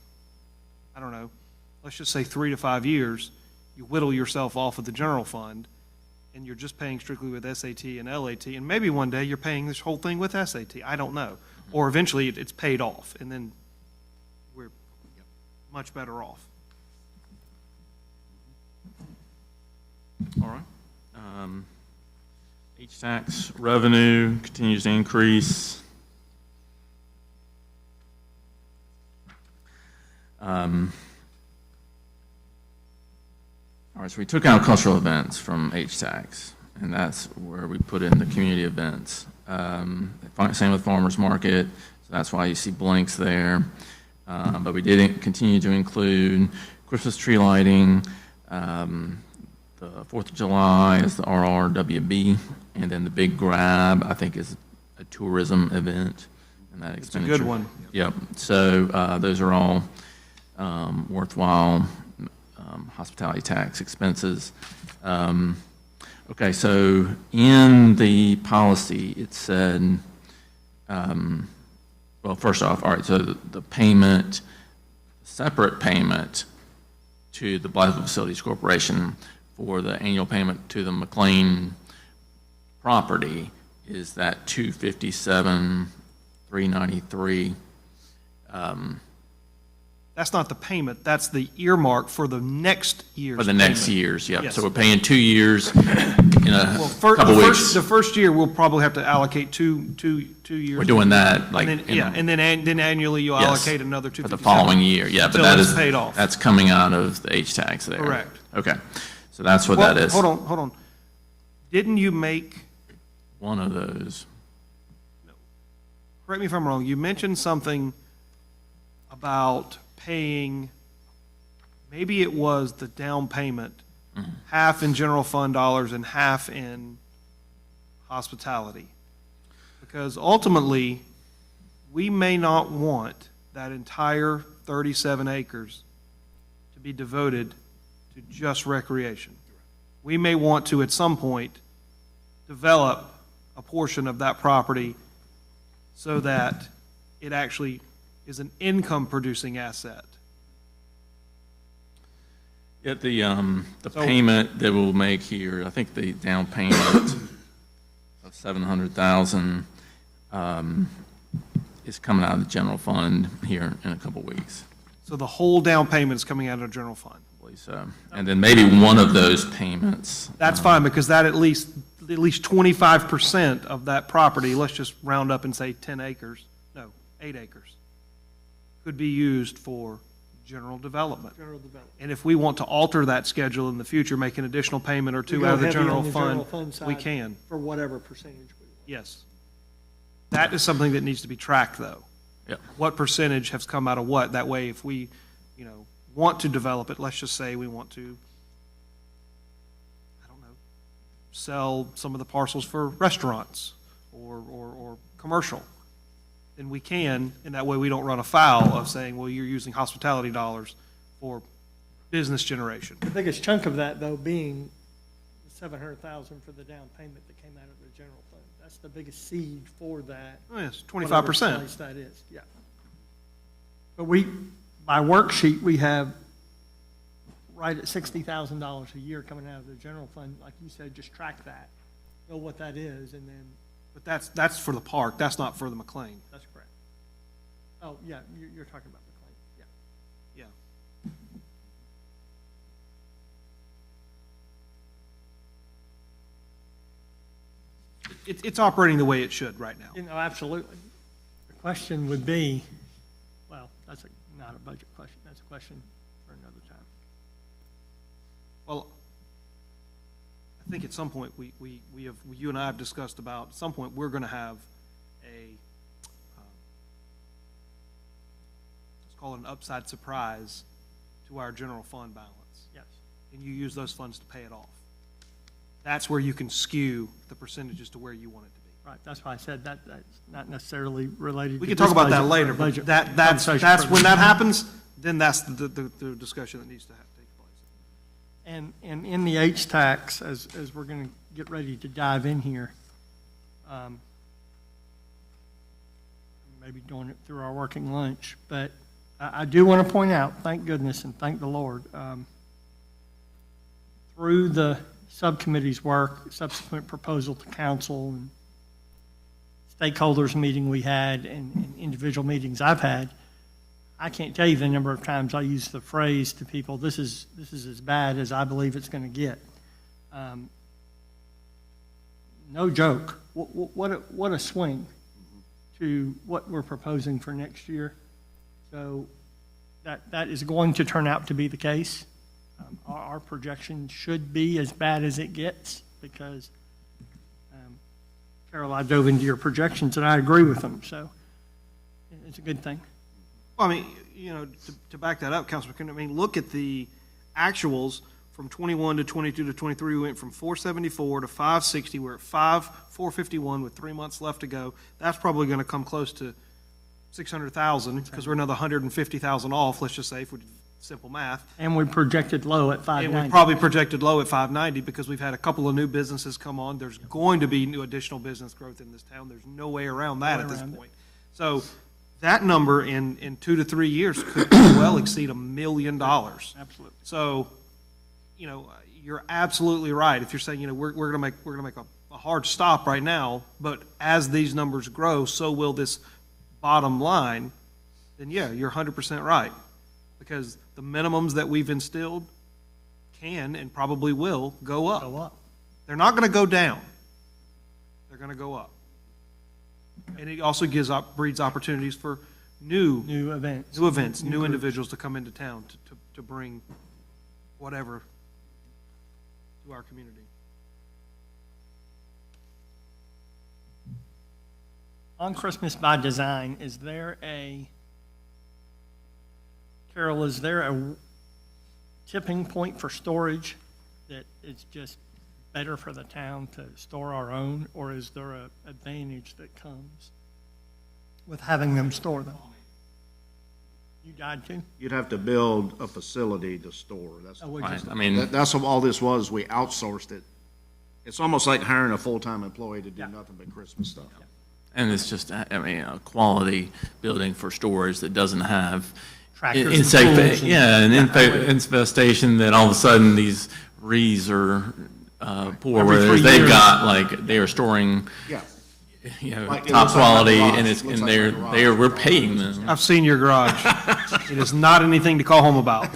I don't know, let's just say 3 to 5 years, you whittle yourself off of the general fund, and you're just paying strictly with SAT and LAT, and maybe one day you're paying this whole thing with SAT, I don't know. Or eventually it's paid off, and then we're much better off. All right. H-tax revenue continues to increase. All right, so we took out cultural events from H-tax, and that's where we put in the community events. Same with farmers market, so that's why you see blanks there. But we did continue to include Christmas tree lighting, the 4th of July is the RRWB, and then the Big Grab, I think, is a tourism event, and that expenditure. It's a good one. Yep, so those are all worthwhile hospitality tax expenses. Okay, so in the policy, it said, well, first off, all right, so the payment, separate payment to the Blythewood Facilities Corporation for the annual payment to the McLean property is that $257,393. That's not the payment, that's the earmark for the next year's For the next payment. years, yep. Yes. So we're paying 2 years in a Well, couple weeks. The first year, we'll probably have to allocate two years. We're doing that like And then, in- yeah, and then annually you'll Yes, allocate another for 257. the following year, yeah, but Until that it's is, paid off. that's coming out of the H-tax there. Correct. Okay, so that's what Well, that is. hold on. Didn't you make, One of those. correct me if I'm wrong, you mentioned something about paying, maybe it was the down payment, half in general fund dollars and half in hospitality. Because ultimately, we may not want that entire 37 acres to be devoted to just recreation. We may want to, at some point, develop a portion of that property so that it actually is an income-producing asset. Yeah, the So- payment that we'll make here, I think the down payment of $700,000 is coming out of the general fund here in a couple weeks, So the whole down payment is coming out of the general fund. I believe so. And then maybe one of those payments. That's fine, because that at least at least 25% of that property, let's just round up and say 10 acres, no, 8 acres, could be used for general development. General development. And if we want to alter that schedule in the future, make an additional payment or We two go out of the heavy on general the fund, we side can, For whatever percentage we want. yes. That is something that needs to be tracked, though. Yeah. What percentage has come out of what? That way, if we, want to develop it, let's just say we want to, I don't know, sell some of the parcels for restaurants or commercial, then we can, and that way we don't run afoul of saying, well, you're using hospitality dollars for business generation. The biggest chunk of that, though, being the $700,000 for the down payment that came out of the general fund. That's the biggest seed for that. Oh, yes, whatever 25%. place that is, yeah. But by worksheet, we have right at $60,000 a year coming out of the general fund. Like you said, just track that, know what that is, and then, But that's for the park, that's not for the McLean. that's correct. Oh, yeah, you're talking about McLean, yeah. Yeah. It's operating the way it should right now. Absolutely. The question would be, well, that's not a budget question, that's a question for another time. Well, I think at some point, you and I have discussed about, at some point, we're gonna have let's call it an upside surprise to our general fund balance. Yes. And you use those funds to pay it off. That's where you can skew the percentages to where you want it to be. Right, that's why I said that's not necessarily related. We to can talk this about that budget, later, budget but that's conversation for when the- that happens, then that's the discussion that needs to take place. And in the H-tax, as we're going to get ready to dive in here, maybe doing it through our working lunch, but I do want to point out, thank goodness and thank the Lord, through the subcommittee's work, subsequent proposal to council, and stakeholders meeting we had, and individual meetings I've had, I can't tell you the number of times I use the phrase to people, this is as bad as I believe it's going to get. No joke. What a swing to what we're proposing for next year. So that is going to turn out to be the case. Our projection should be as bad as it gets because, Carol, I dove into your projections and I agree with them. So it's a good thing. Well, I mean, to back that up, Councilman Kennedy, I mean, look at the actuals from 21 to 22 to 23. We went from 474 to 560. We're at 451 with 3 months left to go. That's probably going to come close to 600,000 because we're another 150,000 off, let's just say, if we did simple math. And we projected low at And 590. we probably projected low at 590 because we've had a couple of new businesses come on. There's going to be new additional business growth in this town. There's no way around that at this point. So that number in 2 to 3 years could well exceed $1 million. Absolutely. So, you're absolutely right. If you're saying, we're gonna make a hard stop right now, but as these numbers grow, so will this bottom line, then yeah, you're 100% right. Because the minimums that we've instilled can and probably will go up. Go up. They're not gonna go down. They're gonna go up. And it also breeds opportunities for new events. new events, new groups. individuals to come into town to bring whatever to our community. On Christmas by Design, Carol, is there a tipping point for storage that it's just better for the town to store our own, or is there an advantage that comes with having them store them? You died too? You'd have to build a facility to store. That's, Oh, we Right, just, I mean, that's what all this was. We outsourced it. It's almost like hiring a full-time employee to do Yeah. nothing but Christmas stuff. and it's just, a quality building for storage that doesn't have Tractors and insect, tools and- an infestation that all of a sudden these reeds are, poor, Every 3 whereas they've years. got, they are storing, Yeah. top Like, it looks like quality, a garage. and Looks like a garage. we're paying them. I've seen your garage. It is not anything to call home about.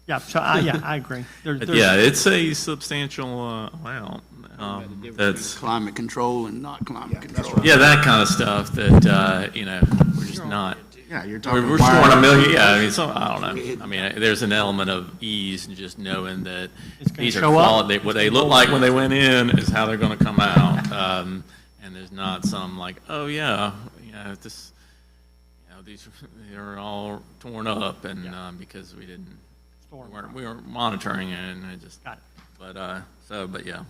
yeah, so I agree. But yeah, it's a substantial, amount. that's, Climate control and not climate control. yeah, that kind of stuff that, you know, we're just not. Yeah, you're talking. We're storing $1 million, yeah, I mean, so, I don't know. I mean, there's an element of ease in just knowing that It's gonna these are show up. quality, what they look like when they went in is how they're gonna come out. And there's not some like, oh, yeah, you know, this, you know, they're all torn up and, because we didn't, we weren't monitoring it and it just. Got it. But yeah.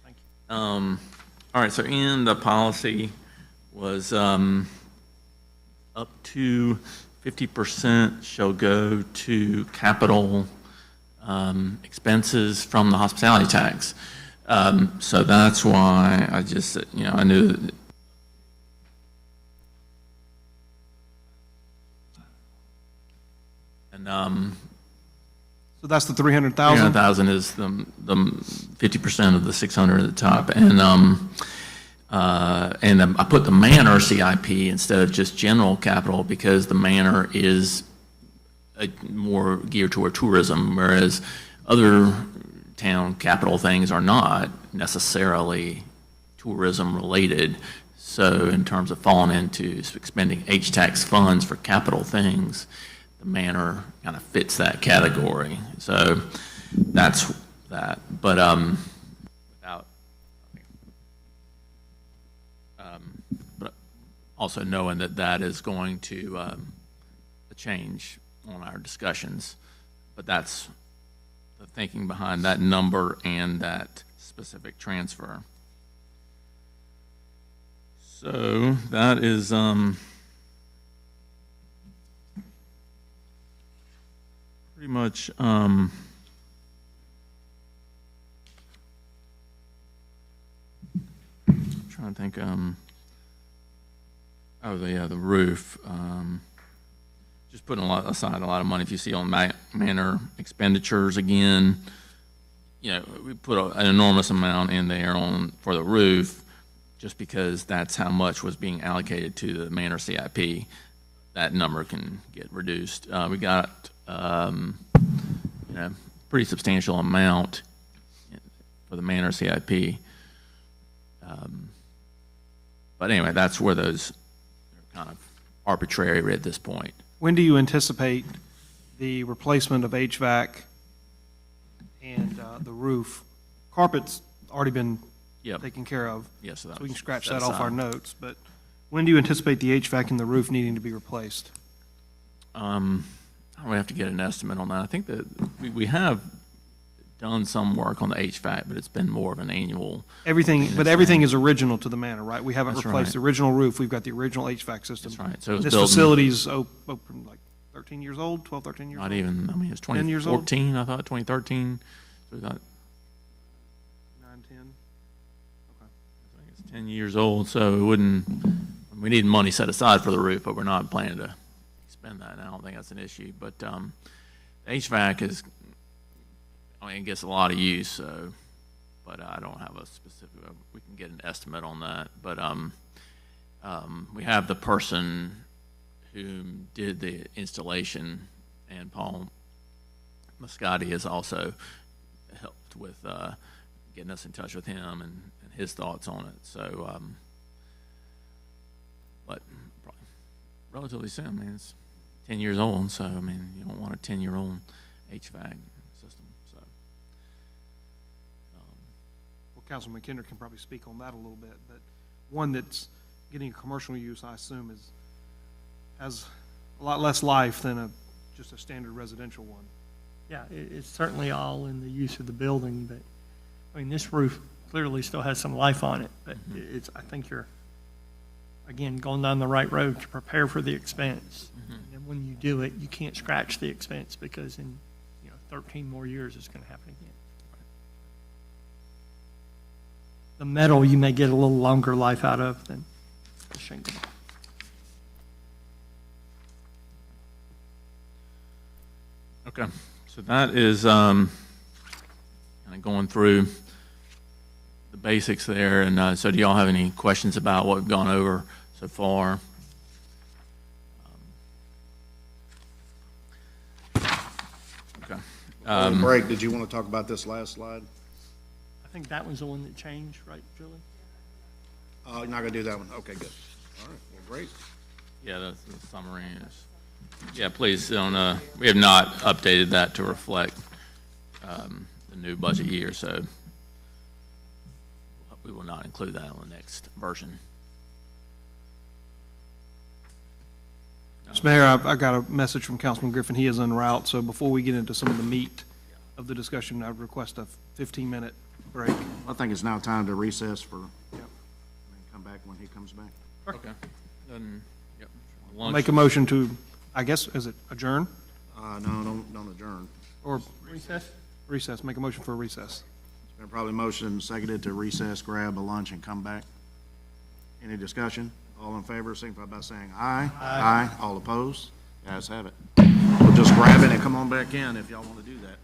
Thank you. All right, so in the policy was, up to 50% shall go to capital expenses from the hospitality tax. So that's why I just, you know, I knew that. And So that's the 300,000? 300,000 is the 50% of the 600 at the top. And I put the manor CIP instead of just general capital because the manor is more geared toward tourism, whereas other town capital things are not necessarily tourism related. So in terms of falling into expending H-tax funds for capital things, the manor kind of fits that category. So that's that. But without, but also knowing that that is going to change on our discussions. But that's the thinking behind that number and that specific transfer. So that is pretty much trying to think the roof, just putting aside a lot of money. If you see on manor expenditures again, you know, we put an enormous amount in there for the roof just because that's how much was being allocated to the manor CIP. That number can get reduced. We got you know, pretty substantial amount for the manor CIP. But anyway, that's where those are kind of arbitrary at this point. When do you anticipate the replacement of HVAC and the roof? Carpet's already been Yep. taken care of. Yes, so So we can that's scratch set that off our aside. notes, but when do you anticipate the HVAC and the roof needing to be replaced? We have to get an estimate on that. I think that we have done some work on the HVAC, but it's been more of an annual. Everything, but That's everything right. is original to the manor, right? We haven't That's replaced the right. original roof. We've got the original HVAC system. That's right. So it's This built in- facility's open like 13 years old, 12, 13 years old? Not even, I mean, it's 10 years old? 2014, I thought, 2013. So we thought, 9, 10. I think it's 10 years old, so we need money set aside for the roof, but we're not planning to expend that. And I don't think that's an issue. But the HVAC is, I mean, it gets a lot of use, so, but I don't have a specific, we can get an estimate on that. But we have the person who did the installation, and Paul Muscati has also helped with getting us in touch with him and his thoughts on it. So, but probably relatively soon. I mean, it's 10 years old, so I mean, you don't want a 10-year-old HVAC system. So, Well, Councilman McKinnon can probably speak on that a little bit, but one that's getting commercial use, I assume, has a lot less life than just a standard residential one. Yeah, it's certainly all in the use of the building, but, I mean, this roof clearly still has some life on it, but it's, I think you're, again, going down the right road to prepare for the expense. And when you do it, you can't scratch the expense because in, 13 more years, it's gonna happen again. The metal, you may get a little longer life out of than the shingle. okay, so that is kind of going through the basics there. And so, do y'all have any questions about what we've gone over so far? Okay. Break, did you want to talk about this last slide? I think that was the one that changed, right, Julie? You're not gonna do that one? Okay, good. All right, well, great. Yeah, that's the summary is, yeah, please, don't, we have not updated that to reflect, the new budget year, so we will not include that on the next version. Mr. Mayor, I got a message from Councilman Griffin. He is en route, so before we get into some of the meat of the discussion, I would request a 15-minute break. I think it's now time to recess for, Yep. and come back when he comes back. Okay. Then, yep. Make a motion to, I guess, is it adjourn No, don't adjourn. or Recess? recess? Make a motion for a recess. It's been probably motioned and seconded to recess, grab a lunch, and come back. Any discussion? All in favor, signify by saying aye. Aye. All opposed? Guys have it. We'll just grab it and come on back in if y'all want to do that.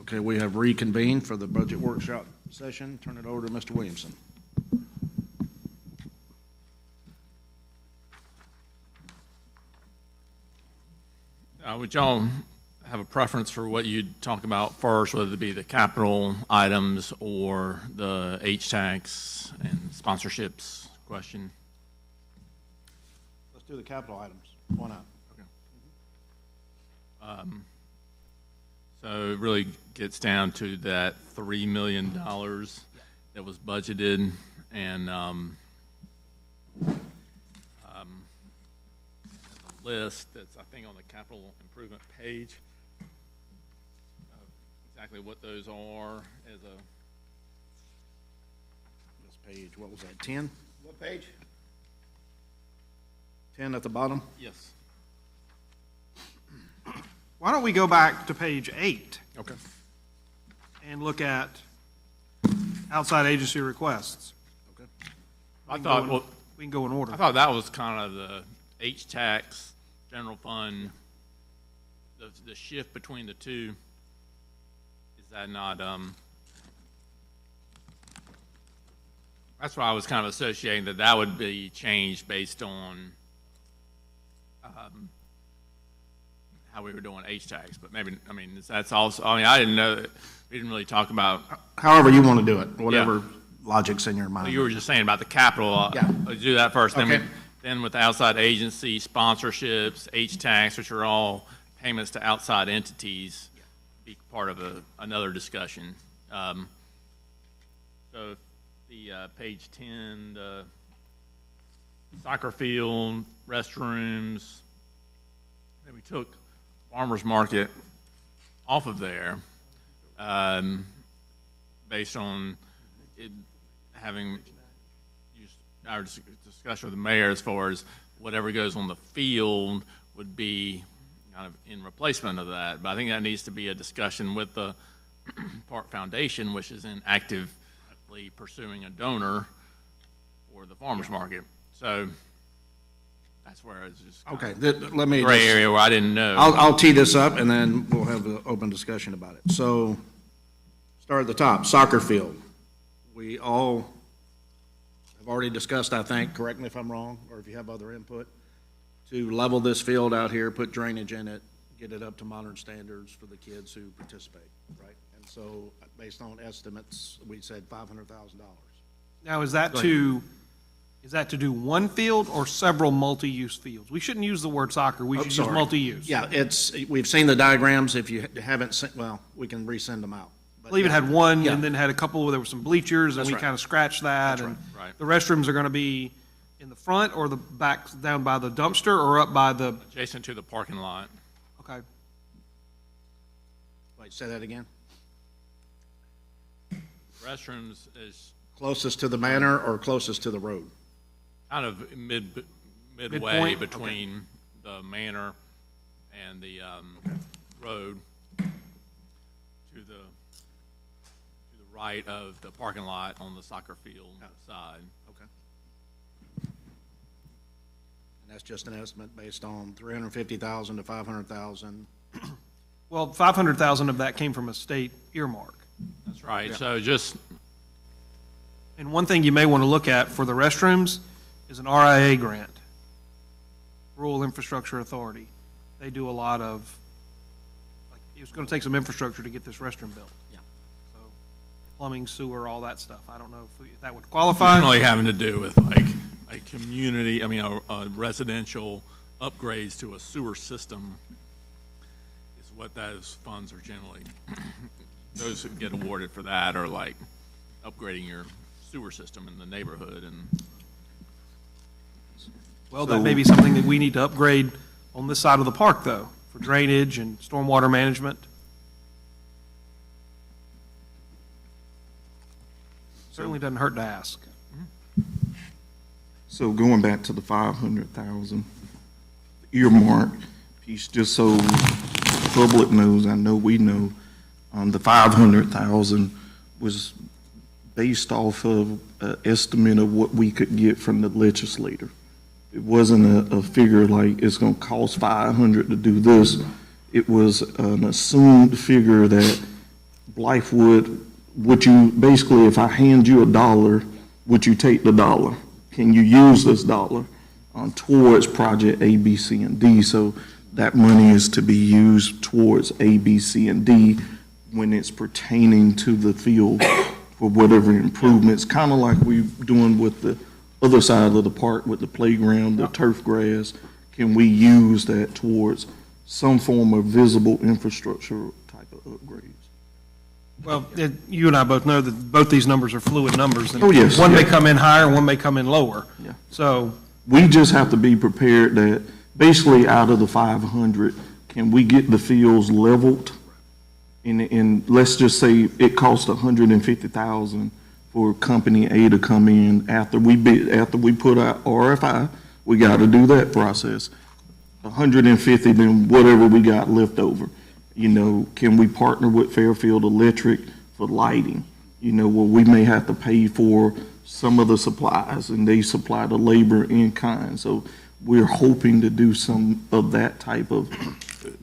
Okay, we have reconvened for the budget workshop session. Turn it over to Mr. Williamson. Would y'all have a preference for what you'd talk about first, whether it be the capital items or the H-tax and sponsorships question? Let's do the capital items. Why not? So it really gets down to that $3 million that was budgeted, and the list that's, I think, on the capital improvement page, exactly what those are as a, This page, what was that, 10? What page? 10 at the bottom? yes. Why don't we go back to page 8 Okay. and look at outside agency requests? Okay. I thought, well, We can go in order. I thought that was kind of the H-tax, general fund, the shift between the two. Is that not, that's why I was kind of associating that would be changed based on, how we were doing H-tax, but maybe, I mean, that's also, I mean, I didn't know, we didn't really talk about, However you want to do it, whatever logic's in your mind. you were just saying about the capital. Yeah. Let's do that first, Okay. then with the outside agency, sponsorships, H-tax, which are all payments to outside entities, be part of another discussion. So the page 10, the soccer field, restrooms, then we took farmer's market off of there, based on it having used our discussion with the mayor as far as whatever goes on the field would be kind of in replacement of that. But I think that needs to be a discussion with the Park Foundation, which is in actively pursuing a donor for the farmer's market. So that's where it's just kind Okay, of let me gray just, area where I didn't know. I'll tee this up and then we'll have an open discussion about it. So, start at the top, soccer field. We all have already discussed, I think, correct me if I'm wrong, or if you have other input, to level this field out here, put drainage in it, get it up to modern standards for the kids who participate, right? And so, based on estimates, we said $500,000. Now, is that to do one field or several multi-use fields? We shouldn't use the word soccer, we should use sorry. multi-use. Yeah, we've seen the diagrams. If you haven't seen, well, we can resend them out. I believe it had one, Yeah. and then had a couple where there were some bleachers, and That's we right. kind of scratched that. That's And right. Right. the restrooms are gonna be in the front or the back, down by the dumpster, or up by the, Adjacent to the parking lot. okay. Wait, say that again? Restrooms is Closest to the manor or closest to the road? kind of midway Midpoint? between the manor and the road to the right of the parking lot on the soccer field side. Okay. And that's just an estimate based on 350,000 to 500,000. Well, 500,000 of that came from a state earmark. That's right. So just, And one thing you may want to look at for the restrooms is an RIA grant, Rural Infrastructure Authority. They do a lot of, like, it's going to take some infrastructure to get this restroom built. Yeah. So plumbing, sewer, all that stuff. I don't know if that would it's qualify. really having to do with like a community, I mean, a residential upgrades to a sewer system is what those funds are generally. Those who get awarded for that are like upgrading your sewer system in the neighborhood and. Well, that may be something that we need to upgrade on this side of the park, though, for drainage and stormwater management. Certainly doesn't hurt to ask. So going back to the 500,000 earmark piece, just so the public knows, I know we know, the 500,000 was based off of an estimate of what we could get from the legislator. It wasn't a figure like it's gonna cost 500 to do this. It was an assumed figure that Blythewood, would you, basically, if I hand you $1, would you take the dollar? Can you use this dollar towards project A, B, C, and D? So that money is to be used towards A, B, C, and D when it's pertaining to the field for whatever improvements, kind of like we're doing with the other side of the park with the playground, the turf grass. Can we use that towards some form of visible infrastructure type of upgrades? Well, you and I both know that both these numbers are fluid numbers. And Oh, yes, one may yeah. come in higher, one may come in lower. Yeah. So, We just have to be prepared that basically out of the 500, can we get the fields leveled? And let's just say it costs $150,000 for company A to come in after we put out RFI, we got to do that process. 150, then whatever we got left over. You know, can we partner with Fairfield Electric for lighting? You know, where we may have to pay for some of the supplies and they supply the labor in kind. So we're hoping to do some of that type of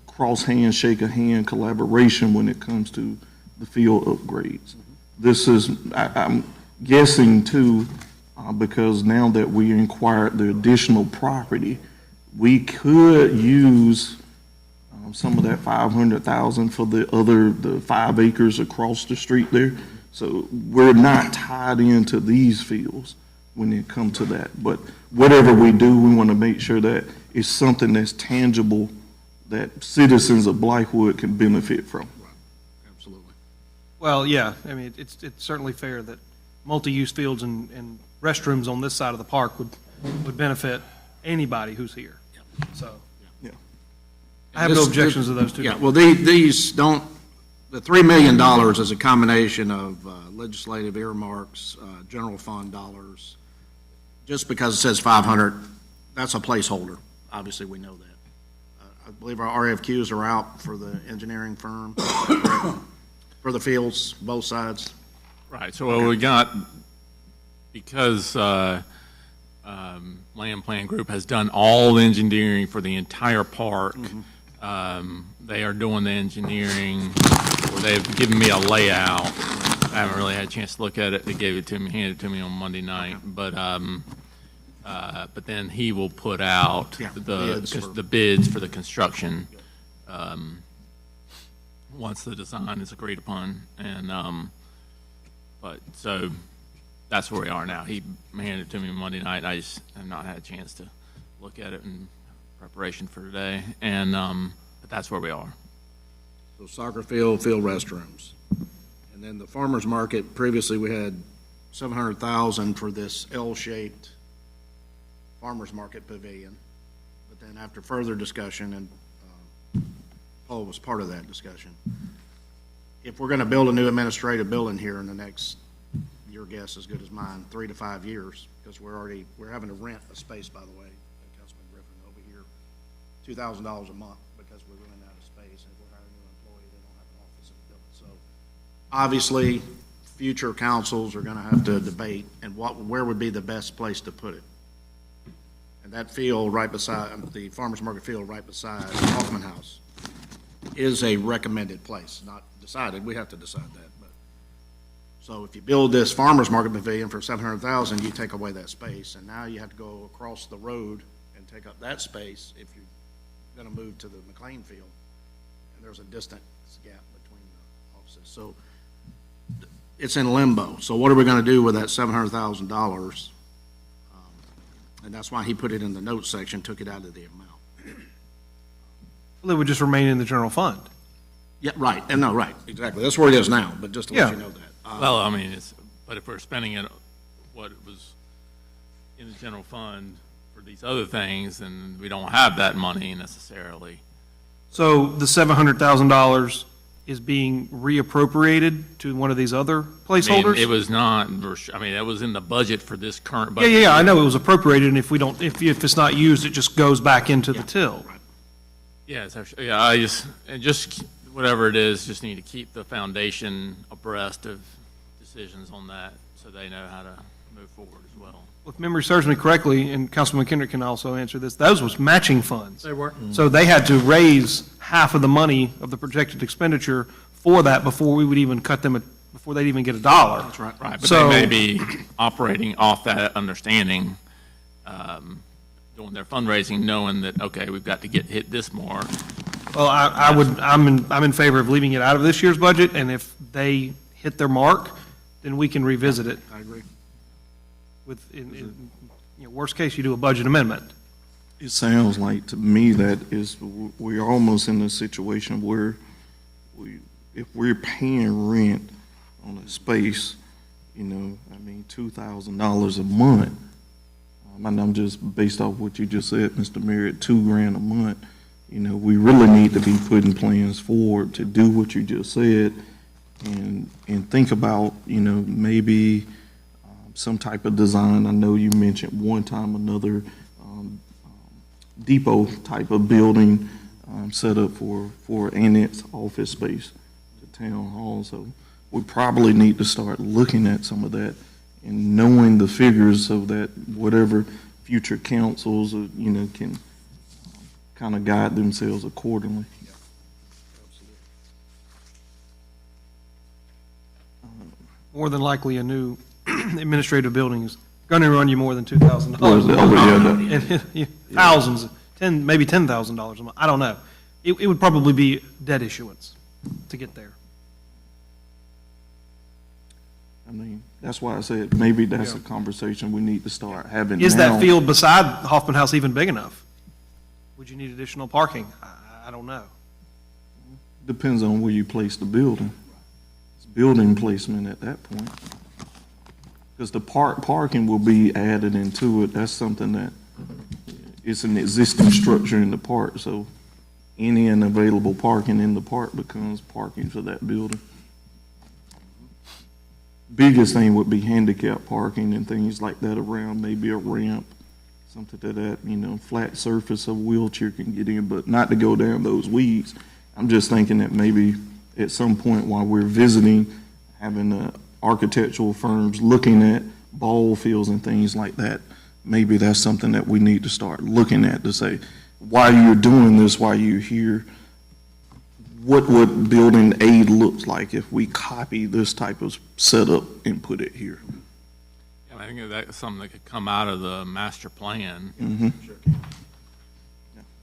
cross hand, shake a hand collaboration when it comes to the field upgrades. This is, I'm guessing too, because now that we inquired the additional property, we could use some of that 500,000 for the 5 acres across the street there. So we're not tied into these fields when it comes to that. But whatever we do, we want to make sure that it's something that's tangible that citizens of Blythewood can benefit from. Absolutely. well, yeah, I mean, it's certainly fair that multi-use fields and restrooms on this side of the park would benefit anybody who's here. So, Yeah. I have no objections to those two. Yeah, well, these don't, the $3 million is a combination of legislative earmarks, general fund dollars. Just because it says 500, that's a placeholder. Obviously, we know that. I believe our RFQs are out for the engineering firm, for the fields, both sides. Right, so what we got, because Land Plan Group has done all the engineering for the entire park, they are doing the engineering, or they've given me a layout. I haven't really had a chance to look at it. They gave it to me, handed it to me on Monday night, but then he will put out the bids for the construction, once the design is agreed upon, and, but, so, that's where we are now. He handed it to me Monday night. I just have not had a chance to look at it in preparation for today, and, but that's where we are. So soccer field, field restrooms. And then the farmer's market, previously we had 700,000 for this L-shaped farmer's market pavilion. But then after further discussion, and Paul was part of that discussion, if we're gonna build a new administrative building here in the next, your guess as good as mine, 3 to 5 years, because we're having to rent a space, by the way, Councilman Griffin, over here, $2,000 a month, because we're running out of space, and if we're hiring a new employee, they don't have an office in the building. So obviously, future councils are gonna have to debate, and where would be the best place to put it? And that field right beside, the farmer's market field right beside Hoffman House is a recommended place, not decided, we have to decide that, but. So if you build this farmer's market pavilion for 700,000, you take away that space, and now you have to go across the road and take up that space if you're gonna move to the McLean field, and there's a distance gap between the offices, so it's in limbo. So what are we gonna do with that $700,000? And that's why he put it in the notes section, took it out of the amount. Well, it would just remain in the general fund. Yeah, right, and no, right, exactly, that's where it is now, but just to let you know that. Well, I mean, but if we're spending it, what it was in the general fund for these other things, then we don't have that money necessarily. So the $700,000 is being reappropriated to one of these other I mean, placeholders? it was not, I mean, it was in the budget for this current Yeah, budget. yeah, yeah, I year. know it was appropriated, and if we don't, if it's not used, it just goes back into the till. Yeah, it's actually, yeah, and just whatever it is, just need to keep the foundation abreast of decisions on that, so they know how to move forward as well. If memory serves me correctly, and Councilman Kendrick can also answer this, those was matching funds. They were. So they had to raise half of the money of the projected expenditure for that before we would even cut them, before they'd even get a dollar. That's right. Right, but So- they may be operating off that understanding, doing their fundraising, knowing that, okay, we've got to get hit this more. Well, I'm in favor of leaving it out of this year's budget, and if they hit their mark, then we can revisit it. I agree. With, worst case, you do a budget amendment. It sounds like to me that is, we're almost in a situation where if we're paying rent on a space, $2,000 a month, and I'm just, based off what you just said, Mr. Mayor, $2,000 a month, we really need to be putting plans forward to do what you just said and think about, maybe some type of design. I know you mentioned one time another depot type of building set up for annex office space to town hall. So we probably need to start looking at some of that and knowing the figures so that whatever future councils, can kind of guide themselves accordingly. More than likely, a new administrative building is going to run you more than $2,000. And thousands, maybe $10,000 a month. I don't know. It would probably be debt issuance to get there. That's why I said maybe that's a conversation we need to start having now. Is that field beside Hoffman House even big enough? Would you need additional parking? I don't know. Depends on where you place the building. It's building placement at that point. Because the parking will be added into it. That's something that it's an existing structure in the park, so any unavailable parking in the park becomes parking for that building. Biggest thing would be handicap parking and things like that around, maybe a ramp, something to that, flat surface a wheelchair can get in, but not to go down those weeds. I'm just thinking that maybe at some point while we're visiting, having architectural firms looking at ball fields and things like that, maybe that's something that we need to start looking at to say, while you're doing this, while you're here, what would building aid looks like if we copy this type of setup and put it here? Yeah, I think that's something that could come out of the master plan. Sure can.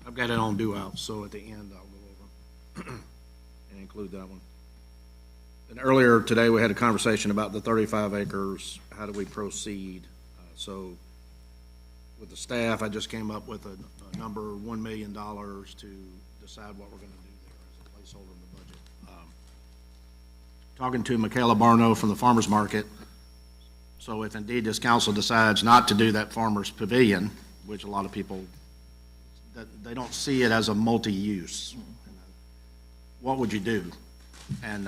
I've got it on do out, so at the end I'll go over and include that one. And earlier today, we had a conversation about the 35 acres. How do we proceed? So with the staff, I just came up with a number, $1 million to decide what we're going to do there as a placeholder in the budget. Talking to Michaela Barno from the farmer's market. So if indeed this council decides not to do that farmer's pavilion, which a lot of people, they don't see it as a multi-use. What would you do? And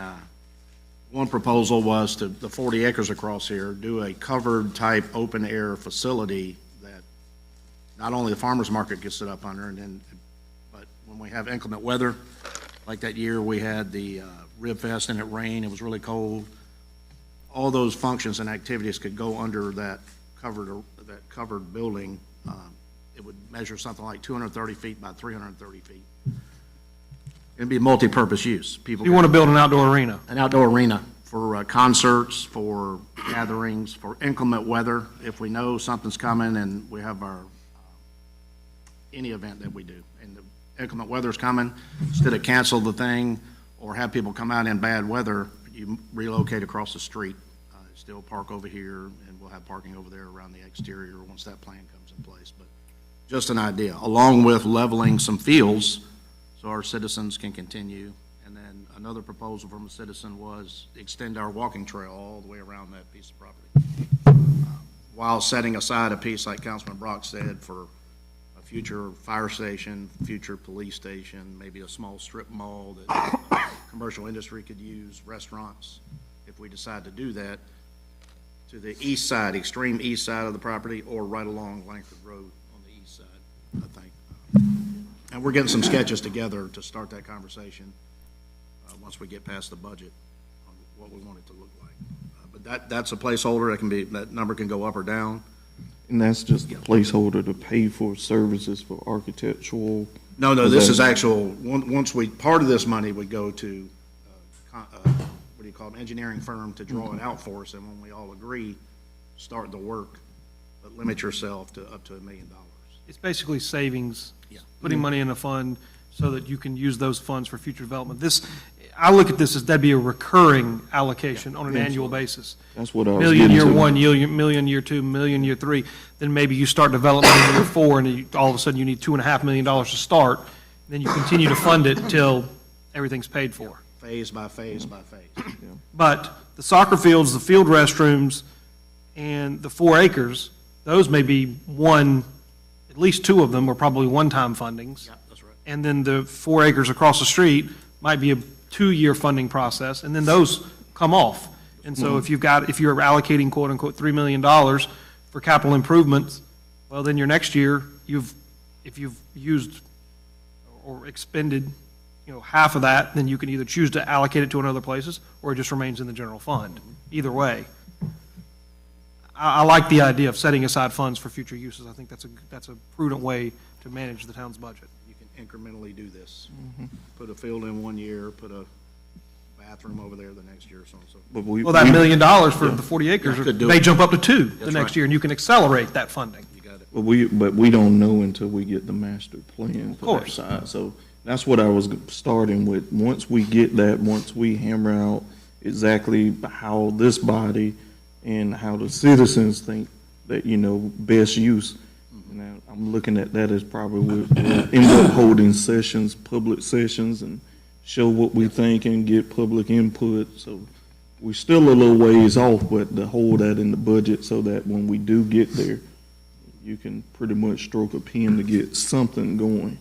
one proposal was to, the 40 acres across here, do a covered type open air facility that not only the farmer's market gets sit up under, but when we have inclement weather, like that year we had the Rib Fest and it rained, it was really cold, all those functions and activities could go under that covered building. It would measure something like 230 feet by 330 feet. It'd be multi-purpose use. People You want to build an outdoor arena? an outdoor arena for concerts, for gatherings, for inclement weather. If we know something's coming and we have our, any event that we do, and the inclement weather's coming, instead of cancel the thing or have people come out in bad weather, you relocate across the street. Still park over here, and we'll have parking over there around the exterior once that plan comes in place. But just an idea, along with leveling some fields so our citizens can continue. And then another proposal from a citizen was extend our walking trail all the way around that piece of property. While setting aside a piece, like Councilman Brock said, for a future fire station, future police station, maybe a small strip mall that commercial industry could use, restaurants, if we decide to do that, to the east side, extreme east side of the property, or right along Langford Road on the east side, I think. And we're getting some sketches together to start that conversation once we get past the budget on what we want it to look like. But that's a placeholder. That can be, that number can go up or down. And that's just a placeholder to pay for services for architectural. No, this is actual, once we, part of this money would go to what do you call them, engineering firm to draw it out for us, and when we all agree, start the work, but limit yourself to up to $1 million. It's basically savings, Yeah. putting money in a fund so that you can use those funds for future development. I look at this as that'd be a recurring allocation on an annual basis. That's what I was Million getting year to. one, million year two, million year three, then maybe you start development in year four, and all of a sudden you need $2.5 million to start, then you continue to fund it until everything's paid for. Phase by phase by phase. But the soccer fields, the field restrooms, and the 4 acres, those may be at least 2 of them are probably one-time fundings. Yeah, that's right. And then the 4 acres across the street might be a 2-year funding process, and then those come off. And so if you're allocating quote-unquote $3 million for capital improvements, well, then your next year, if you've used or expended, half of that, then you can either choose to allocate it to another places, or it just remains in the general fund. Either way. I like the idea of setting aside funds for future uses. I think that's a prudent way to manage the town's budget. You can incrementally do this. Put a field in 1 year, put a bathroom over there the next year, so on and so forth. But we- Well, that $1 we- million for the 40 acres, Could do may it. jump up to 2 the That's next right. year, and you can accelerate that funding. You got it. But we don't know until we get the master plan for that course. side. So that's what I was starting with. Once we get that, once we hammer out exactly how this body and how the citizens think that, best use. And I'm looking at that as probably we'll end up holding sessions, public sessions, and show what we think and get public input. So we're still a little ways off, but to hold that in the budget so that when we do get there, you can pretty much stroke a pen to get something going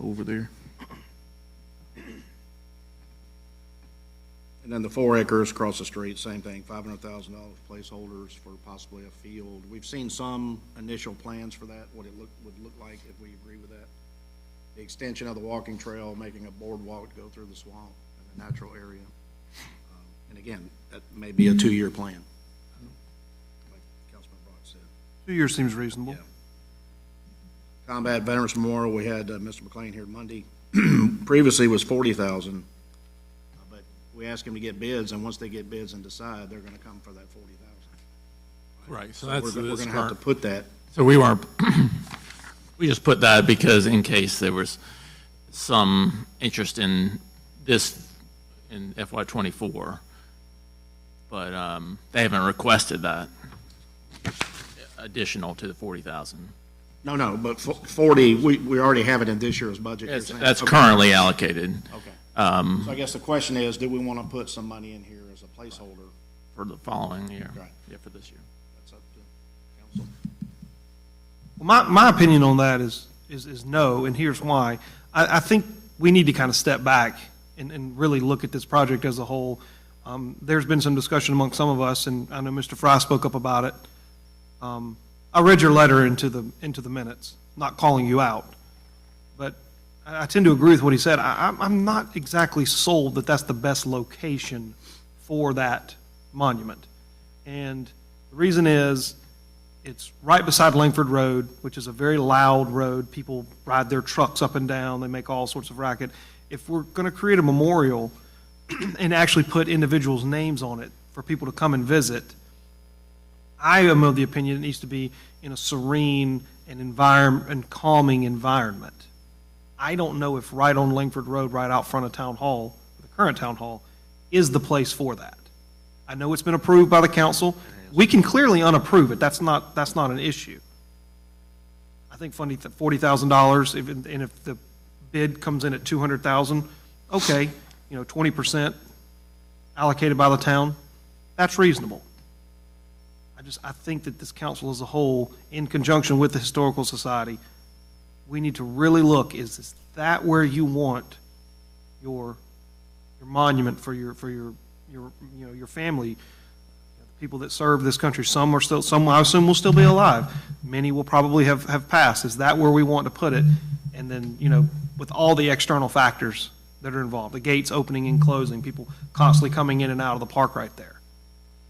over there. And then the 4 acres across the street, same thing, $500,000 placeholders for possibly a field. We've seen some initial plans for that, what it would look like if we agree with that. The extension of the walking trail, making a boardwalk to go through the swamp and the natural area. And again, that may be a 2-year plan, like Councilman Brock said. 2 years seems reasonable. Yeah. Combat Veterans Memorial, we had Mr. McLean here Monday. Previously was 40,000, but we asked him to get bids, and once they get bids and decide, they're gonna come for that 40,000. Right, so We're that's gonna this have to current. put that, So we weren't, we just put that because in case there was some interest in this in FY '24. But they haven't requested that additional to the 40,000. no, but 40, we already have it in this year's budget. you're saying? That's Okay. currently allocated Okay. So I guess the question is, do we wanna put some money in here as a placeholder? for the following year. Right. Yeah, for this year. That's up to council. Well, my opinion on that is no, and here's why. I think we need to kind of step back and really look at this project as a whole. There's been some discussion among some of us, and I know Mr. Fry spoke up about it. I read your letter into the minutes, not calling you out, but I tend to agree with what he said. I'm not exactly sold that that's the best location for that monument. And the reason is, it's right beside Langford Road, which is a very loud road. People ride their trucks up and down. They make all sorts of racket. If we're going to create a memorial and actually put individuals' names on it for people to come and visit, I am of the opinion it needs to be in a serene and calming environment. I don't know if right on Langford Road, right out front of Town Hall, the current Town Hall, is the place for that. I know it's been approved by the council. We can clearly unapprove it. That's not an issue. I think $40,000, and if the bid comes in at $200,000, okay, 20% allocated by the town, that's reasonable. I think that this council as a whole, in conjunction with the Historical Society, we need to really look, is that where you want your monument for your family, people that serve this country? Some I assume will still be alive. Many will probably have passed. Is that where we want to put it? And then, with all the external factors that are involved, the gates opening and closing, people constantly coming in and out of the park right there.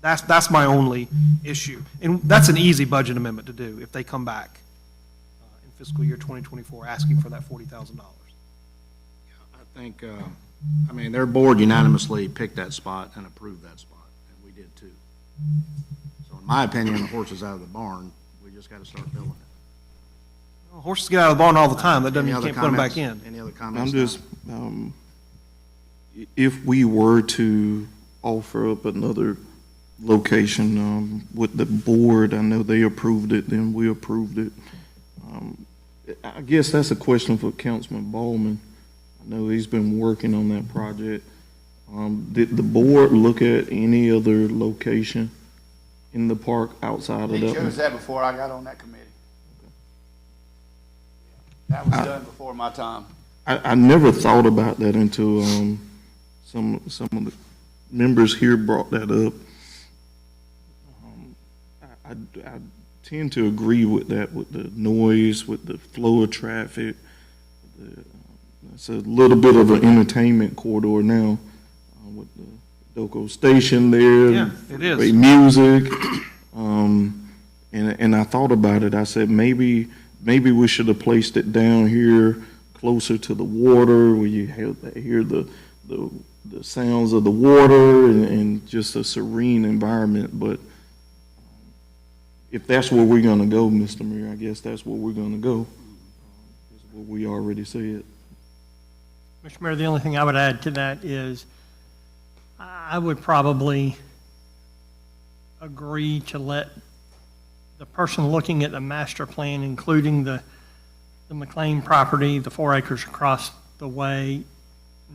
That's my only issue. And that's an easy budget amendment to do if they come back in fiscal year 2024 asking for that $40,000. I think I mean, their board unanimously picked that spot and approved that spot, and we did too. So in my opinion, the horse is out of the barn, we just gotta start building it. Well, horses get out of the barn all the time, that doesn't mean Any you other can't put them back comments? in. Any other I'm comments? just, if we were to offer up another location, with the board, I know they approved it, then we approved it. I guess that's a question for Councilman Ballman. I know he's been working on that project. Did the board look at any other location in the park outside of They that chose one? that before I got on that committee. That was done before my time. I never thought about that until, some of the members here brought that up. I tend to agree with that, with the noise, with the flow of traffic. It's a little bit of an entertainment corridor now, with the Doco station there. Yeah, it is. Great music. And I thought about it. I said, maybe we should have placed it down here closer to the water, where you hear the sounds of the water and just a serene environment. But if that's where we're gonna go, Mr. Mayor, I guess that's where we're gonna go. Is what we already said. Mr. Mayor, the only thing I would add to that is I would probably agree to let the person looking at the master plan, including the McLean property, the 4 acres across the way,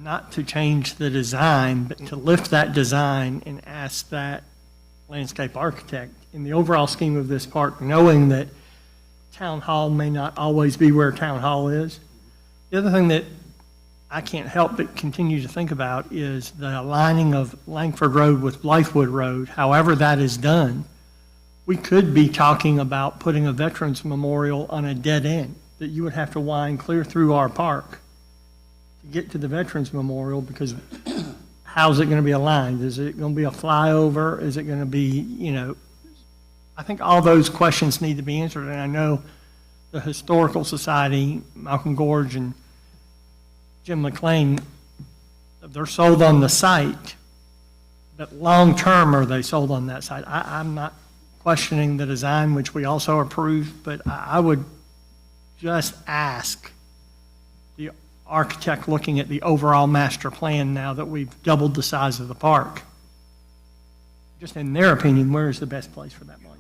not to change the design, but to lift that design and ask that landscape architect in the overall scheme of this park, knowing that town hall may not always be where town hall is. The other thing that I can't help but continue to think about is the aligning of Langford Road with Blythewood Road. However that is done, we could be talking about putting a Veterans Memorial on a dead end, that you would have to wind clear through our park to get to the Veterans Memorial, because how's it going to be aligned? Is it going to be a flyover? Is it going to be, I think all those questions need to be answered, and I know the Historical Society, Malcolm Gorge and Jim McLean, they're sold on the site, but long-term, are they sold on that site? I'm not questioning the design, which we also approved, but I would just ask the architect looking at the overall master plan now that we've doubled the size of the park, just in their opinion, where is the best place for that money?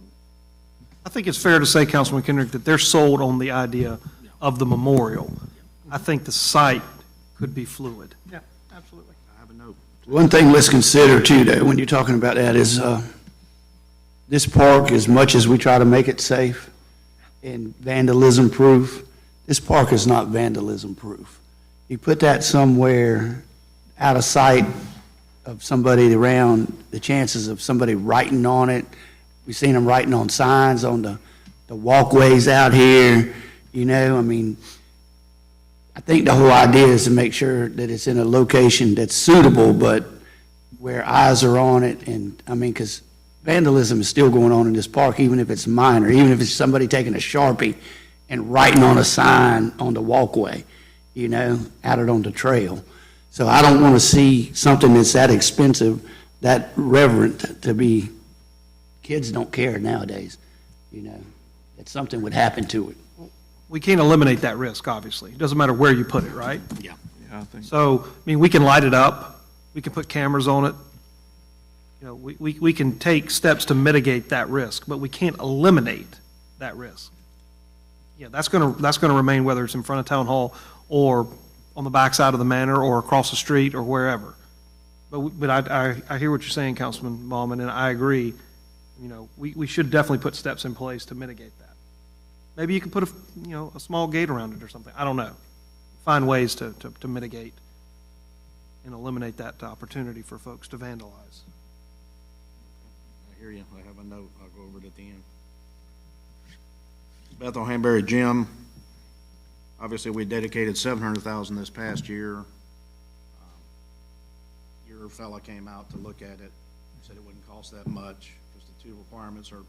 I think it's fair to say, Councilman Kendrick, that they're sold on the idea of the memorial. I think the site could be fluid. Yeah, absolutely. I have a note. One thing let's consider too, though, when you're talking about that is, this park, as much as we try to make it safe and vandalism-proof, this park is not vandalism-proof. You put that somewhere out of sight of somebody around, the chances of somebody writing on it, we've seen them writing on signs on the walkways out here, I think the whole idea is to make sure that it's in a location that's suitable, but where eyes are on it, and, because vandalism is still going on in this park, even if it's minor, even if it's somebody taking a Sharpie and writing on a sign on the walkway, out it on the trail. So I don't want to see something that's that expensive, that reverent to be, kids don't care nowadays, that something would happen to it. We can't eliminate that risk, obviously. It doesn't matter where you put it, right? Yeah. Yeah, I think. So, we can light it up, we can put cameras on it. We can take steps to mitigate that risk, but we can't eliminate that risk. Yeah, that's gonna remain, whether it's in front of Town Hall or on the backside of the manor or across the street or wherever. But I hear what you're saying, Councilman Ballman, and I agree. We should definitely put steps in place to mitigate that. Maybe you can put a small gate around it or something. I don't know. Find ways to mitigate and eliminate that opportunity for folks to vandalize. I hear you. I have a note. I'll go over it at the end. Bethel Hanbury Gym. Obviously, we dedicated $700,000 this past year. Your fella came out to look at it. Said it wouldn't cost that much, because the two requirements are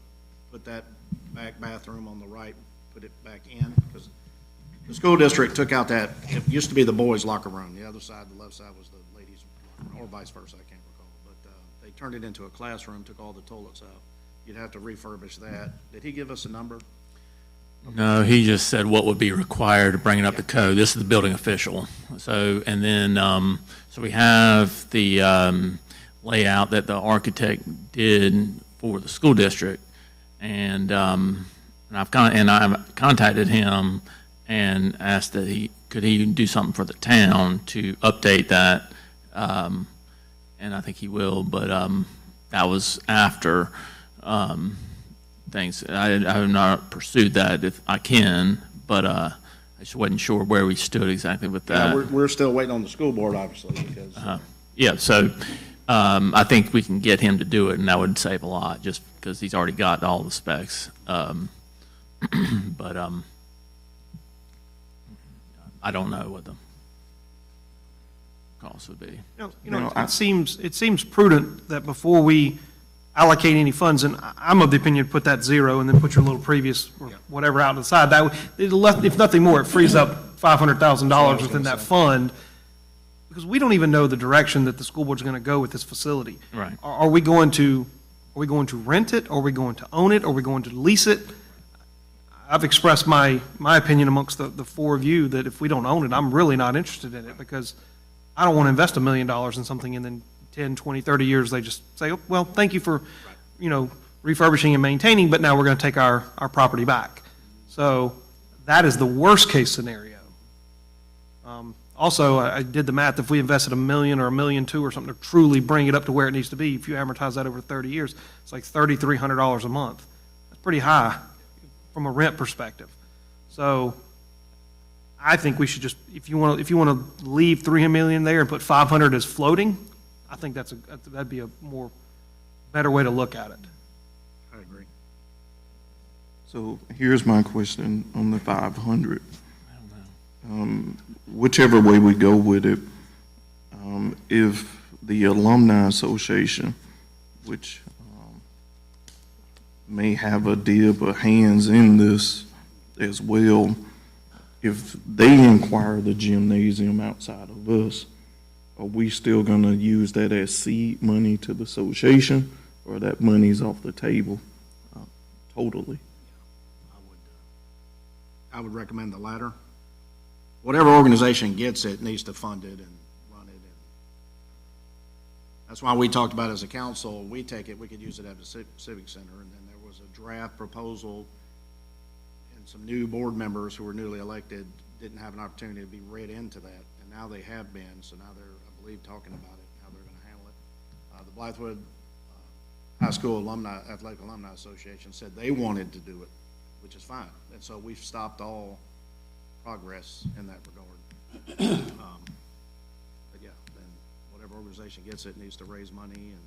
put that back bathroom on the right, put it back in, because The school district took out that, it used to be the boys' locker room. The other side, the left side was the ladies' locker room, or vice versa, I can't recall. But they turned it into a classroom, took all the toilets out. You'd have to refurbish that. Did he give us a number? No, he just said what would be required to bring it up to code. This is the building official. So, and then, so we have the layout that the architect did for the school district. And I've contacted him and asked that could he do something for the town to update that. And I think he will, but that was after things. I have not pursued that if I can, but I just wasn't sure where we stood exactly with that. Yeah, we're still waiting on the school board, obviously, because. Yeah, so I think we can get him to do it, and that would save a lot, just because he's already got all the specs. But I don't know what the cost would be. It seems prudent that before we allocate any funds, and I'm of the opinion, put that 0 and then put your little previous or whatever out to the side. If nothing more, it frees up $500,000 within that fund, because we don't even know the direction that the school board's going to go with this facility. Right. Are we going to rent it? Are we going to own it? Are we going to lease it? I've expressed my opinion amongst the four of you that if we don't own it, I'm really not interested in it, because I don't want to invest $1 million in something and then 10, 20, 30 years, they just say, oh, well, thank you for, refurbishing and maintaining, but now we're going to take our property back. So that is the worst case scenario. Also, I did the math. If we invested $1 million or $1.2 million or something to truly bring it up to where it needs to be, if you amortize that over 30 years, it's like $3,300 a month. That's pretty high from a rent perspective. So I think we should just, if you want to leave $300 million there and put 500 as floating, I think that'd be a better way to look at it. I agree. So here's my question on the 500. Whichever way we go with it, if the Alumni Association, which may have a dib of hands in this as well, if they inquire the gymnasium outside of us, are we still going to use that as seed money to the association, or that money's off the table totally? I would recommend the latter. Whatever organization gets it needs to fund it and run it. And that's why we talked about as a council, we take it, we could use it at the Civic Center. And then there was a draft proposal, and some new board members who were newly elected didn't have an opportunity to be read into that. And now they have been, so now they're, I believe, talking about it, how they're going to handle it. The Blythewood High School Athletic Alumni Association said they wanted to do it, which is fine. And so we've stopped all progress in that regard. But yeah, then whatever organization gets it needs to raise money, and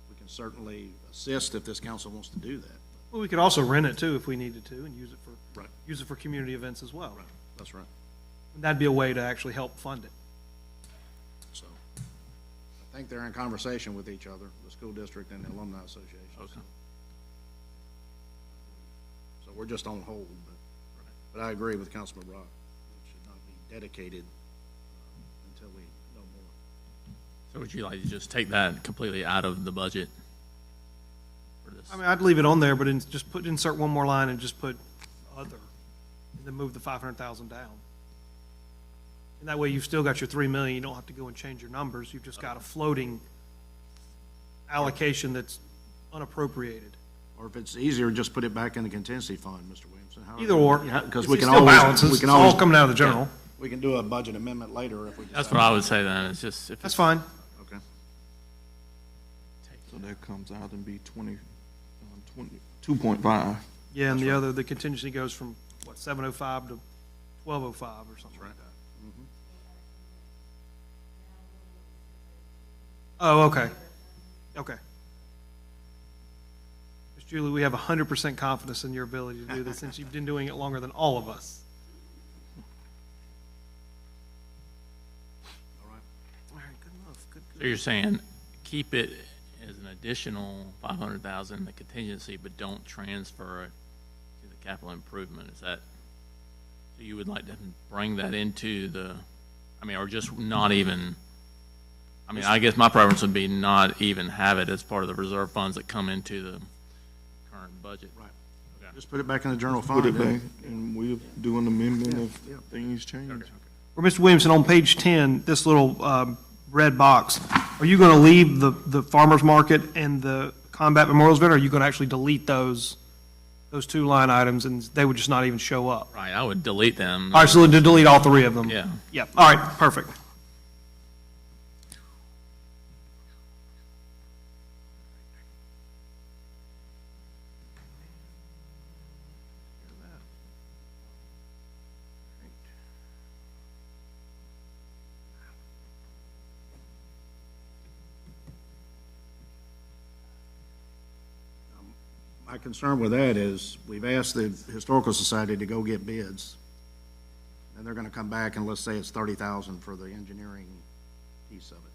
we can certainly assist if this council wants to do that. Well, we could also rent it too if we needed to, and use it for community events as well. Right. That's right. And that'd be a way to actually help fund it. So I think they're in conversation with each other, the school district and the alumni association. Okay. So we're just on hold, but I agree with Councilman Brock. It should not be dedicated until we know more. So would you like to just take that completely out of the budget for this? I mean, I'd leave it on there, but insert one more line and just put other, and then move the 500,000 down. And that way you've still got your 3 million. You don't have to go and change your numbers. You've just got a floating allocation that's unappropriated. Or if it's easier, just put it back in the contingency fund, Mr. Williamson. Either or. Because It we can still always, balances. we can It's all always, coming out of the general. we can do a budget amendment later if we decide. That's what I would say then, it's just, if That's it's, fine. Okay. So that comes out and be 2.5. Yeah, and the contingency goes from, 705 to 1205 or something like that. Oh, okay. Okay. Ms. Julie, we have 100% confidence in your ability to do this since you've been doing it longer than all of us. All right. All right, good enough. Good. so you're saying, keep it as an additional 500,000 in the contingency, but don't transfer it to the capital improvement, is that? So you would like to bring that into the, I mean, or just not even, I mean, I guess my preference would be not even have it as part of the reserve funds that come into the current budget. Right. Okay. Just put it back in the general fund. Put it and- back, and we'll do an amendment Yeah. if things change. Or Mr. Williamson, on page 10, this little red box, are you going to leave the farmer's market and the combat memorials event, or are you going to actually delete those two line items, and they would just not even show up? Right, I would delete them. All right, so to delete all three of them? Yeah. Yep, all right, perfect. My concern with that is, we've asked the Historical Society to go get bids, and they're gonna come back and let's say it's 30,000 for the engineering piece of it.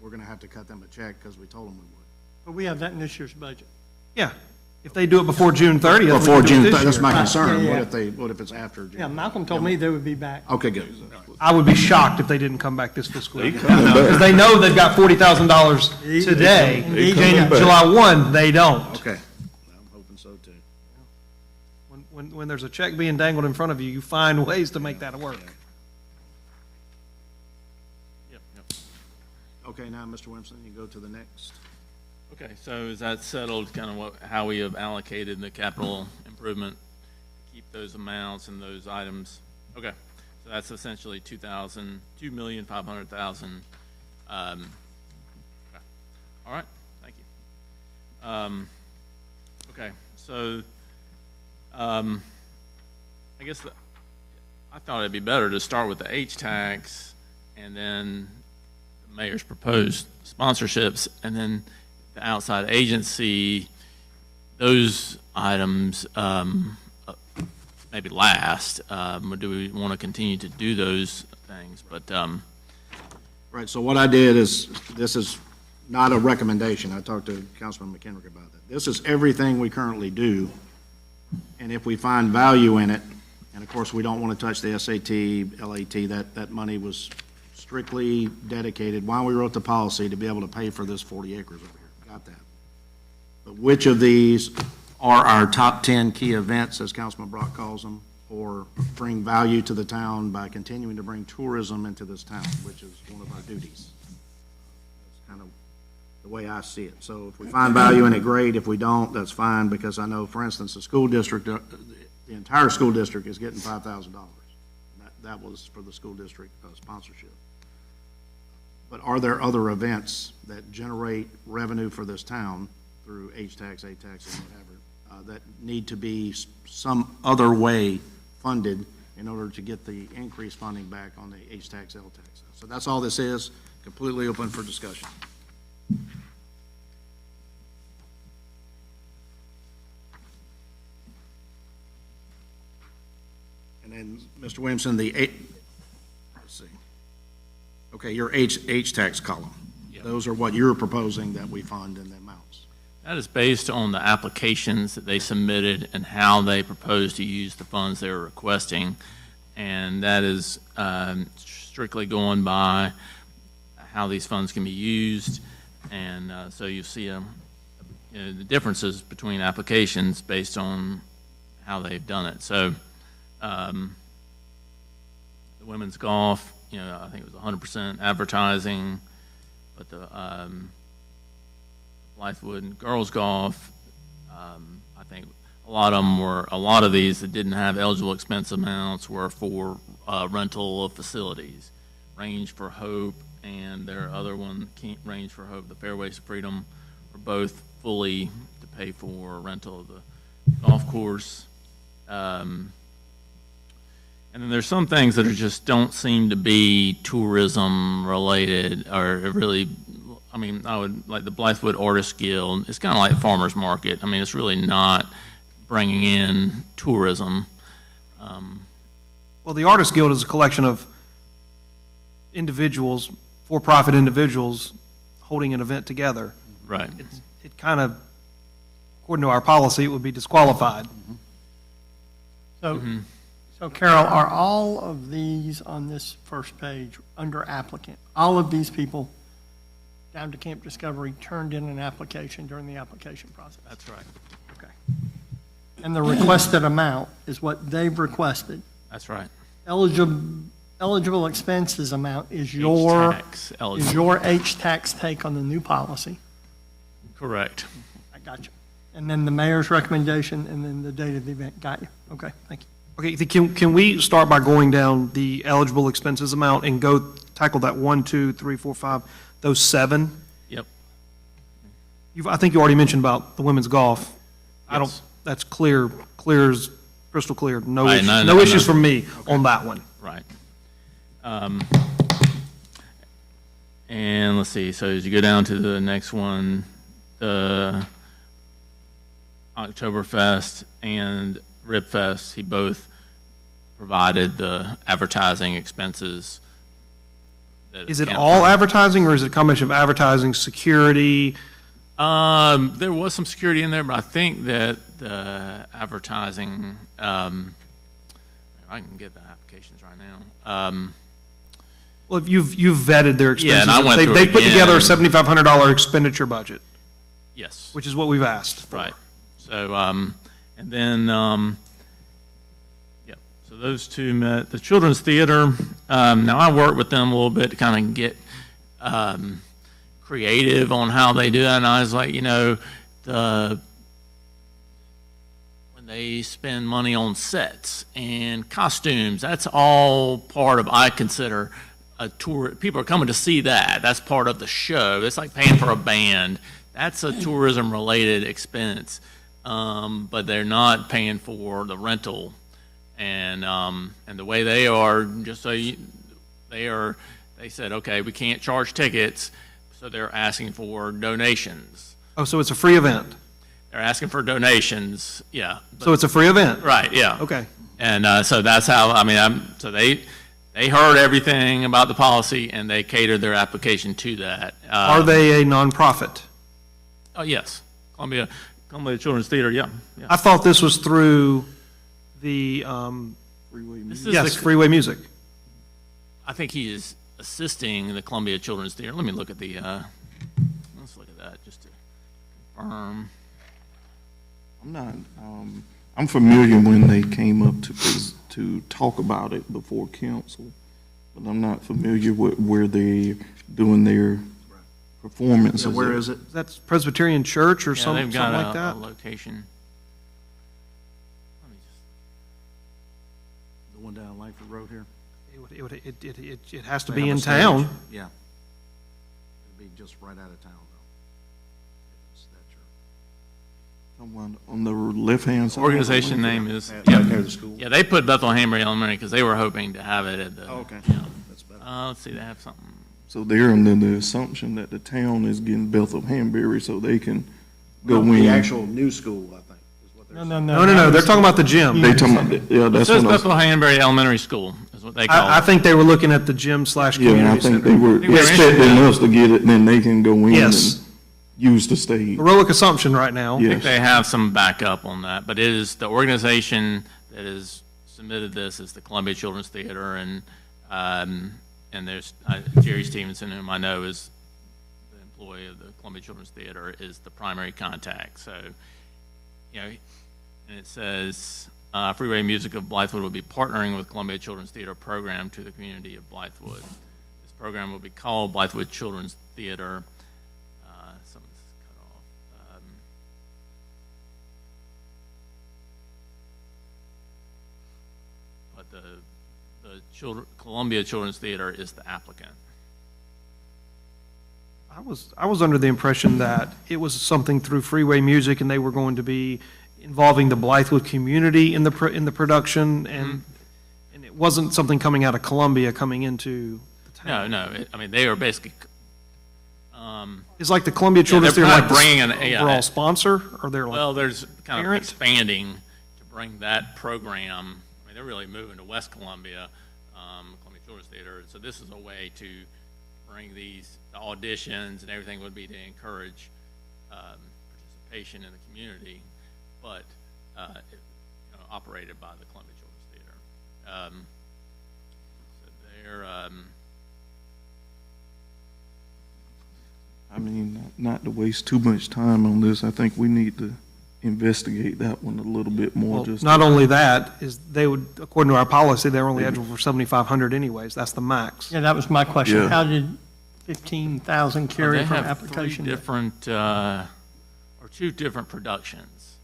We're gonna have to cut them a check, because we told them we would. But we have that in this year's budget. Yeah, if they do it before June 30th. we Before can do it June, this that's year. my concern, Yeah, what yeah. if it's after June? Yeah, Malcolm told me they would be back. Okay, good. I would be shocked if they didn't come back this fiscal year. Because they know they've got $40,000 today, Indeed. and July 1, they don't. Okay, I'm hoping so too. When there's a check being dangled in front of you, you find ways to make that work. Yep, yep. Okay, now, Mr. Williamson, you go to the next. Okay, so is that settled, kind of how we have allocated the capital improvement? Keep those amounts and those items? Okay, so that's essentially 2,500,000. Okay. All right, thank you. Okay, so, I guess I thought it'd be better to start with the H-tax and then the mayor's proposed sponsorships, and then the outside agency, those items, maybe last. Do we want to continue to do those things? But, Right, so what I did is, this is not a recommendation. I talked to Councilman McHenry about that. This is everything we currently do, and if we find value in it, and of course, we don't want to touch the SAT, LAT, that money was strictly dedicated, while we wrote the policy, to be able to pay for this 40 acres over here. Got that. But which of these are our top 10 key events, as Councilman Brock calls them, or bring value to the town by continuing to bring tourism into this town, which is one of our duties? That's kind of the way I see it. So if we find value in it, great. If we don't, that's fine, because I know, for instance, the school district, the entire school district is getting $5,000. That was for the school district sponsorship. But are there other events that generate revenue for this town through H-tax, A-tax, and whatever, that need to be some other way funded in order to get the increased funding back on the H-tax, L-tax? So that's all this is, completely open for discussion. And then, Mr. Williamson, let's see. Okay, your H-tax column. Yep. Those are what you're proposing that we fund in the amounts. that is based on the applications that they submitted and how they propose to use the funds they were requesting. And that is strictly going by how these funds can be used. And so you see the differences between applications based on how they've done it. So the women's golf, I think it was 100% advertising, but the Blythewood and girls golf, I think a lot of these that didn't have eligible expense amounts were for rental of facilities. Range for Hope and their other one, Range for Hope, the Fairways of Freedom, were both fully to pay for rental of the golf course. And then there's some things that don't seem to be tourism related or really, I would like the Blythewood Artist Guild. It's kind of like farmer's market. It's really not bringing in tourism. Well, the Artist Guild is a collection of individuals, for-profit individuals, holding an event together. Right. It kind of, according to our policy, it would be disqualified. So, So Carol, are all of these on this first page under applicant? All of these people down to Camp Discovery turned in an application during the application process? That's right. Okay. And the requested amount is what they've requested. That's right. Eligible expenses amount is your, Tax is eligible. your H-tax take on the new policy. Correct. I got you. And then the mayor's recommendation, and then the date of the event. Got you. Okay, thank you. Okay, can we start by going down the eligible expenses amount and go tackle that 1, 2, 3, 4, 5, those 7? Yep. I think you already mentioned about the women's golf. Yes. That's as crystal clear. No Right, issues, no, no no, issues no. from me on that one. Right. And let's see, so as you go down to the next one, the Oktoberfest and Ribfest, he both provided the advertising expenses. Is it all advertising, or is it a combination of advertising, security? There was some security in there, but I think that the advertising, I can get the applications right now. Well, you've vetted their expenses. Yeah, and I went through They it put together a again. $7,500 expenditure budget, Yes. which is what we've asked for. Right. So, and then, yep, so those two met. The Children's Theater, now I worked with them a little bit to kind of get creative on how they do that. And I was like, when they spend money on sets and costumes, that's all part of, I consider, a tour. People are coming to see that. That's part of the show. It's like paying for a band. That's a tourism-related expense. But they're not paying for the rental, and the way they are, just so they said, okay, we can't charge tickets, so they're asking for donations. Oh, so it's a free event. They're asking for donations, yeah. So it's a free event. Right, yeah. Okay. And so that's how, so they heard everything about the policy, and they catered their application to that. Are they a nonprofit? Oh, yes. Columbia Children's Theater, yeah. I thought this was through the, This is yes, the- Freeway Music. I think he is assisting the Columbia Children's Theater. Let me look at the, let's look at that just to confirm. I'm not, I'm familiar when they came up to talk about it before council, but I'm not familiar with where they're doing their performances. Where is it? That's Presbyterian Church or Yeah, something they've got like a that? location. Let me just, The one down Langford Road here? It has to They be have in a stage. town. Yeah. It'd be just right out of town, though. If it's that church. Someone on the left-hand side. organization name is, Yeah, near the school. yeah, they put Bethlehem Elementary because they were hoping to have it at the. Oh, okay. Yeah. That's better. Let's see, they have something. So they're under the assumption that the town is getting Bethel Hanbury so they can go in. The actual new school, I think, is what they're saying. No, they're talking about the gym. They talking about, yeah, It that's says what I was, Bethlehem Elementary School is what they call I it. think they were looking at the gym slash yeah, I community think center. they were think they're expecting interested. us to get it, then they can go in Yes. and use the stage. Heroic assumption right now. Yes. They have some backup on that, but it is the organization that has submitted this is the Columbia Children's Theater, and there's Jerry Stevenson, whom I know is the employee of the Columbia Children's Theater, is the primary contact. So, and it says Freeway Music of Blythewood will be partnering with Columbia Children's Theater program to the community of Blythewood. This program will be called Blythewood Children's Theater. Something's cut off. But the Columbia Children's Theater is the applicant. I was under the impression that it was something through Freeway Music and they were going to be involving the Blythewood community in the production and it wasn't something coming out of Columbia coming into the town. No, they are basically. It's like the Columbia Children's they're Theater, kind like of the bringing an- overall sponsor, or they're like, Well, there's kind of parent? expanding to bring that program. They're really moving to West Columbia, Columbia Children's Theater. So this is a way to bring the auditions and everything would be to encourage participation in the community, but operated by the Columbia Children's Theater. So they're, I mean, not to waste too much time on this, I think we need to investigate that one a little bit more, Well, just. not only that, is they would, according to our policy, they're only eligible for 7,500 anyways. That's the max. Yeah, that was my question. Yeah. How did 15,000 carry they from have three application? different, or two different productions.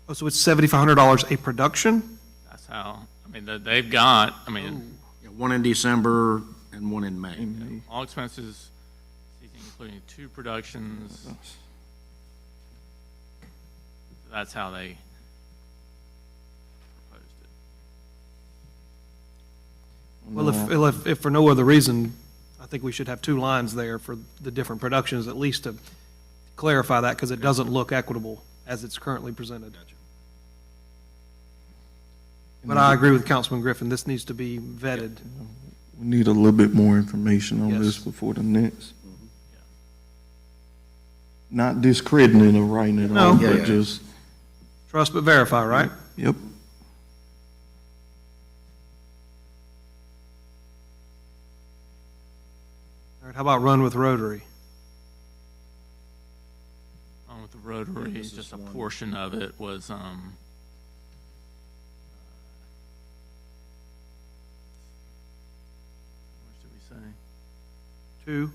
Oh, so it's $7,500 a production? That's how, I mean, they've got, I mean, Yeah, one in December and one in May. in May. all expenses, including two productions. That's how they proposed it. Well, if for no other reason, I think we should have two lines there for the different productions, at least to clarify that, because it doesn't look equitable as it's currently presented. But I agree with Councilman Griffin, this needs to be vetted. We need a little bit more information on this Yes. before the next. Not discrediting it or writing it No. off, Yeah, but yeah. just, Trust but verify, right? yep. All right, how about run with Rotary? On with the Rotary, this is just a one. portion of it was, what did we say? Two?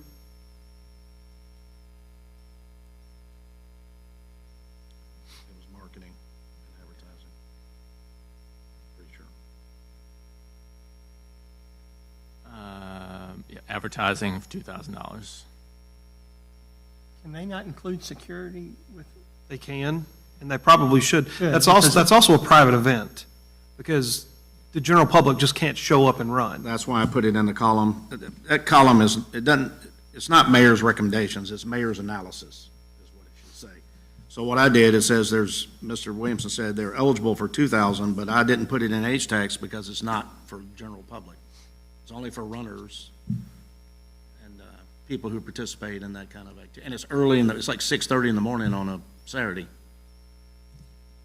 It was marketing and advertising. Pretty sure. Yeah, advertising of $2,000. Can they not include security with? They can, and they probably should. Yeah, That's also, because- that's also a private event, because the general public just can't show up and run. That's why I put it in the column. That column is, it doesn't, it's not mayor's recommendations, it's mayor's analysis, is what it should say. So what I did, it says there's, Mr. Williamson said they're eligible for 2,000, but I didn't put it in H-Tax because it's not for general public. It's only for runners and people who participate in that kind of activity. And it's early it's like 6:30 in the morning on a Saturday.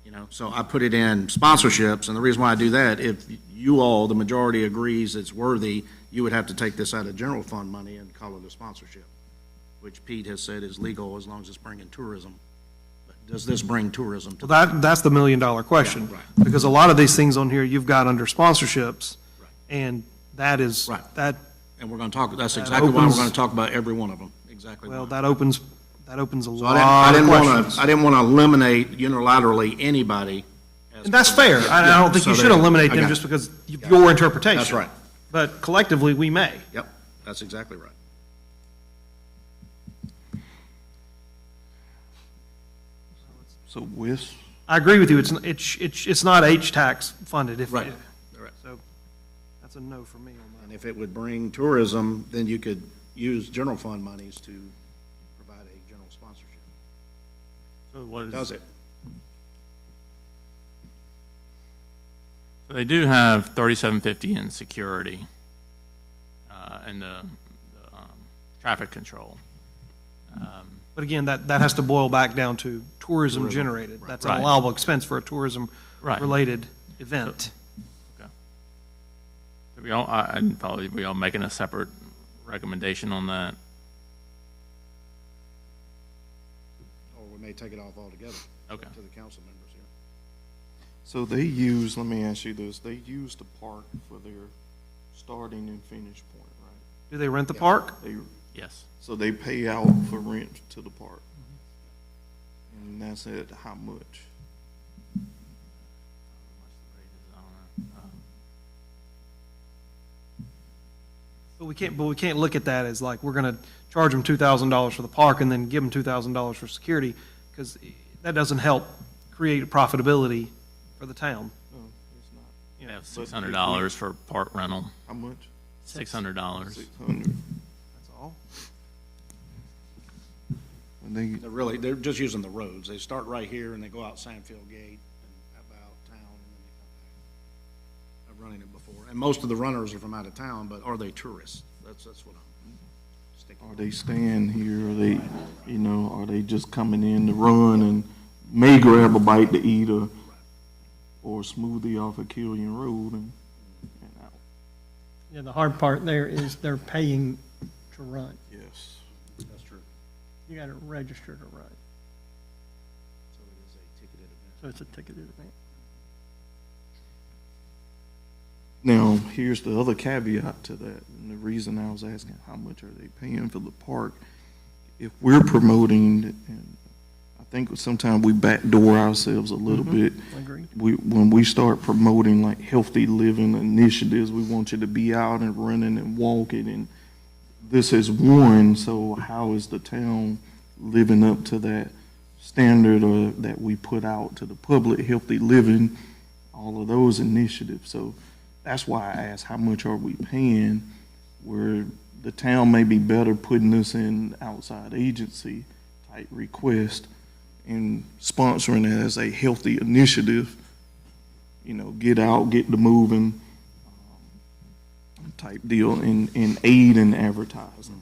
You know, so I put it in sponsorships, and the reason why I do that, if you all, the majority agrees it's worthy, you would have to take this out of general fund money and call it a sponsorship, which Pete has said is legal as long as it's bringing tourism. But does this bring tourism to? Well, that's the million-dollar question. Yeah, right. Because a lot of these things on here you've got under sponsorships, Right. and that is, Right. that, And we're gonna talk, that's That exactly why we're opens- gonna talk about every one of them, exactly well, why. that opens a So lot I of didn't wanna, questions. I didn't wanna eliminate unilaterally anybody. And that's fair. I don't think you should eliminate them just because your interpretation. That's right. But collectively, we may. Yep, that's exactly right. So Wes, I agree with you. It's not H-tax funded. Right. Right. So that's a no for me on that. And if it would bring tourism, then you could use general fund monies to provide a general sponsorship. So what is? Does it? So they do have 3,750 in security, and the traffic control. But again, that has to boil back down to tourism generated. That's an Right. allowable expense for a Right. tourism-related event. So we all, I'd probably be all making a separate recommendation on that. Or we may take it off altogether. Okay. To the council members here. so they use, let me ask you this, they use the park for their starting and finish point, right? Do they rent the park? They, Yes. so they pay out for rent to the park. And that's at how much? But we can't look at that as like, we're gonna charge them $2,000 for the park and then give them $2,000 for security, because that doesn't help create profitability for the town. No, it's not. They have $600 for park rental, How much? $600. 600. That's all. And they, They're just using the roads. They start right here and they go out Sandfield Gate and about town and then they come back. I've run it before. And most of the runners are from out of town, but are they tourists? That's what I'm sticking are with. they staying here? Are they, you know, are they just coming in to run and may grab a bite to eat or a smoothie off of Killian Road? And Yeah, the hard part there is they're paying to run. Yes. That's true. You gotta register to run, So it is a ticketed event. so it's a ticketed event. Now, here's the other caveat to that, and the reason I was asking how much are they paying for the park. If we're promoting, and I think sometimes we backdoor ourselves a little bit. Agreed. When we start promoting like healthy living initiatives, we want you to be out and running and walking, and this is one, so how is the town living up to that standard or that we put out to the public, healthy living, all of those initiatives? So that's why I asked, how much are we paying, where the town may be better putting this in outside agency type request and sponsoring it as a healthy initiative, you know, get out, get the moving, type deal, and aid in advertising.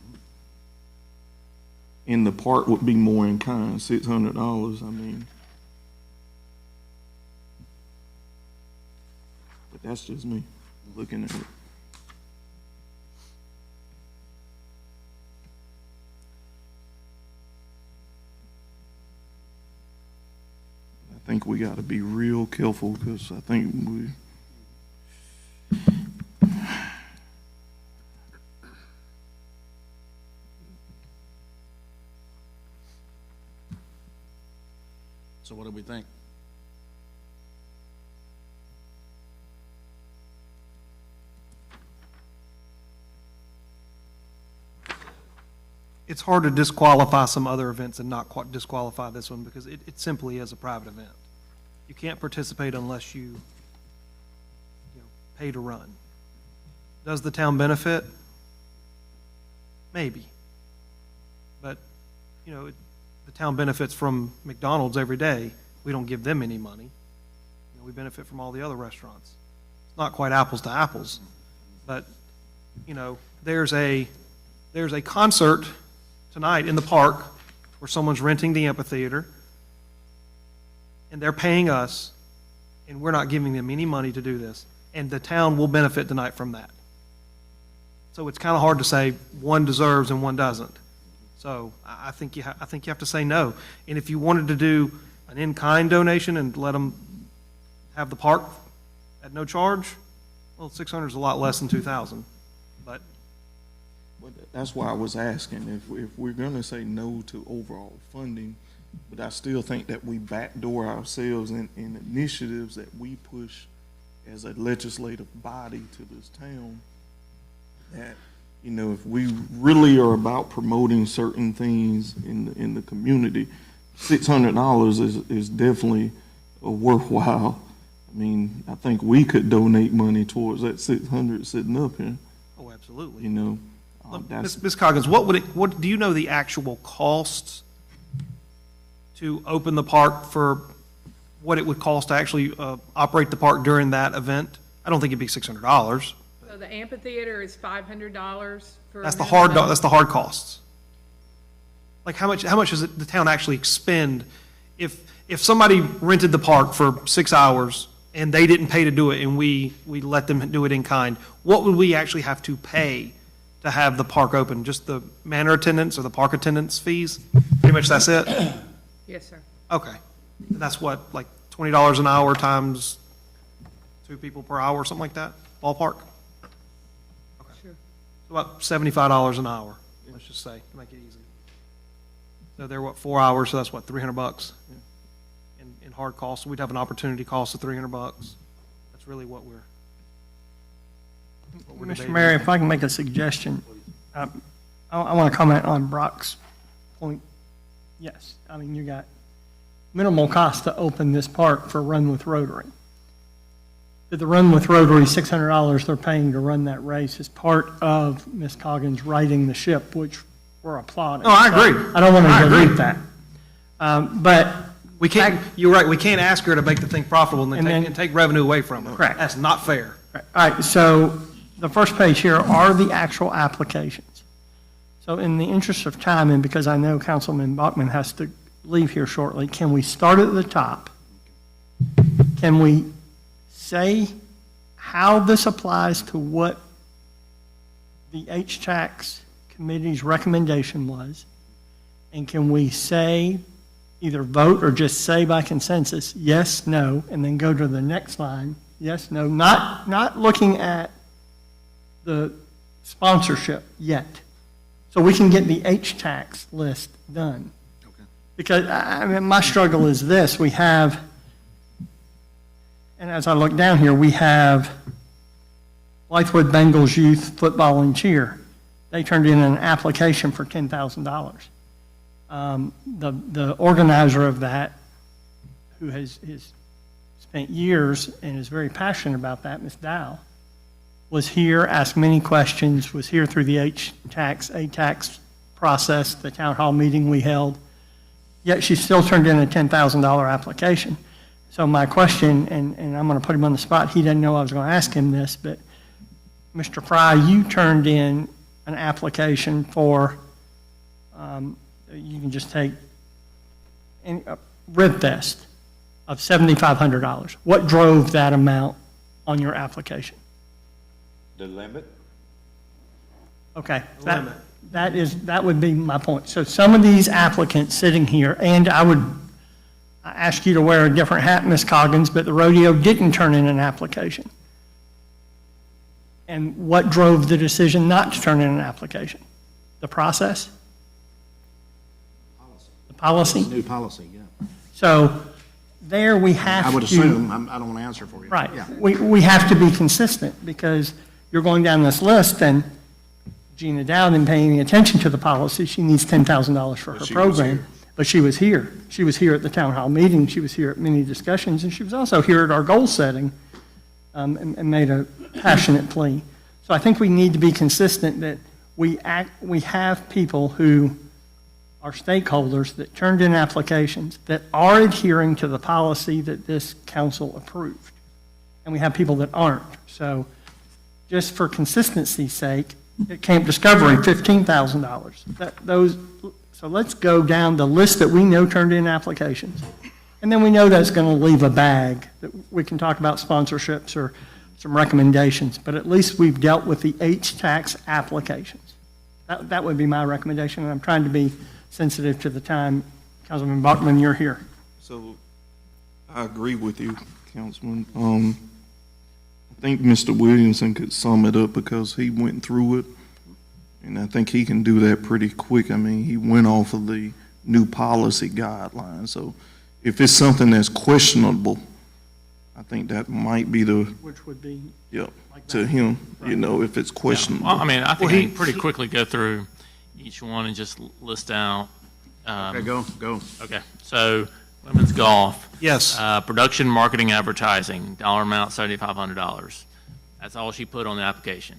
And the park would be more in kind, $600, I mean. But that's just me looking at it. I think we gotta be real careful, because I think we, So what do we think? It's hard to disqualify some other events and not disqualify this one, because it simply is a private event. You can't participate unless you pay to run. Does the town benefit? Maybe. But, the town benefits from McDonald's every day. We don't give them any money. We benefit from all the other restaurants. It's not quite apples to apples, but, there's a concert tonight in the park where someone's renting the amphitheater, and they're paying us, and we're not giving them any money to do this, and the town will benefit tonight from that. So it's kind of hard to say one deserves and one doesn't. So I think you have to say no. And if you wanted to do an in-kind donation and let them have the park at no charge, well, 600 is a lot less than 2,000, but. But that's why I was asking, if we're gonna say no to overall funding, but I still think that we backdoor ourselves in initiatives that we push as a legislative body to this town, that, if we really are about promoting certain things in the community, $600 is definitely a worthwhile. I mean, I think we could donate money towards that 600 sitting up here, Oh, absolutely. that's. Ms. Coggins, what do you know the actual costs to open the park, for what it would cost to actually operate the park during that event? I don't think it'd be $600. So the amphitheater is $500 for. That's a the minimum? hard, that's the hard costs. Like, how much does the town actually expend if somebody rented the park for 6 hours and they didn't pay to do it, and we let them do it in kind? What would we actually have to pay to have the park open? Just the manor attendance or the park attendance fees? Pretty much that's it? Yes, sir. Okay. That's what, like $20 an hour times 2 people per hour, or something like that, ballpark? Sure. About $75 an hour, let's just say, to make it easy. So they're 4 hours, so that's $300 in hard costs. So we'd have an opportunity cost of $300. That's really what we're Mr. debating. Mayor, if I can make a suggestion, I want to comment on Brock's point. Yes, I mean, you got minimal cost to open this park for Run with Rotary. But the Run with Rotary, $600 they're paying to run that race is part of Ms. Coggins righting the ship, which we're applauding. No, I agree. I don't want I to agree. dilute that. But We can't, you're right, we can't ask her to make the thing profitable and And then then- take revenue away from her. Correct. That's not fair. all right, so the first page here are the actual applications. So in the interest of time, and because I know Councilman Bachman has to leave here shortly, can we start at the top? Can we say how this applies to what the HTAX committee's recommendation was? And can we say, either vote or just say by consensus, yes, no, and then go to the next line, yes, no, not looking at the sponsorship yet. So we can get the HTAX list done. Okay. Because, I mean, my struggle is this, we have, and as I look down here, we have Blythewood Bengals Youth Football and Cheer. They turned in an application for $10,000. The organizer of that, who has spent years and is very passionate about that, Ms. Dow, was here, asked many questions, was here through the ATAX process, the town hall meeting we held, yet she still turned in a $10,000 application. So my question, and I'm going to put him on the spot, he didn't know I was going to ask him this, but Mr. Fry, you turned in an application for, you can just take a Rib Fest of $7,500. What drove that amount on your application? The limit? Okay, that would be my point. So some of these applicants sitting here, and I ask you to wear a different hat, Ms. Coggins, but the rodeo didn't turn in an application. And what drove the decision not to turn in an application? The process? The policy? New policy, yeah. So there we have to. I would assume, I don't want to answer for you. Right. Yeah. We have to be consistent because you're going down this list and Gina Dow didn't pay any attention to the policy. She needs $10,000 for her program. But she was here. She was here at the town hall meeting. She was here at many discussions. And she was also here at our goal setting and made a passionate plea. So I think we need to be consistent that we have people who are stakeholders that turned in applications that are adhering to the policy that this council approved. And we have people that aren't. So just for consistency's sake, at Camp Discovery, $15,000. So let's go down the list that we know turned in applications. And then we know that's going to leave a bag that we can talk about sponsorships or some recommendations, but at least we've dealt with the HTAX applications. That would be my recommendation, and I'm trying to be sensitive to the time. Councilman Bachman, you're here. So I agree with you, Councilman. I think Mr. Williamson could sum it up because he went through it, and I think he can do that pretty quick. I mean, he went off of the new policy guidelines. So if it's something that's questionable, I think that might be the, Which would be, yep, like to that. him, you know, if it's questionable. Well, I mean, I think we can pretty quickly go through each one and just list out. Okay, go. Okay, so women's golf. Yes. Production, marketing, advertising, dollar amount $7,500. That's all she put on the application.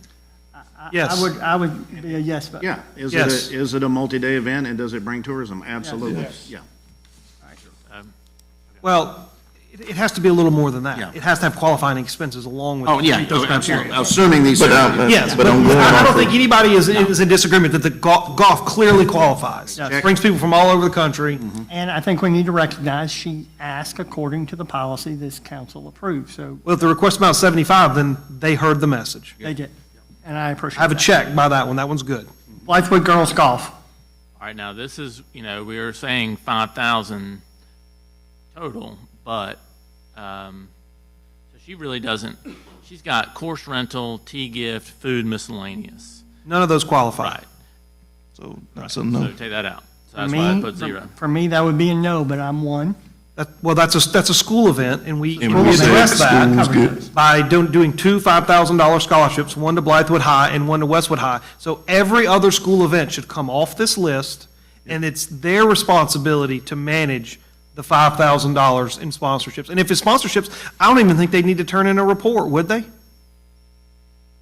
Yes. I would be a yes vote. Yeah, Yes. is it a multi-day event and does it bring tourism? Absolutely, Yes. yeah. Well, it has to be a little more than Yeah. that. It has to have qualifying expenses along with. Oh, yeah, those absolutely. criteria. Assuming these. Yes, but I'm going I off don't of- think anybody is in disagreement that the golf clearly qualifies. Yes. Brings people from all over the country. And I think we need to recognize she asked according to the policy this council approved, so Well, if the request amount is 75, then they heard the message. they did. And I appreciate I have a that. check by that one. That one's good. Blythewood Girls Golf. All right, now this is, we were saying 5,000 total, but, so she really doesn't, she's got course rental, tea gift, food, miscellaneous. None of those qualify. Right. So that's a So no. take that out. So For that's why I me, put 0. For me, that would be a no, but I'm one. Well, that's a school event, and we And we said address that school's good. by doing two $5,000 scholarships, one to Blythewood High and one to Westwood High. So every other school event should come off this list, and it's their responsibility to manage the $5,000 in sponsorships. And if it's sponsorships, I don't even think they need to turn in a report, would they?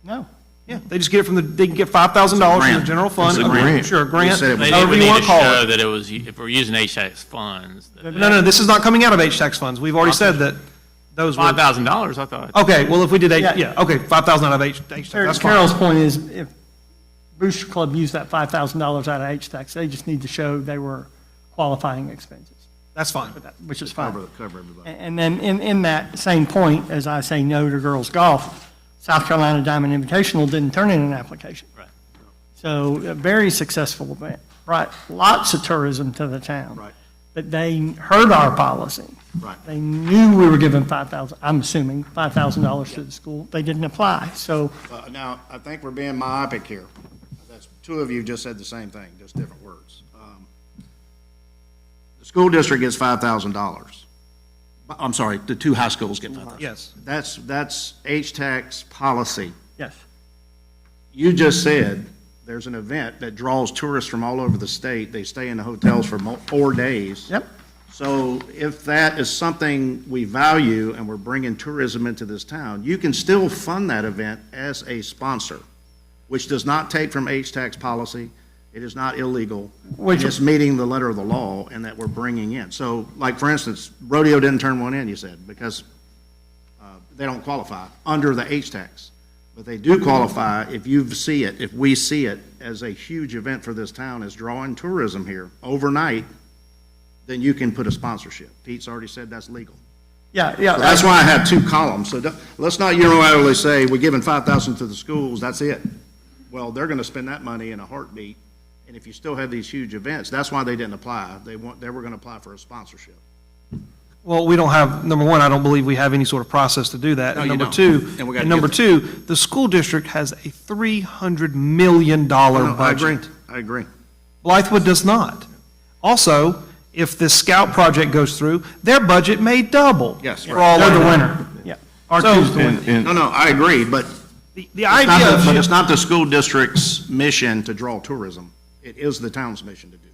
No. Yeah, they just get it they can get $5,000 from the grant. general fund. It's a grant. Sure, a grant, said it was- They however would you need want to to call show it. that it was, if we're using HTAX funds. No, this is not coming out of HTAX funds. We've already said that those were. $5,000, I thought. Okay, well, if we did, Yeah. okay, 5,000 out of HTAX, that's fine. Carol's point is if Booster Club used that $5,000 out of HTAX, they just need to show they were qualifying expenses, That's fine. which is fine. Cover everybody. And then in that same point, as I say no to girls golf, South Carolina Diamond Invitational didn't turn in an application. Right. So a very successful event, brought lots of tourism to the town. Right. But they heard our policy. Right. They knew we were giving I'm assuming, $5,000 to the school. They didn't apply, so, Now, I think we're being myopic here. That's, two of you just said the same thing, just different words. The school district gets $5,000. I'm sorry, the two high schools get $5,000. Yes. That's HTAC's policy. yes. You just said there's an event that draws tourists from all over the state. They stay in the hotels for 4 days. Yep. So if that is something we value and we're bringing tourism into this town, you can still fund that event as a sponsor, which does not take from HTAC's policy. It is not illegal. It's meeting the letter of the law and that we're bringing in. So like, for instance, rodeo didn't turn one in, you said, because they don't qualify under the HTACs. But they do qualify if we see it as a huge event for this town, as drawing tourism here overnight, then you can put a sponsorship. Pete's already said that's legal. Yeah. So that's why I have two columns. So let's not unilaterally say we're giving $5,000 to the schools, that's it. Well, they're gonna spend that money in a heartbeat. And if you still have these huge events, that's why they didn't apply. They were gonna apply for a sponsorship. Well, we don't have, number one, I don't believe we have any sort of process to do that. No, And you number don't. two, And we gotta and number get- two, the school district has a $300 million No, I agree. budget. I agree. Blythewood does not. Also, if this scout project goes through, their budget may double. Yes, For right. all Or of the them. winner, yeah. R2's the winner. No, I agree, but The idea but of, it's not the school district's mission to draw tourism. It is the town's mission to do that.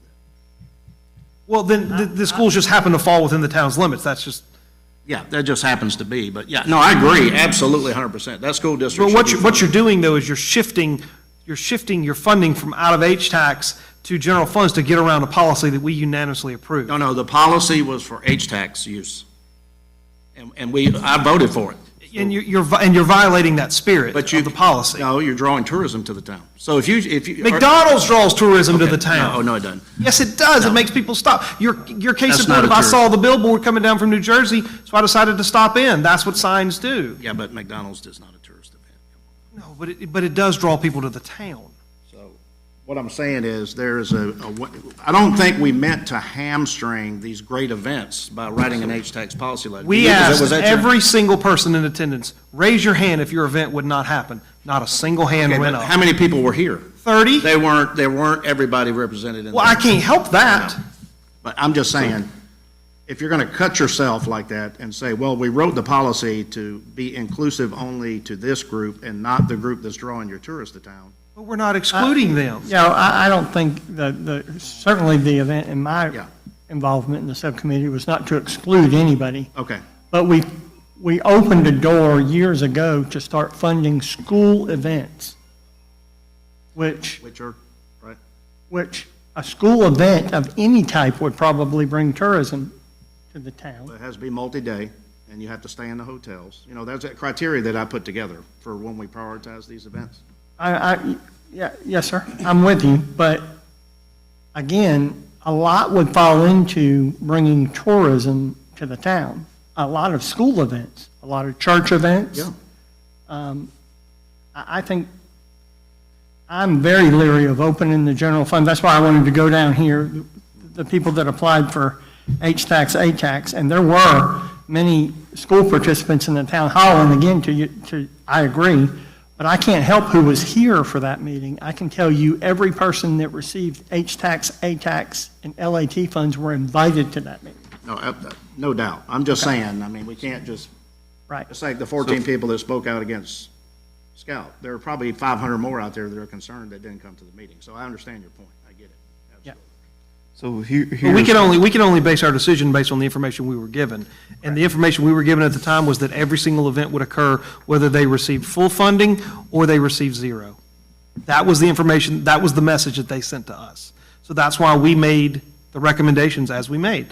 well, then the schools just happen to fall within the town's limits. That's just, Yeah, that just happens to be, but yeah, no, I agree, absolutely, 100%. That school district but should be what you're funded. doing though is you're shifting your funding from out of H-tax to general funds to get around a policy that we unanimously approved. No, the policy was for H-tax use. And I voted for it. And you're violating that spirit But you, of the policy. No, you're drawing tourism to the town. So if you. McDonald's draws tourism to Okay, the town. No, it doesn't. Yes, it does. It makes people stop. Your case That's in not point, a if I tourist. saw the billboard coming down from New Jersey, so I decided to stop in. That's what signs do. Yeah, but McDonald's is not a tourist event. No, but it does draw people to the town. So what I'm saying is there's I don't think we meant to hamstring these great events by writing an H-tax policy letter. We Was asked that your- every single person in attendance, raise your hand if your event would not happen. Not a single hand Okay, went but up. how many people were here? 30? They weren't everybody represented in. Well, I can't help that. But I'm just saying, if you're gonna cut yourself like that and say, well, we wrote the policy to be inclusive only to this group and not the group that's drawing your tourists to town. But we're not excluding them. Yeah, I don't think certainly the event in my Yeah. involvement in the subcommittee was not to exclude anybody. Okay, But we opened a door years ago to start funding school events, which which are, right? a school event of any type would probably bring tourism to the town. It has to be multi-day, and you have to stay in the hotels. You know, that's a criteria that I put together for when we prioritize these events. Yeah, yes, sir, I'm with you, but again, a lot would fall into bringing tourism to the town. A lot of school events, a lot of church events. Yeah. I think I'm very leery of opening the general fund. That's why I wanted to go down here, the people that applied for H-tax, A-tax, and there were many school participants in the town hall, and again, I agree, but I can't help who was here for that meeting. I can tell you, every person that received H-tax, A-tax, and LAT funds were invited to that meeting. No doubt. I'm just saying, I mean, we can't just, Right. it's like the 14 people that spoke out against Scout. There are probably 500 more out there that are concerned that didn't come to the meeting. So I understand your point. I get it. Yeah. Absolutely. So But here's. we can only base our decision based on the information we were given. And the information we were given at the time was that every single event would occur whether they received full funding or they received zero. That was the information, that was the message that they sent to us. So that's why we made the recommendations as we made.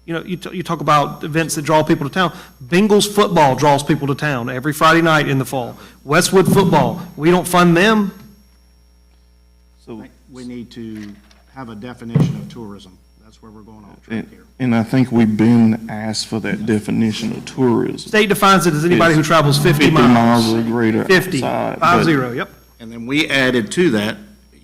You know, you talk about events that draw people to town. Bengals football draws people to town every Friday night in the fall. Westwood football, we don't fund them. So, We need to have a definition of tourism. That's where we're going off track here. and I think we've been asked for that definition of tourism. State defines it as anybody who travels 50 50 miles miles. or greater 50, outside. 50, but- yep. And then we added to that,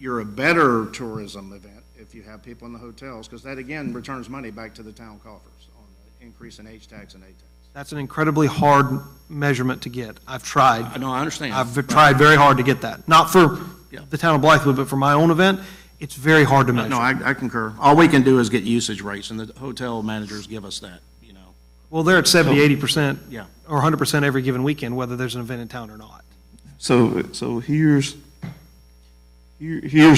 you're a better tourism event if you have people in the hotels, because that again returns money back to the town coffers on the increase in H-tax and A-tax. That's an incredibly hard measurement to get. I've tried. No, I understand. I've tried very hard to get that. Not for Yeah. the town of Blythewood, but for my own event, it's very hard to measure. No, I concur. All we can do is get usage rates, and the hotel managers give us that, you know. Well, they're at 70, 80%. Yeah. Or 100% every given weekend, whether there's an event in town or not. So here's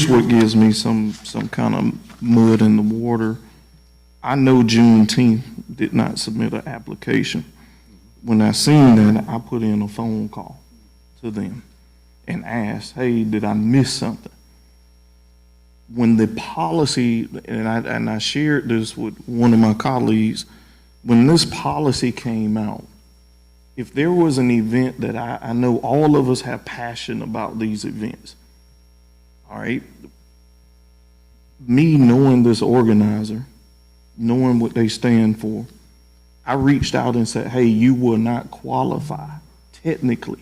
what gives me some kind of mud in the water. I know Juneteenth did not submit an application. When I seen that, I put in a phone call to them and asked, hey, did I miss something? When the policy, and I shared this with one of my colleagues, when this policy came out, if there was an event that I know all of us have passion about these events, all right, me knowing this organizer, knowing what they stand for, I reached out and said, hey, you will not qualify technically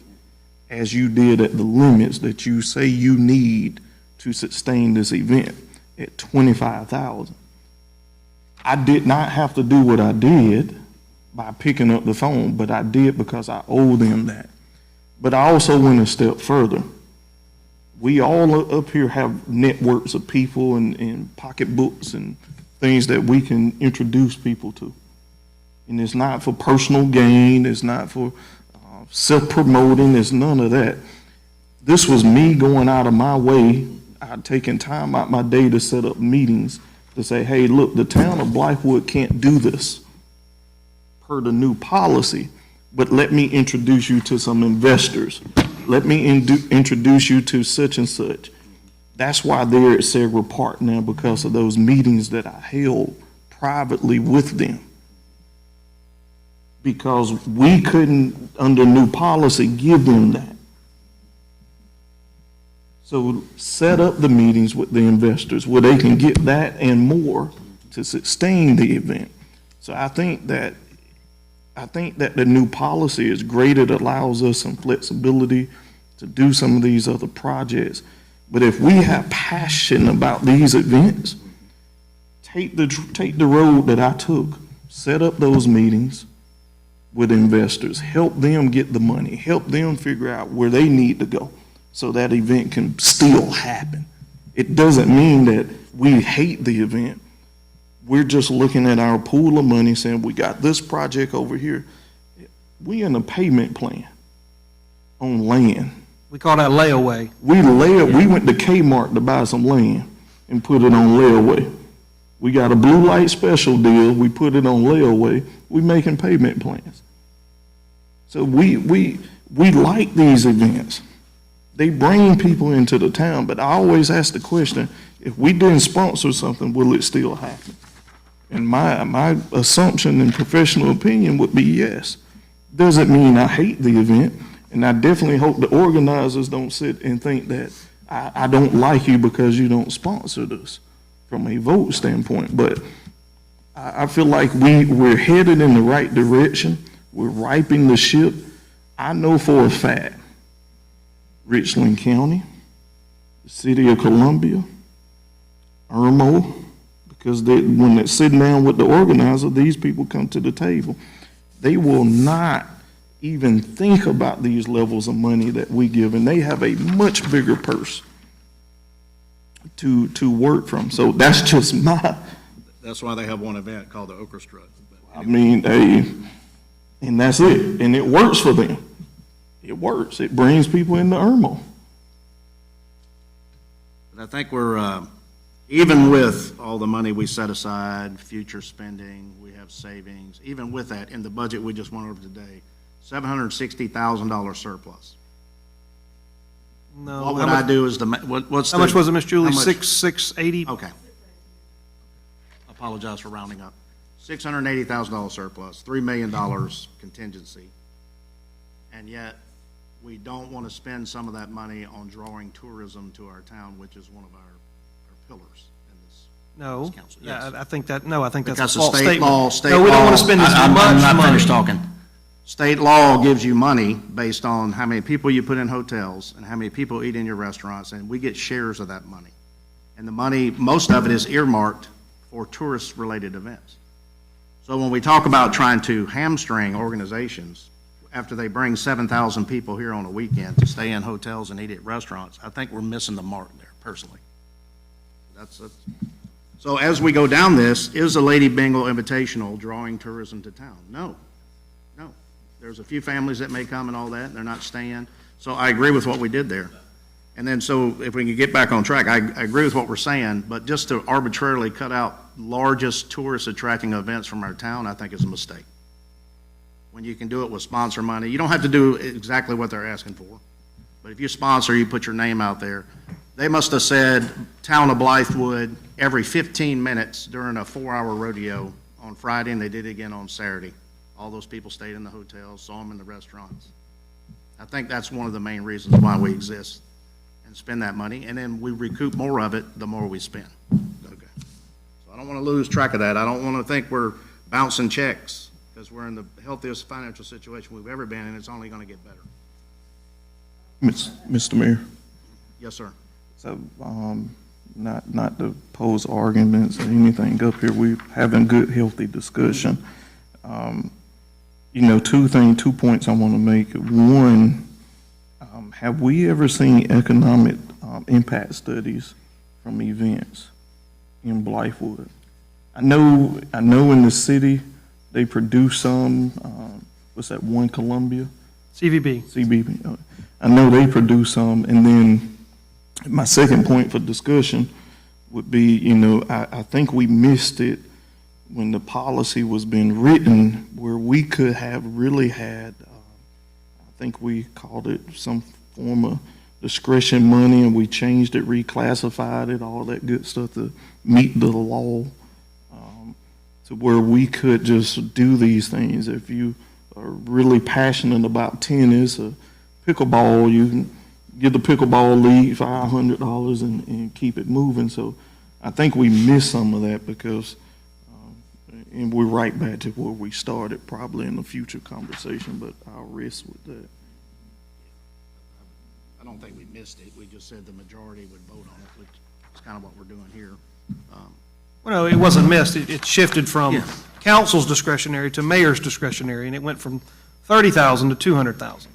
as you did at the limits that you say you need to sustain this event at 25,000. I did not have to do what I did by picking up the phone, but I did because I owe them that. But I also went a step further. We all up here have networks of people and pocketbooks and things that we can introduce people to. And it's not for personal gain, it's not for self-promoting, it's none of that. This was me going out of my way. I'd taken time out my day to set up meetings to say, hey, look, the town of Blythewood can't do this per the new policy, but let me introduce you to some investors. Let me introduce you to such and such. That's why they're at Segra Park now, because of those meetings that I held privately with them. Because we couldn't, under new policy, give them that. So set up the meetings with the investors where they can get that and more to sustain the event. So I think that the new policy is great. It allows us some flexibility to do some of these other projects. But if we have passion about these events, take the road that I took, set up those meetings with investors, help them get the money, help them figure out where they need to go so that event can still happen. It doesn't mean that we hate the event. We're just looking at our pool of money saying, we got this project over here. We in a payment plan on land. We call that layaway. We went to Kmart to buy some land and put it on layaway. We got a blue light special deal. We put it on layaway. We making payment plans. So we like these events. They bring people into the town, but I always ask the question, if we didn't sponsor something, will it still happen? And my assumption and professional opinion would be yes. Doesn't mean I hate the event, and I definitely hope the organizers don't sit and think that I don't like you because you don't sponsor this from a vote standpoint. But I feel like we're headed in the right direction. We're righting the ship. I know for a fact, Richland County, the City of Columbia, Irmo, because when they're sitting down with the organizer, these people come to the table. They will not even think about these levels of money that we give, and they have a much bigger purse to work from. So that's just That's why they have one event called the Okra Strut. I mean, and that's it. And it works for them. It works. It brings people into Irmo. But I think we're, even with all the money we set aside, future spending, we have savings, even with that, in the budget we just went over today, $760,000 surplus. No. What would I do is what's How much was it, Miss Julie? how much? 680? Okay. Apologize for rounding up. $680,000 surplus, $3 million contingency. And yet, we don't want to spend some of that money on drawing tourism to our town, which is one of our pillars in this. No. This council. Yes. I think that's Because a the false state statement. law, No, we don't want to spend as much I'm not money. finished talking. State law gives you money based on how many people you put in hotels and how many people eat in your restaurants, and we get shares of that money. And the money, most of it is earmarked for tourist-related events. So when we talk about trying to hamstring organizations after they bring 7,000 people here on a weekend to stay in hotels and eat at restaurants, I think we're missing the mark there, personally. So as we go down this, is the Lady Bingle Invitational drawing tourism to town? No. There's a few families that may come and all that, and they're not staying. So I agree with what we did there. And then, so if we can get back on track, I agree with what we're saying, but just to arbitrarily cut out largest tourist attracting events from our town, I think is a mistake. When you can do it with sponsor money, you don't have to do exactly what they're asking for. But if you sponsor, you put your name out there. They must have said, Town of Blythewood, every 15 minutes during a 4-hour rodeo on Friday, and they did it again on Saturday. All those people stayed in the hotels, saw them in the restaurants. I think that's one of the main reasons why we exist and spend that money, and then we recoup more of it the more we spend. Okay. So I don't want to lose track of that. I don't want to think we're bouncing checks, because we're in the healthiest financial situation we've ever been, and it's only going to get better. Mr. Mayor, Yes, sir. so, not to pose arguments or anything up here, we're having good, healthy discussion. 2 points I want to make. One, have we ever seen economic impact studies from events in Blythewood? I know in the city, they produce some, what's that, One Columbia? CVB. I know they produce some, and then my second point for discussion would be, I think we missed it when the policy was being written, where we could have really had, I think we called it some form of discretion money, and we changed it, reclassified it, all that good stuff to meet the law, to where we could just do these things. If you are really passionate about tennis or pickleball, you can give the pickleball league $500 and keep it moving. So I think we missed some of that because, and we're right back to where we started, probably in a future conversation, but I'll rest with that. I don't think we missed it. We just said the majority would vote on it, which is kind of what we're doing here. Well, no, it wasn't missed. It shifted from Yeah. council's discretionary to mayor's discretionary, and it went from 30,000 to 200,000.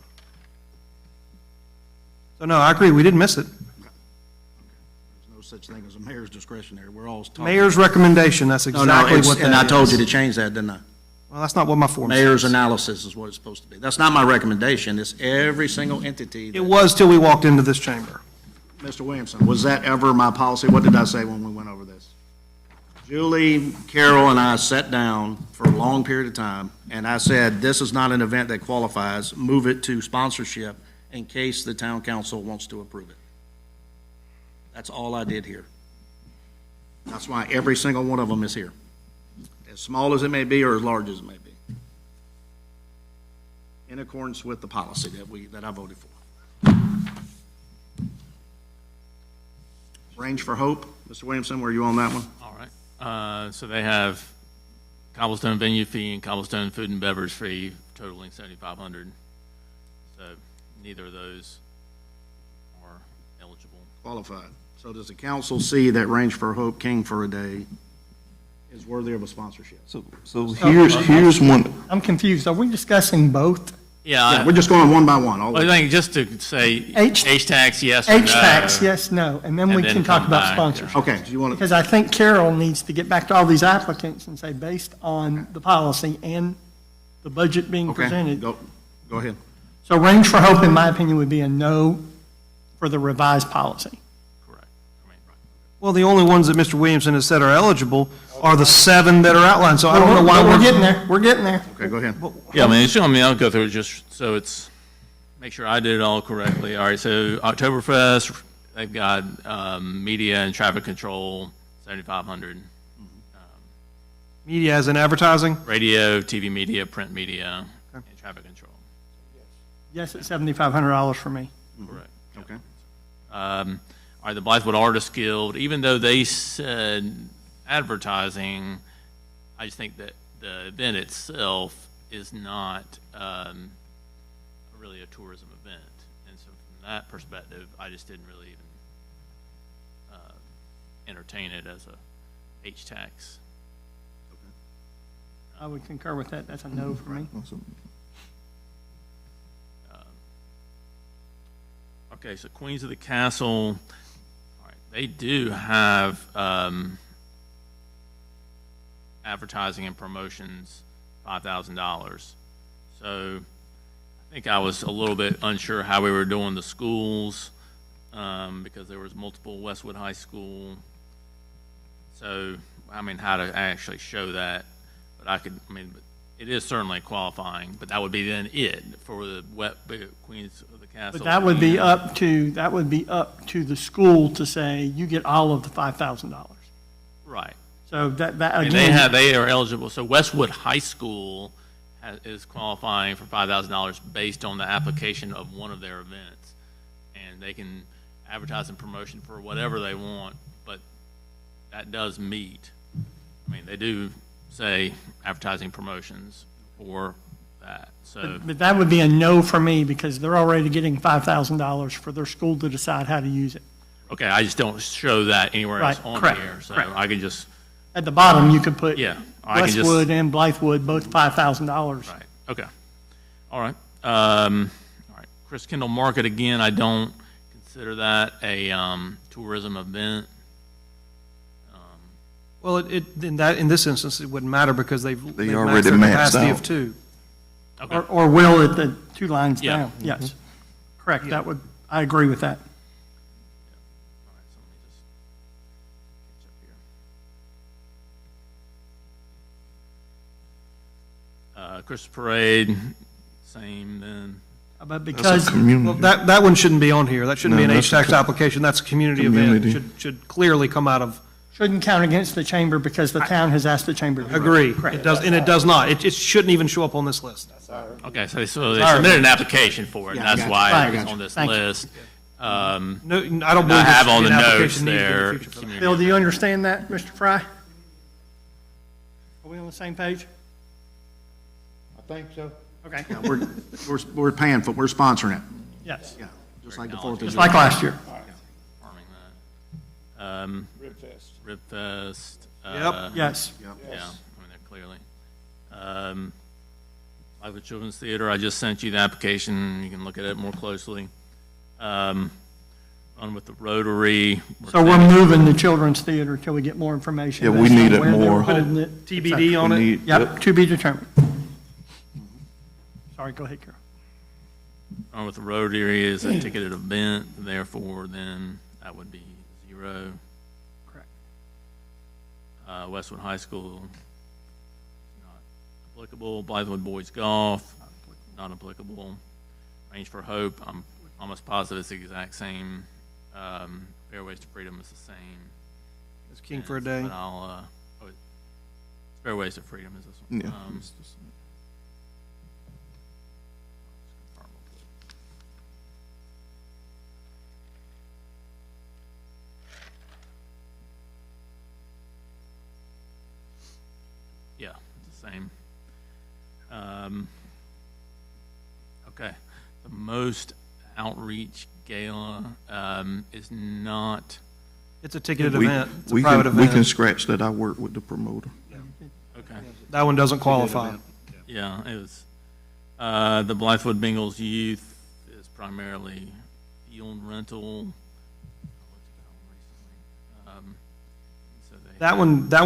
So no, I agree, we didn't miss it. There's no such thing as a mayor's discretionary. We're all talking. Mayor's recommendation, that's No, exactly it's, what that is. and I told you to change that, didn't I? Well, that's not what my form Mayor's says. analysis is what it's supposed to be. That's not my recommendation. It's every single entity. It was till we walked into this chamber. Mr. Williamson, was that ever my policy? What did I say when we went over this? Julie, Carol, and I sat down for a long period of time, and I said, this is not an event that qualifies. Move it to sponsorship in case the town council wants to approve it. That's all I did here. That's why every single one of them is here, as small as it may be or as large as it may be, in accordance with the policy that I voted for. Range for Hope, Mr. Williamson, were you on that one? All right. So they have cobblestone venue fee and cobblestone food and beverage fee totaling $7,500. So neither of those are eligible. Qualified. So does the council see that Range for Hope King for a Day is worthy of a sponsorship? So here's one. I'm confused. Are we discussing both? Yeah, we're just going one by one. all the I way. think just to say H- H-tax, yes or no. H-tax, yes, no, and then we And then can talk come about back, sponsorship. Okay, do you want to, Because I think Carol needs to get back to all these applicants and say, based on the policy and the budget being okay, presented. go ahead. So Range for Hope, in my opinion, would be a no for the revised policy. Correct. I mean, right. Well, the only ones that Mr. Williamson has said are eligible are the 7 that are outlined, so I don't know why We're getting there, we're getting there. Okay, go ahead. Yeah, I'll go through it just so it's, make sure I did it all correctly. All right, so Oktoberfest, they've got media and traffic control, $7,500. Media as in advertising? Radio, TV media, print media, and traffic control. Yes, it's $7,500 for me. Correct. Okay. All right, the Blythewood Artists Guild, even though they said advertising, I just think that the event itself is not really a tourism event. And so from that perspective, I just didn't really even entertain it as a H-tax. I would concur with that. That's a no for me. Okay, so Queens of the Castle, all right, they do have advertising and promotions, $5,000. So I think I was a little bit unsure how we were doing the schools because there was multiple Westwood High School. So, I mean, how to actually show that, but but it is certainly qualifying, but that would be then it for the Queens of the Castle. But that would be up to the school to say, you get all of the $5,000. Right. So that And again, they are eligible, so Westwood High School is qualifying for $5,000 based on the application of one of their events. And they can advertise and promotion for whatever they want, but that does meet. I mean, they do say advertising promotions for that, so. but that would be a no for me because they're already getting $5,000 for their school to decide how to use it. Okay, I just don't show that anywhere else Right, on correct, here, so correct. I can just, At the bottom, you could put yeah. I can just- Westwood and Blythewood, both $5,000. Right, okay. All right. All right. Chris Kendall Market, again, I don't consider that a tourism event. Well, in this instance, it wouldn't matter because they've already maxed their maxed capacity out. of 2. Okay. Or will at the 2 lines Yeah. down. Yes, correct. That would, I agree with that. All right, so let me just catch up here. Christmas Parade, same then. But That's because, a community. Well, that one shouldn't be on here. That shouldn't be No, an that's a H-tax application. That's a community event. Community. Should clearly come out of, shouldn't count against the chamber because the town has asked the chamber to do it. agree. Correct. It does, and it does not. It shouldn't even show up on this list. Okay, so they submitted an application for it, and Yeah, I that's got you. why Right. it was on this Thank you. list. No, I don't believe I there have should on be the an notes application needed in the there. future for that. community Bill, do you event. understand that, Mr. Fry? Are we on the same page? I think so. Okay, Yeah, we're paying for, we're sponsoring it, yes, yeah, just like the Fourth of just July. like last year. Confirming that. Rib Fest. Yep. Yes, Yeah, I mean, that clearly. Like the Children's Theater, I just sent you the application, you can look at it more closely. On with the Rotary. so we're moving the children's theater till we get more information. Yeah, we based on need it where they're more. putting it. TBD on We it. need- Yep, to be determined. Sorry, go ahead, Carol. On with the Rotary is a ticketed event, therefore then that would be 0. Correct. Westwood High School, not applicable. Blythewood Boys Golf, not applicable. Range for Hope, I'm almost positive it's the exact same. Fairways to Freedom is the same. It's King for a Day. But I'll, Fairways to Freedom is this one. Yeah. Yeah, it's the same. Okay, the most outreach gala is not, It's a ticketed We- event. It's a we private can- We can event. scratch that. I work with the promoter. okay, That one doesn't qualify. yeah, it was, the Blythewood Bengals Youth is primarily field rental. So they- That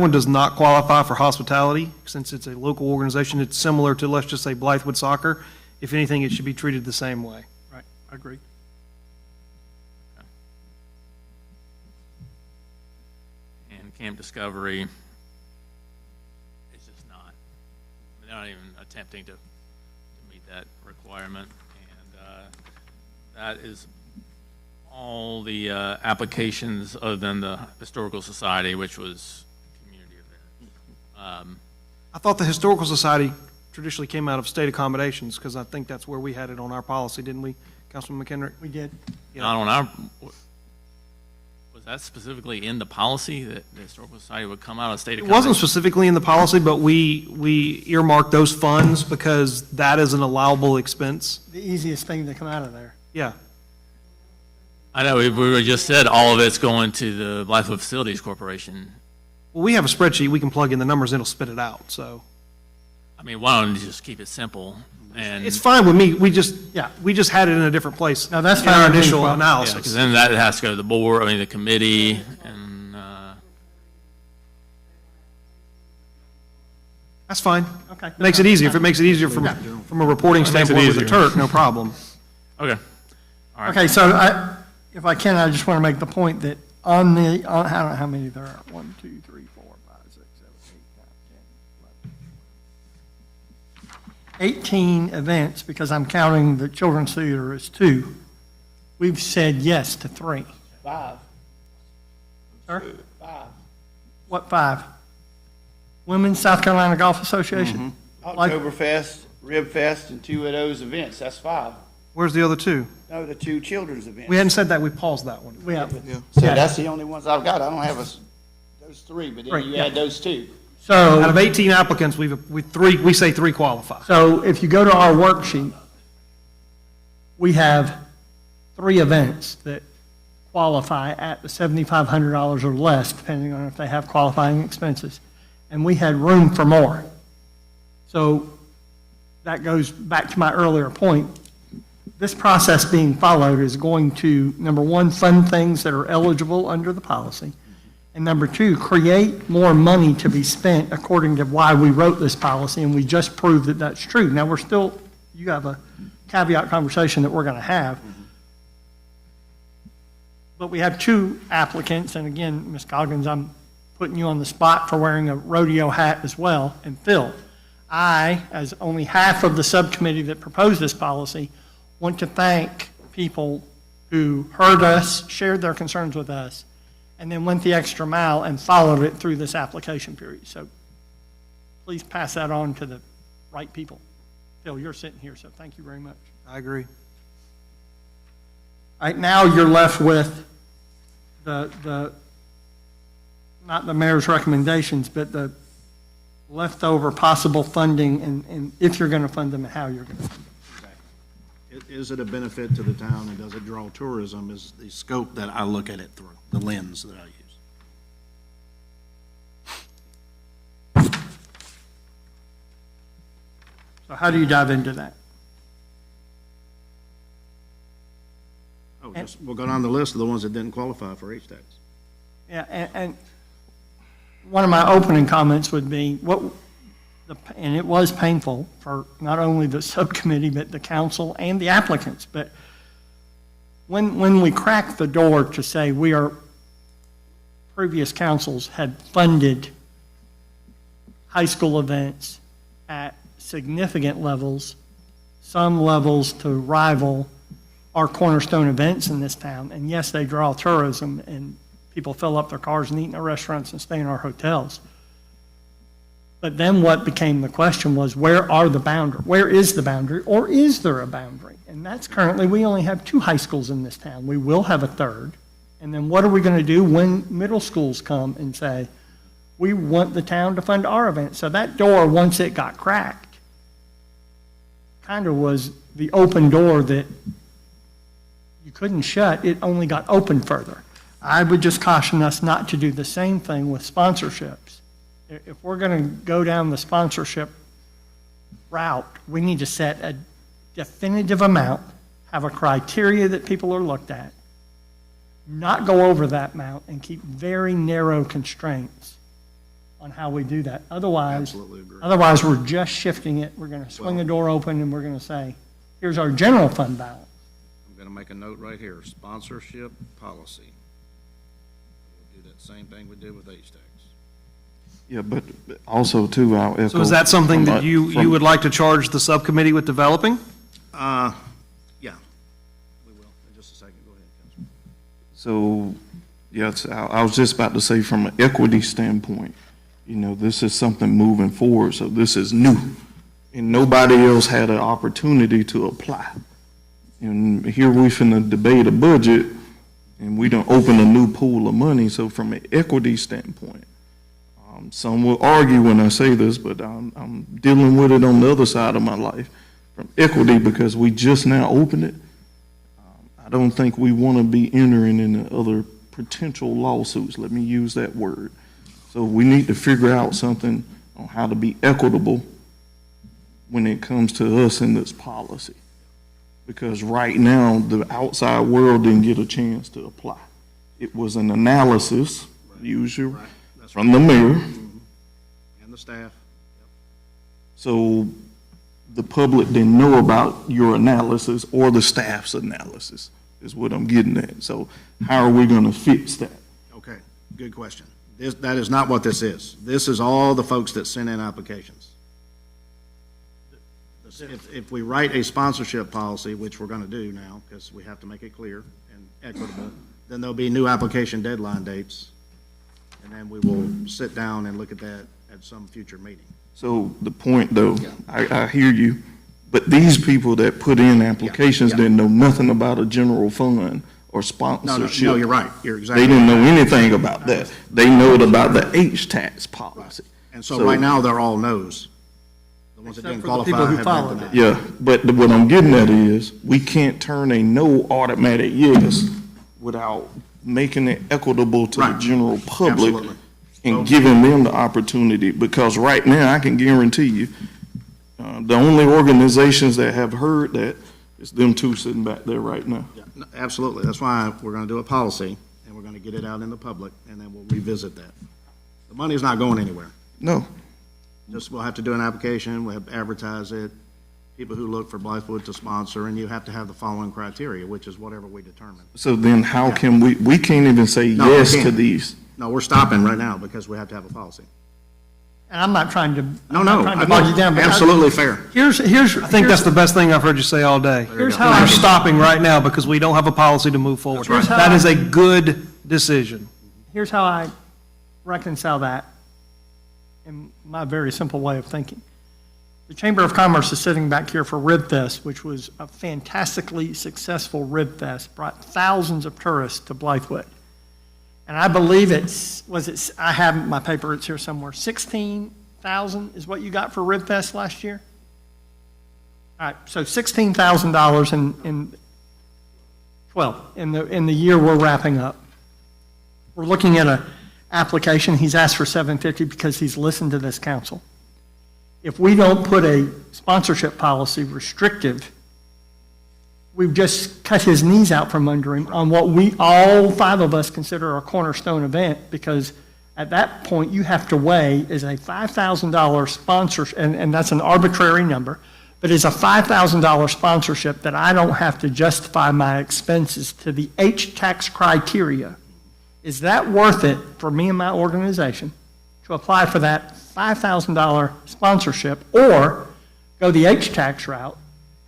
one does not qualify for hospitality, since it's a local organization. It's similar to, let's just say, Blythewood Soccer. If anything, it should be treated the same way. Right, I agree. And Camp Discovery is just not, they're not even attempting to meet that requirement. And that is all the applications other than the Historical Society, which was community event. I thought the Historical Society traditionally came out of state accommodations, because I think that's where we had it on our policy, didn't we, Councilman McHenry? We did. Not on our, was that specifically in the policy that the Historical Society would come out of state It accommodation? wasn't specifically in the policy, but we earmarked those funds because that is an allowable expense. The easiest thing to come out of there. Yeah. I know, we just said all of it's going to the Blythewood Facilities Corporation. Well, we have a spreadsheet, we can plug in the numbers, it'll spit it out, so. I mean, why don't you just keep it simple? And It's fine with me, we just had it in a different place. No, that's in fine our with me as initial well. Yeah, because analysis. then that has to go to the board, I mean, the committee, and, That's fine. Okay. Makes it easier, if it makes it easier from a reporting It makes it standpoint with the easier. Turk, no problem. okay. All right. Okay, so if I can, I just want to make the point that on I don't know how many there are, 1, 2, 3, 4, 5, 6, 7, 8, 9, 10, 11. 18 events, because I'm counting the children's theater as 2. We've said yes to 3. 5. Sir? 5. What 5? Women's South Carolina Golf Association? Oktoberfest, Rib Fest, and 2 of those events, that's 5. Where's the other 2? No, the 2 children's events. We hadn't said that, we paused that one. We have, So that's the only ones I've got. I don't have those 3, but then Right, you yeah. add those 2. Out so, of 18 applicants, we say 3 qualify. so if you go to our worksheet, we have 3 events that qualify at the $7,500 or less, depending on if they have qualifying expenses. And we had room for more. So that goes back to my earlier point. This process being followed is going to, number one, fund things that are eligible under the policy. And number 2, create more money to be spent according to why we wrote this policy, and we just proved that that's true. Now, you have a caveat conversation that we're going to have. But we have 2 applicants, and again, Ms. Coggins, I'm putting you on the spot for wearing a rodeo hat as well, and Phil. I, as only half of the subcommittee that proposed this policy, want to thank people who heard us, shared their concerns with us, and then went the extra mile and followed it through this application period. So please pass that on to the right people. Phil, you're sitting here, so thank you very much. I agree. All right, now you're left with the not the mayor's recommendations, but the leftover possible funding and if you're going to fund them and how you're going to fund them. Is it a benefit to the town and does it draw tourism is the scope that I look at it through, the lens that I use. So how do you dive into that? Oh, we'll go down the list of the ones that didn't qualify for HTAX. Yeah, and one of my opening comments would be, and it was painful for not only the subcommittee, but the council and the applicants, but when we cracked the door to say previous councils had funded high school events at significant levels, some levels to rival our cornerstone events in this town, and yes, they draw tourism, and people fill up their cars and eat in our restaurants and stay in our hotels. But then what became the question was, where is the boundary, or is there a boundary? And that's currently, we only have 2 high schools in this town. We will have a third. And then what are we going to do when middle schools come and say, we want the town to fund our event? So that door, once it got cracked, kind of was the open door that you couldn't shut. It only got open further. I would just caution us not to do the same thing with sponsorships. If we're going to go down the sponsorship route, we need to set a definitive amount, have a criteria that people are looked at, not go over that amount, and keep very narrow constraints on how we do that. Absolutely agree. Otherwise, we're just shifting it. We're going to swing the door open and we're going to say, here's our general fund balance. I'm going to make a note right here, sponsorship policy. We'll do that same thing we did with HTAX. Yeah, but also too, I'll echo. So is that something that from- you would like to charge the subcommittee with developing? Yeah, we will, in just a second, go ahead, Councilman. So, yes, I was just about to say from an equity standpoint, this is something moving forward, so this is new. And nobody else had an opportunity to apply. And here we finna debate a budget, and we don't open a new pool of money, so from an equity standpoint, some will argue when I say this, but I'm dealing with it on the other side of my life, from equity, because we just now opened it. I don't think we want to be entering into other potential lawsuits, let me use that word. So we need to figure out something on how to be equitable when it comes to us in this policy. Because right now, the outside world didn't get a chance to apply. It was an analysis, usually, from the mayor. And the staff. So the public didn't know about your analysis or the staff's analysis, is what I'm getting at. So how are we going to fix that? Okay, good question. That is not what this is. This is all the folks that sent in applications. If we write a sponsorship policy, which we're going to do now, because we have to make it clear and equitable, then there'll be new application deadline dates, and then we will sit down and look at that at some future meeting. So the point, though, I hear you, but these people that put in applications didn't know nothing about a general fund or sponsorship. No, you're right. You're exactly They right. didn't know anything about that. They know about the H-tax policy. And so right now, they're all no's. The ones that didn't Except for the people qualify who have followed been it. denied. Yeah, but what I'm getting at is, we can't turn a no automatic yes without making it equitable to the Right. general public Absolutely. and giving them the opportunity, because right now, I can guarantee you, the only organizations that have heard that is them two sitting back there right now. Yeah, no, absolutely. That's why we're going to do a policy, and we're going to get it out in the public, and then we'll revisit that. The money's not going anywhere. No, Just, we'll have to do an application, we'll have to advertise it, people who look for Blythewood to sponsor, and you have to have the following criteria, which is whatever we determine. so then how can we can't even say No, we yes to can't. these. No, we're stopping right now because we have to have a policy. And I'm not trying to, No, I'm no, not trying to bog you down, but absolutely fair. here's, I think that's the best thing I've heard you say all day. Here's how We're I- stopping right now because we don't have a policy to move forward. Here's how That I- is a good decision. here's how I reconcile that in my very simple way of thinking. The Chamber of Commerce is sitting back here for Rib Fest, which was a fantastically successful Rib Fest, brought thousands of tourists to Blythewood. And I believe I have my paper, it's here somewhere, 16,000 is what you got for Rib Fest last year? All right, so $16,000 in the year we're wrapping up. We're looking at an application, he's asked for $750 because he's listened to this council. If we don't put a sponsorship policy restrictive, we've just cut his knees out from under him on what we, all five of us, consider a cornerstone event, because at that point, you have to weigh, is a $5,000 sponsorship, and that's an arbitrary number, but is a $5,000 sponsorship that I don't have to justify my expenses to the H-tax criteria. Is that worth it for me and my organization to apply for that $5,000 sponsorship, or go the H-tax route,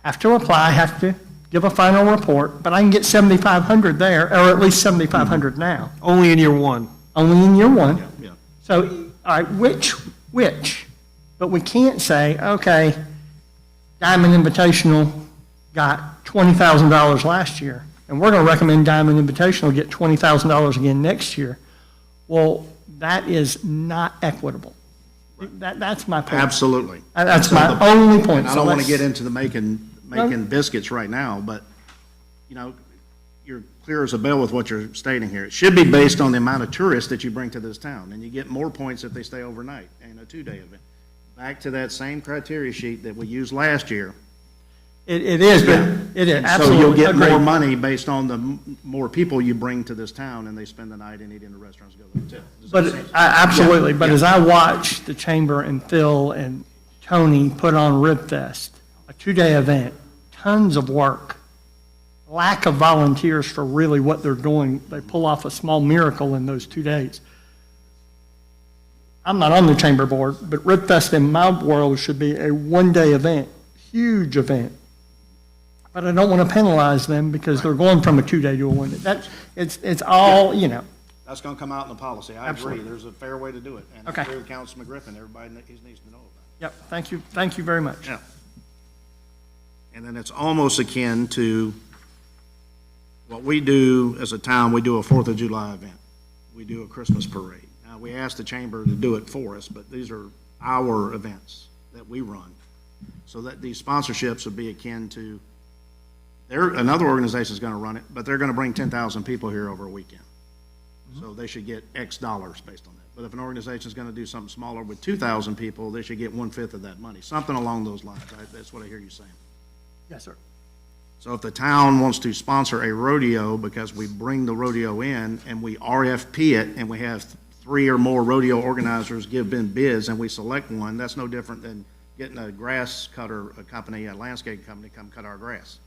have to apply, have to give a final report, but I can get $7,500 there, or at least $7,500 now, Only in year one. only in year one. Yeah. So, all right, which? But we can't say, okay, Diamond Invitational got $20,000 last year, and we're going to recommend Diamond Invitational get $20,000 again next year. Well, that is not equitable. That's my point. Absolutely. That's So my the- only point. And I So don't want to let's- get into the making biscuits right now, but, you know, you're clear as a bell with what you're stating here. It should be based on the amount of tourists that you bring to this town, and you get more points if they stay overnight in a two-day event. Back to that same criteria sheet that we used last year. It is, but it is, And absolutely. So you'll get more agreed. money based on the more people you bring to this town, and they spend the night and eat in the restaurants, go to the hotel. Does that But, make sense? absolutely, but Yeah. as I watch the chamber and Phil and Tony put on Rib Fest, a two-day event, tons of work, lack of volunteers for really what they're doing, they pull off a small miracle in those 2 days. I'm not on the chamber board, but Rib Fest in my world should be a one-day event, huge event. But I don't want to penalize them because they're going from a two-day to a one-day. It's all, you know. That's gonna come out in the policy. I agree. Absolutely. There's a fair way to do it. And I Okay. agree with Councilman Griffin. Everybody needs to know about Yep, thank you very much. it. Yeah. And then it's almost akin to what we do as a town. We do a 4th of July event. We do a Christmas parade. Now, we ask the chamber to do it for us, but these are our events that we run. So that these sponsorships would be akin to Another organization's gonna run it, but they're gonna bring 10,000 people here over a weekend. So they should get X dollars based on that. But if an organization's gonna do something smaller with 2,000 people, they should get 1/5 of that money, something along those lines. That's what I hear you saying. Yes, sir. So if the town wants to sponsor a rodeo because we bring the rodeo in and we RFP it and we have 3 or more rodeo organizers give in bids and we select one, that's no different than getting a grass cutter, a company, a landscape company come cut our grass.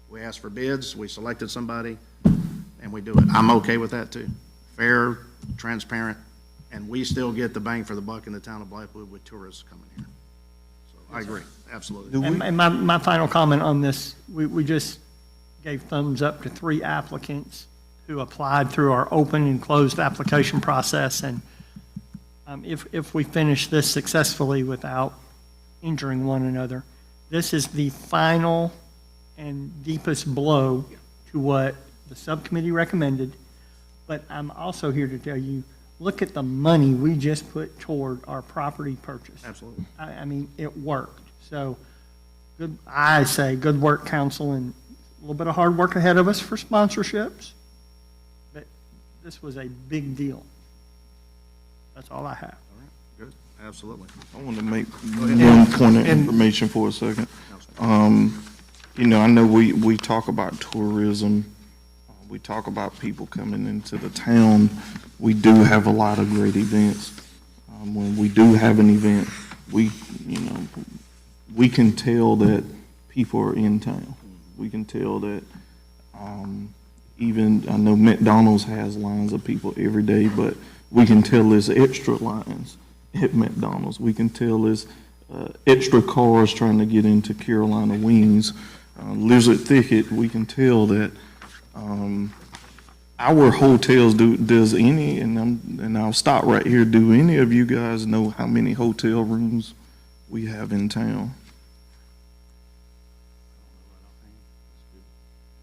We asked for bids, we selected somebody, and we do it. I'm okay with that too. Fair, transparent, and we still get the bang for the buck in the town of Blythewood with tourists coming here. So I agree, absolutely. And my final comment on this, we just gave thumbs up to 3 applicants who applied through our open and closed application process. And if we finish this successfully without injuring one another, this is the final and deepest blow to what the subcommittee recommended. But I'm also here to tell you, look at the money we just put toward our property purchase. Absolutely. I mean, it worked. So, good, I say, good work, council, and a little bit of hard work ahead of us for sponsorships. But this was a big deal. That's all I have. All right, good, absolutely. I want to make one point of information for a second. You know, I know we talk about tourism. We talk about people coming into the town. We do have a lot of great events. When we do have an event, we can tell that people are in town. We can tell that, even, I know McDonald's has lines of people every day, but we can tell there's extra lines at McDonald's. We can tell there's extra cars trying to get into Carolina Wings. Lizard Thicket, we can tell that our hotels does any, and I'll stop right here, do any of you guys know how many hotel rooms we have in town?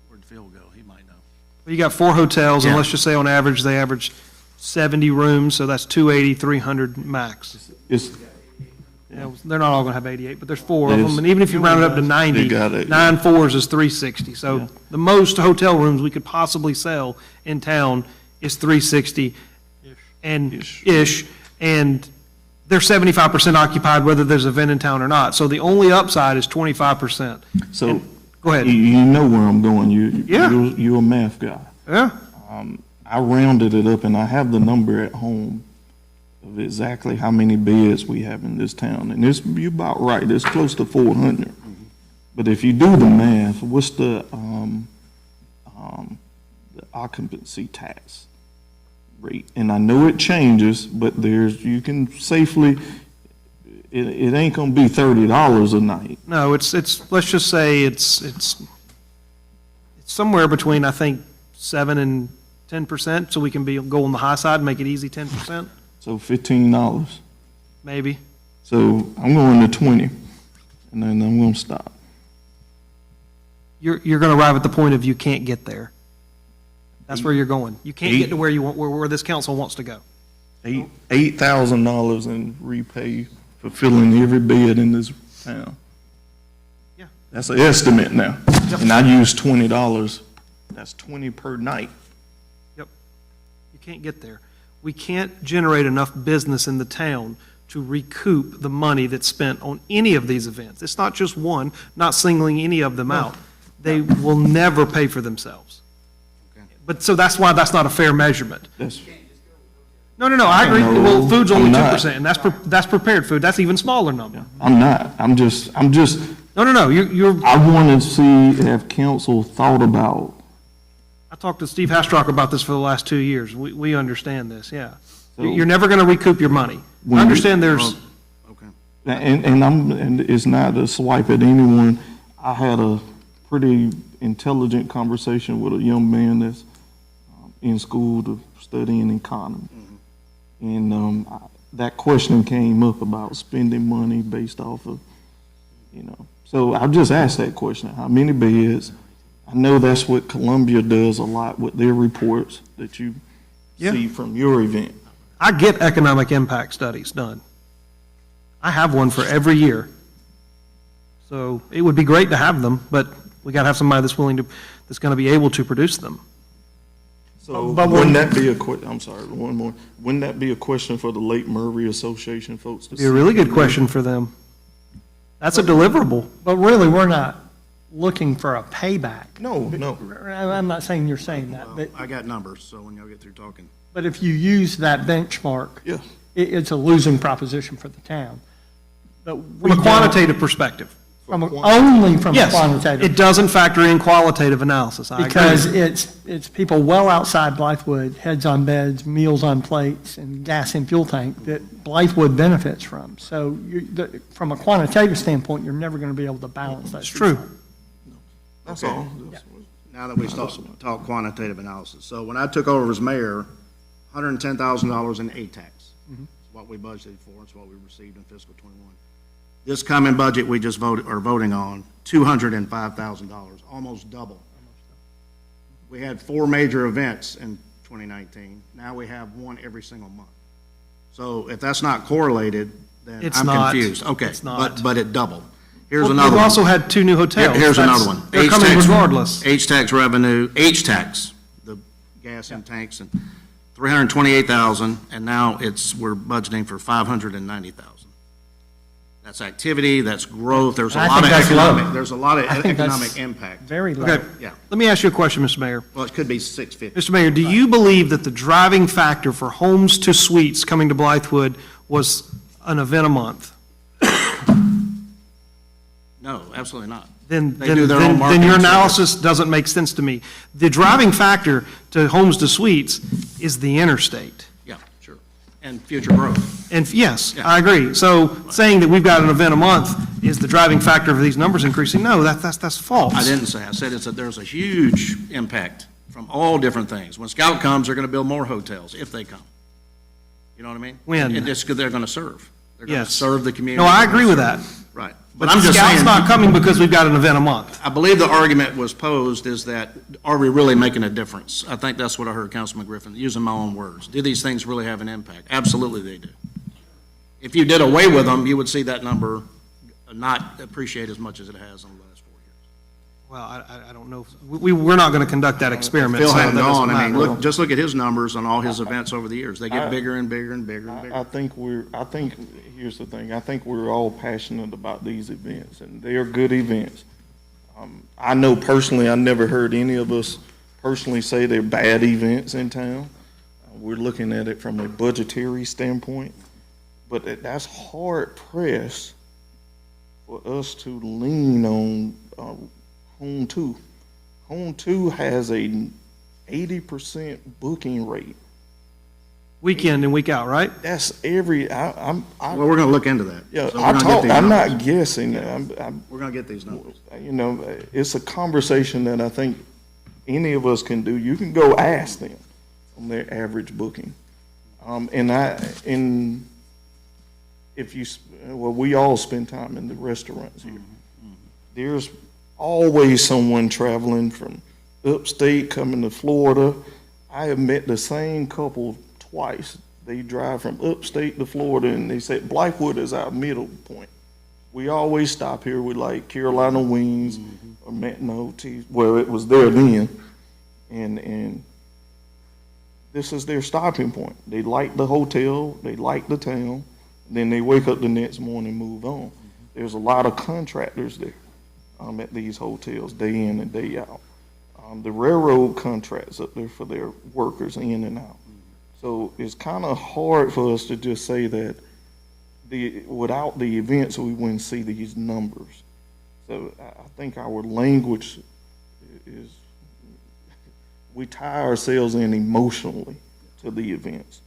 Where'd Phil go? He might know. You got 4 hotels, and Yeah. let's just say on average, they average 70 rooms, so that's 280, 300 max. It's, Yeah, they're not all gonna have 88, but there's 4 of There's- them, and even if you round it up to 90, They got it. 9 fours is 360. So the most hotel rooms we could possibly sell in town is 360 and ish, and they're 75% occupied whether there's an event in town or not. So the only upside is 25%. so, Go ahead. you know where I'm going. Yeah. You're a math guy. Yeah, I rounded it up, and I have the number at home of exactly how many beds we have in this town. And you're about right, it's close to 400. But if you do the math, what's the occupancy tax rate? And I know it changes, but you can safely, it ain't gonna be $30 a night. no, it's, let's just say it's somewhere between, I think, 7 and 10%, so we can go on the high side and make it easy 10%, So $15. maybe. So I'm going to 20, and then I'm gonna stop. You're gonna arrive at the point of you can't get there. That's where you're going. You can't get to where you want, where this council wants to go. $8,000 in repay for filling every bed in this town. Yeah. That's an estimate now. And I use $20. That's 20 per night. Yep. You can't get there. We can't generate enough business in the town to recoup the money that's spent on any of these events. It's not just one, not singling any of them out. They will never pay for themselves. But, so that's why that's not a fair measurement. That's, No, I agree. No, Well, food's only I'm not. 2%, and that's prepared food. That's even smaller number. I'm not. I'm just, No, you're, I want to see, have council thought about, I talked to Steve Hastrock about this for the last 2 years. We understand this, yeah. So- You're never gonna recoup your money. When I you- understand there's, Okay. and it's not a swipe at anyone. I had a pretty intelligent conversation with a young man that's in school to studying economy. And that question came up about spending money based off of, so I just asked that question, how many beds? I know that's what Columbia does a lot with their reports that you Yeah. see from your event. I get economic impact studies done. I have one for every year. So it would be great to have them, but We got to have somebody that's going to be able to produce them. So But wouldn't that be I'm sorry, one more. Wouldn't that be a question for the Lake Murray Association folks to Be a really good question for them. That's a deliverable. But really, we're not looking for a payback. No, no. I'm not saying you're saying that, but, I got numbers, so when y'all get through talking. but if you use that benchmark, Yeah. it's a losing proposition for the town. But we From a quantitative perspective. only from a Yes, quantitative. it doesn't factor in qualitative analysis. I agree. Because it's people well outside Blythewood, heads on beds, meals on plates, and gas and fuel tank that Blythewood benefits from. So from a quantitative standpoint, you're never going to be able to balance that. It's true. That's all. Now that we talk quantitative analysis, so when I took over as mayor, $110,000 in ATAX. It's what we budgeted for, it's what we received in fiscal '21. This coming budget we just voting on, $205,000, almost double. We had 4 major events in 2019. Now we have one every single month. So if that's not correlated, then It's I'm not. confused. Okay, It's not. but it doubled. Here's Well, another We've one. also had 2 new hotels. Here's That's- another one. They're coming H-tax- regardless. H-tax revenue, H-tax, the gas and tanks, and 328,000, and now we're budgeting for 590,000. That's activity, that's growth, there's a I lot think of that's low. economic that's economic impact. Very low. Okay, Yeah. let me ask you a question, Mr. Mayor. Well, it could be 650. Mr. Mayor, do you believe that the driving factor for homes to suites coming to Blythewood was an event a month? No, absolutely not. Then They do their own your marketing analysis doesn't make sense to me. The driving factor to homes to suites is the interstate. Yeah, sure. And future growth. And yes, Yeah. I agree. So saying that we've got an event a month is the driving factor for these numbers increasing, no, that's false. I didn't say, I said there's a huge impact from all different things. When Scout comes, they're gonna build more hotels, if they come. You know what I mean? When? And it's 'cause they're gonna serve. They're gonna Yes. serve the community. No, I agree with that. Right. But I'm the just Scout's saying. not coming because we've got an event a month. I believe the argument was posed is that, are we really making a difference? I think that's what I heard Councilman Griffin, using my own words. Do these things really have an impact? Absolutely they do. If you did away with them, you would see that number not appreciate as much as it has in the last 4 years. Well, I don't know. We're not going to conduct that experiment. Phil so hadn't that doesn't gone, I mean, matter. just look at his numbers on all his events over the years. They get bigger and bigger and bigger and bigger. I think here's the thing, I think we're all passionate about these events, and they are good events. I know personally, I never heard any of us personally say they're bad events in town. We're looking at it from a budgetary standpoint, but that's hard pressed for us to lean on Home 2. Home 2 has a 80% booking rate. Week in and week out, right? That's every, I'm, Well, we're gonna look into that. yeah, So we're gonna get these I'm numbers. not guessing. I'm, We're gonna get these numbers. you know, it's a conversation that I think any of us can do. You can go ask them on their average booking. Well, we all spend time in the restaurants here. There's always someone traveling from upstate coming to Florida. I have met the same couple twice. They drive from upstate to Florida, and they say Blythewood is our middle point. We always stop here with like Carolina wings or Metno tea. Well, it was there then, and this is their stopping point. They like the hotel, they like the town, then they wake up the next morning and move on. There's a lot of contractors there at these hotels, day in and day out. The railroad contracts up there for their workers in and out. So it's kind of hard for us to just say that without the events, we wouldn't see these numbers. So I think our language is, we tie ourselves in emotionally to the events.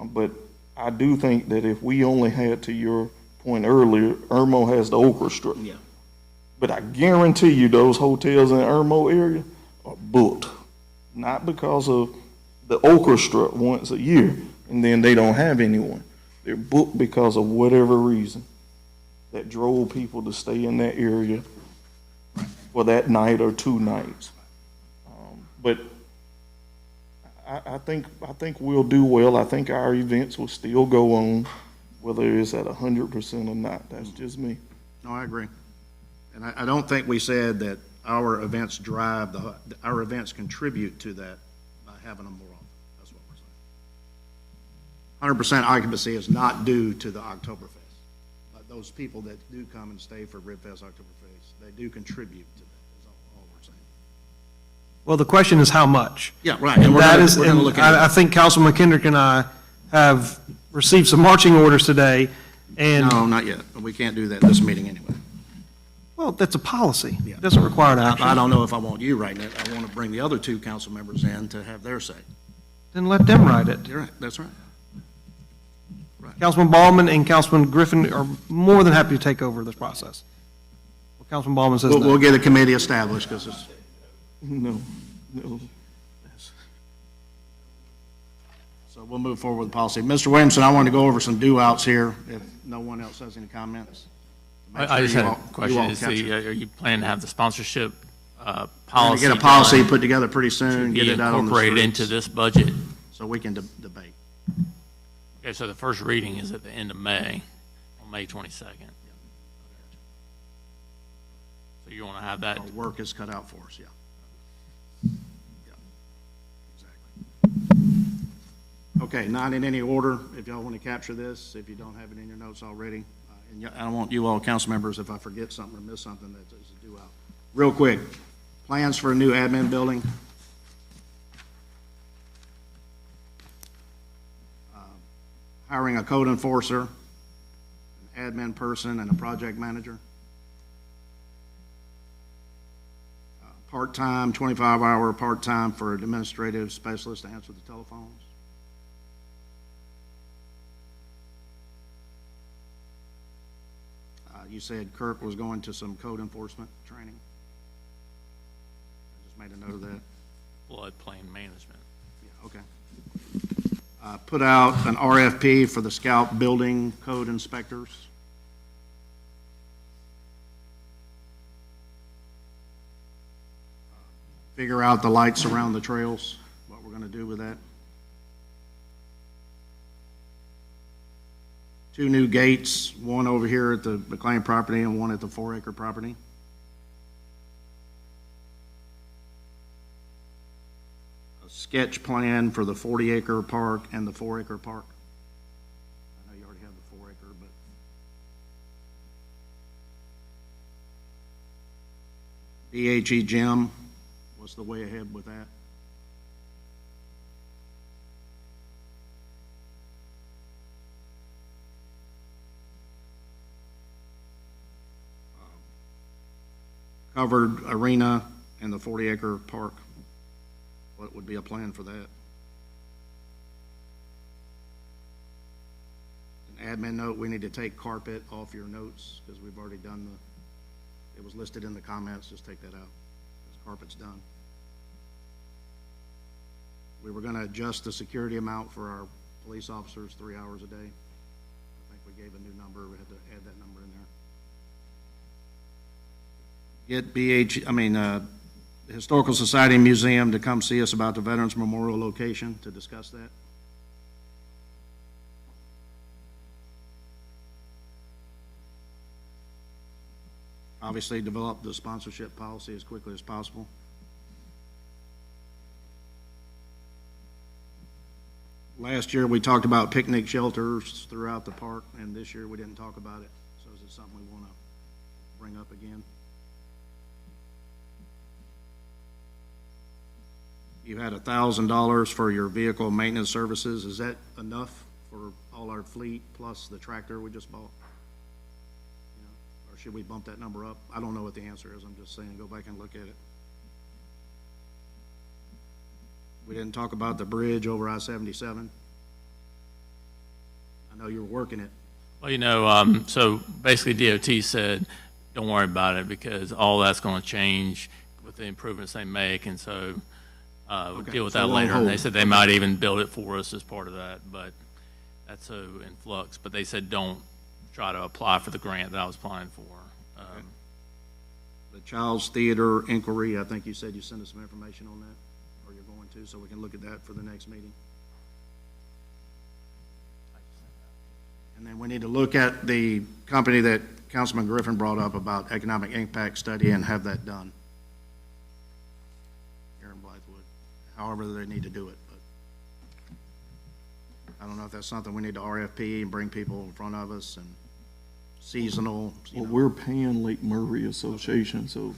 But I do think that if we only had, to your point earlier, Irmo has the orchestra. Yeah. But I guarantee you those hotels in the Irmo area are booked. Not because of the orchestra once a year, and then they don't have anyone. They're booked because of whatever reason that drove people to stay in that area for that night or 2 nights. But I think we'll do well. I think our events will still go on, whether it's at 100% or not. That's just me. No, I agree. And I don't think we said that our events drive, our events contribute to that by having them more often. That's what we're saying. 100% occupancy is not due to the Oktoberfest. But those people that do come and stay for Ribfest, Oktoberfest, they do contribute to that, is all we're saying. Well, the question is how much? Yeah, right. And we're that gonna- is, we're gonna and look into I that. think Councilman McKendrick and I have received some marching orders today, and, No, not yet. We can't do that this meeting anyway. well, that's a policy. Yeah. It doesn't require an I action. don't know if I want you writing it. I want to bring the other two council members in to have their say. Then let them write it. You're right, that's right. Councilman Ballman and Councilman Griffin are more than happy to take over this process. Well, Councilman Ballman says We'll no. get a committee established, because it's, No. so we'll move forward with the policy. Mr. Williamson, I want to go over some do-outs here, if no one else has any comments. Make I sure just you had a all- question. you all Is capture it. are you planning to have the sponsorship We're gonna policy? get a policy done put together pretty soon, to get be it out on the incorporated into streets, this budget? so we can debate. Okay, so the first reading is at the end of May, on May 22nd. So you want to have that, Our work is cut out for us, yeah. Yeah, exactly. Okay, not in any order, if y'all want to capture this, if you don't have it in your notes already. And I want you all, council members, if I forget something or miss something, that is a do-out. Real quick, plans for a new admin building. Hiring a code enforcer, an admin person, and a project manager. Part-time, 25-hour part-time for administrative specialist to answer the telephones. You said Kirk was going to some code enforcement training. I just made a note of that. floodplain management. Yeah, okay. Put out an RFP for the Scout building code inspectors. Figure out the lights around the trails, what we're gonna do with that. 2 new gates, one over here at the McLean property and one at the 4-acre property. A sketch plan for the 40-acre park and the 4-acre park. I know you already have the 4-acre, but. BHE gym, what's the way ahead with that? Covered arena and the 40-acre park. What would be a plan for that? An admin note, we need to take carpet off your notes, because we've already done it was listed in the comments, just take that out, because carpet's done. We were gonna adjust the security amount for our police officers 3 hours a day. I think we gave a new number, we had to add that number in there. Get the Historical Society Museum to come see us about the Veterans Memorial location to discuss that. Obviously, develop the sponsorship policy as quickly as possible. Last year, we talked about picnic shelters throughout the park, and this year we didn't talk about it. So is it something we want to bring up again? You had $1,000 for your vehicle maintenance services. Is that enough for all our fleet plus the tractor we just bought? You know, or should we bump that number up? I don't know what the answer is. I'm just saying, go back and look at it. We didn't talk about the bridge over I-77. I know you're working it. Well, so basically DOT said, don't worry about it because all that's going to change with the improvements they make. And so we'll Okay, deal with so that we'll later. And they hold. said they might even build it for us as part of that, but that's so in flux. But they said, don't try to apply for the grant that I was applying for. The Child's Theater inquiry, I think you said you sent us some information on that, or you're going to, so we can look at that for the next meeting. And then we need to look at the company that Councilman Griffin brought up about economic impact study and have that done. however they need to do it. But I don't know if that's something we need to RFP and bring people in front of us and seasonal, you Well, know. we're paying Lake Murray Association, so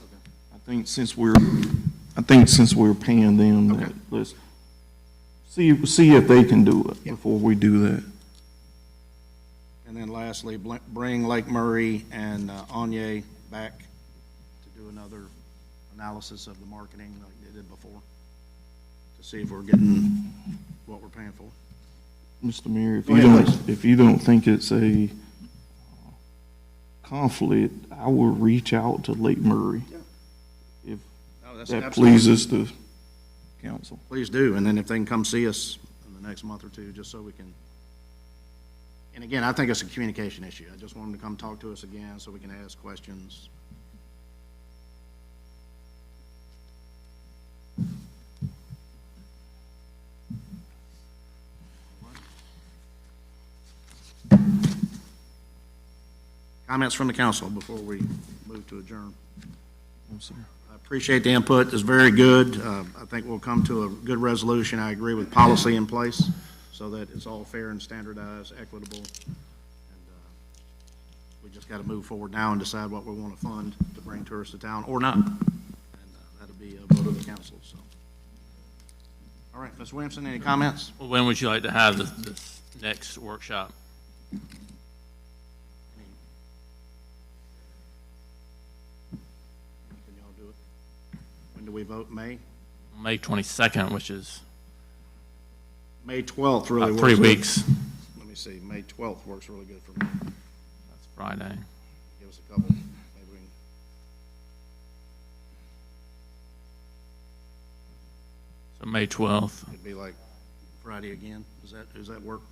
I think since we're paying them, Okay. that let's see if they can do it before we do that. And then lastly, bring Lake Murray and Anya back to do another analysis of the marketing like they did before, to see if we're getting what we're paying for. Mr. Mayor, Go ahead, please. if you don't think it's a conflict, I will reach out to Lake Murray. If No, that's that absolutely- pleases the council. Please do, and then if they can come see us in the next month or two, just so we can, and again, I think it's a communication issue. I just want them to come talk to us again so we can ask questions. Comments from the council before we move to adjourn? No, sir. I appreciate the input, it's very good. I think we'll come to a good resolution. I agree with policy in place so that it's all fair and standardized, equitable. And we just got to move forward now and decide what we want to fund to bring tourists to town or not. And that'll be a vote of the council, so. All right, Ms. Williamson, any comments? When would you like to have this next workshop? Can y'all do it? When do we vote? May? May 22nd, which is May 12th really about works. 3 good. weeks. Let me see, May 12th works really good for me. That's Friday. Give us a couple, maybe we can. So May 12th. It'd be like Friday again. Does that work?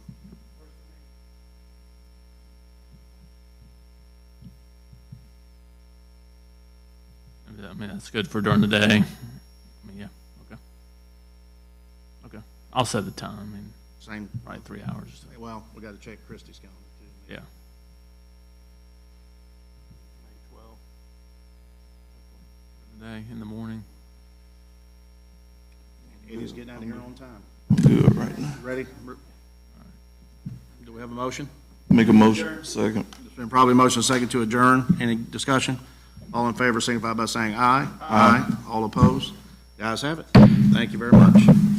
I mean, that's good for during the day. I mean, yeah, okay. Okay. I'll set the time. I mean, Same, right, 3 hours. well, we gotta check Christie's calendar too. Yeah. May 12th. Day in the morning. Eddie's getting out of here on time. Good right now. Ready? Do we have a motion? Make a motion, second. It's been probably motion second to adjourn. Any discussion? All in favor signify by saying aye. Aye. All opposed? The ayes have it. Thank you very much.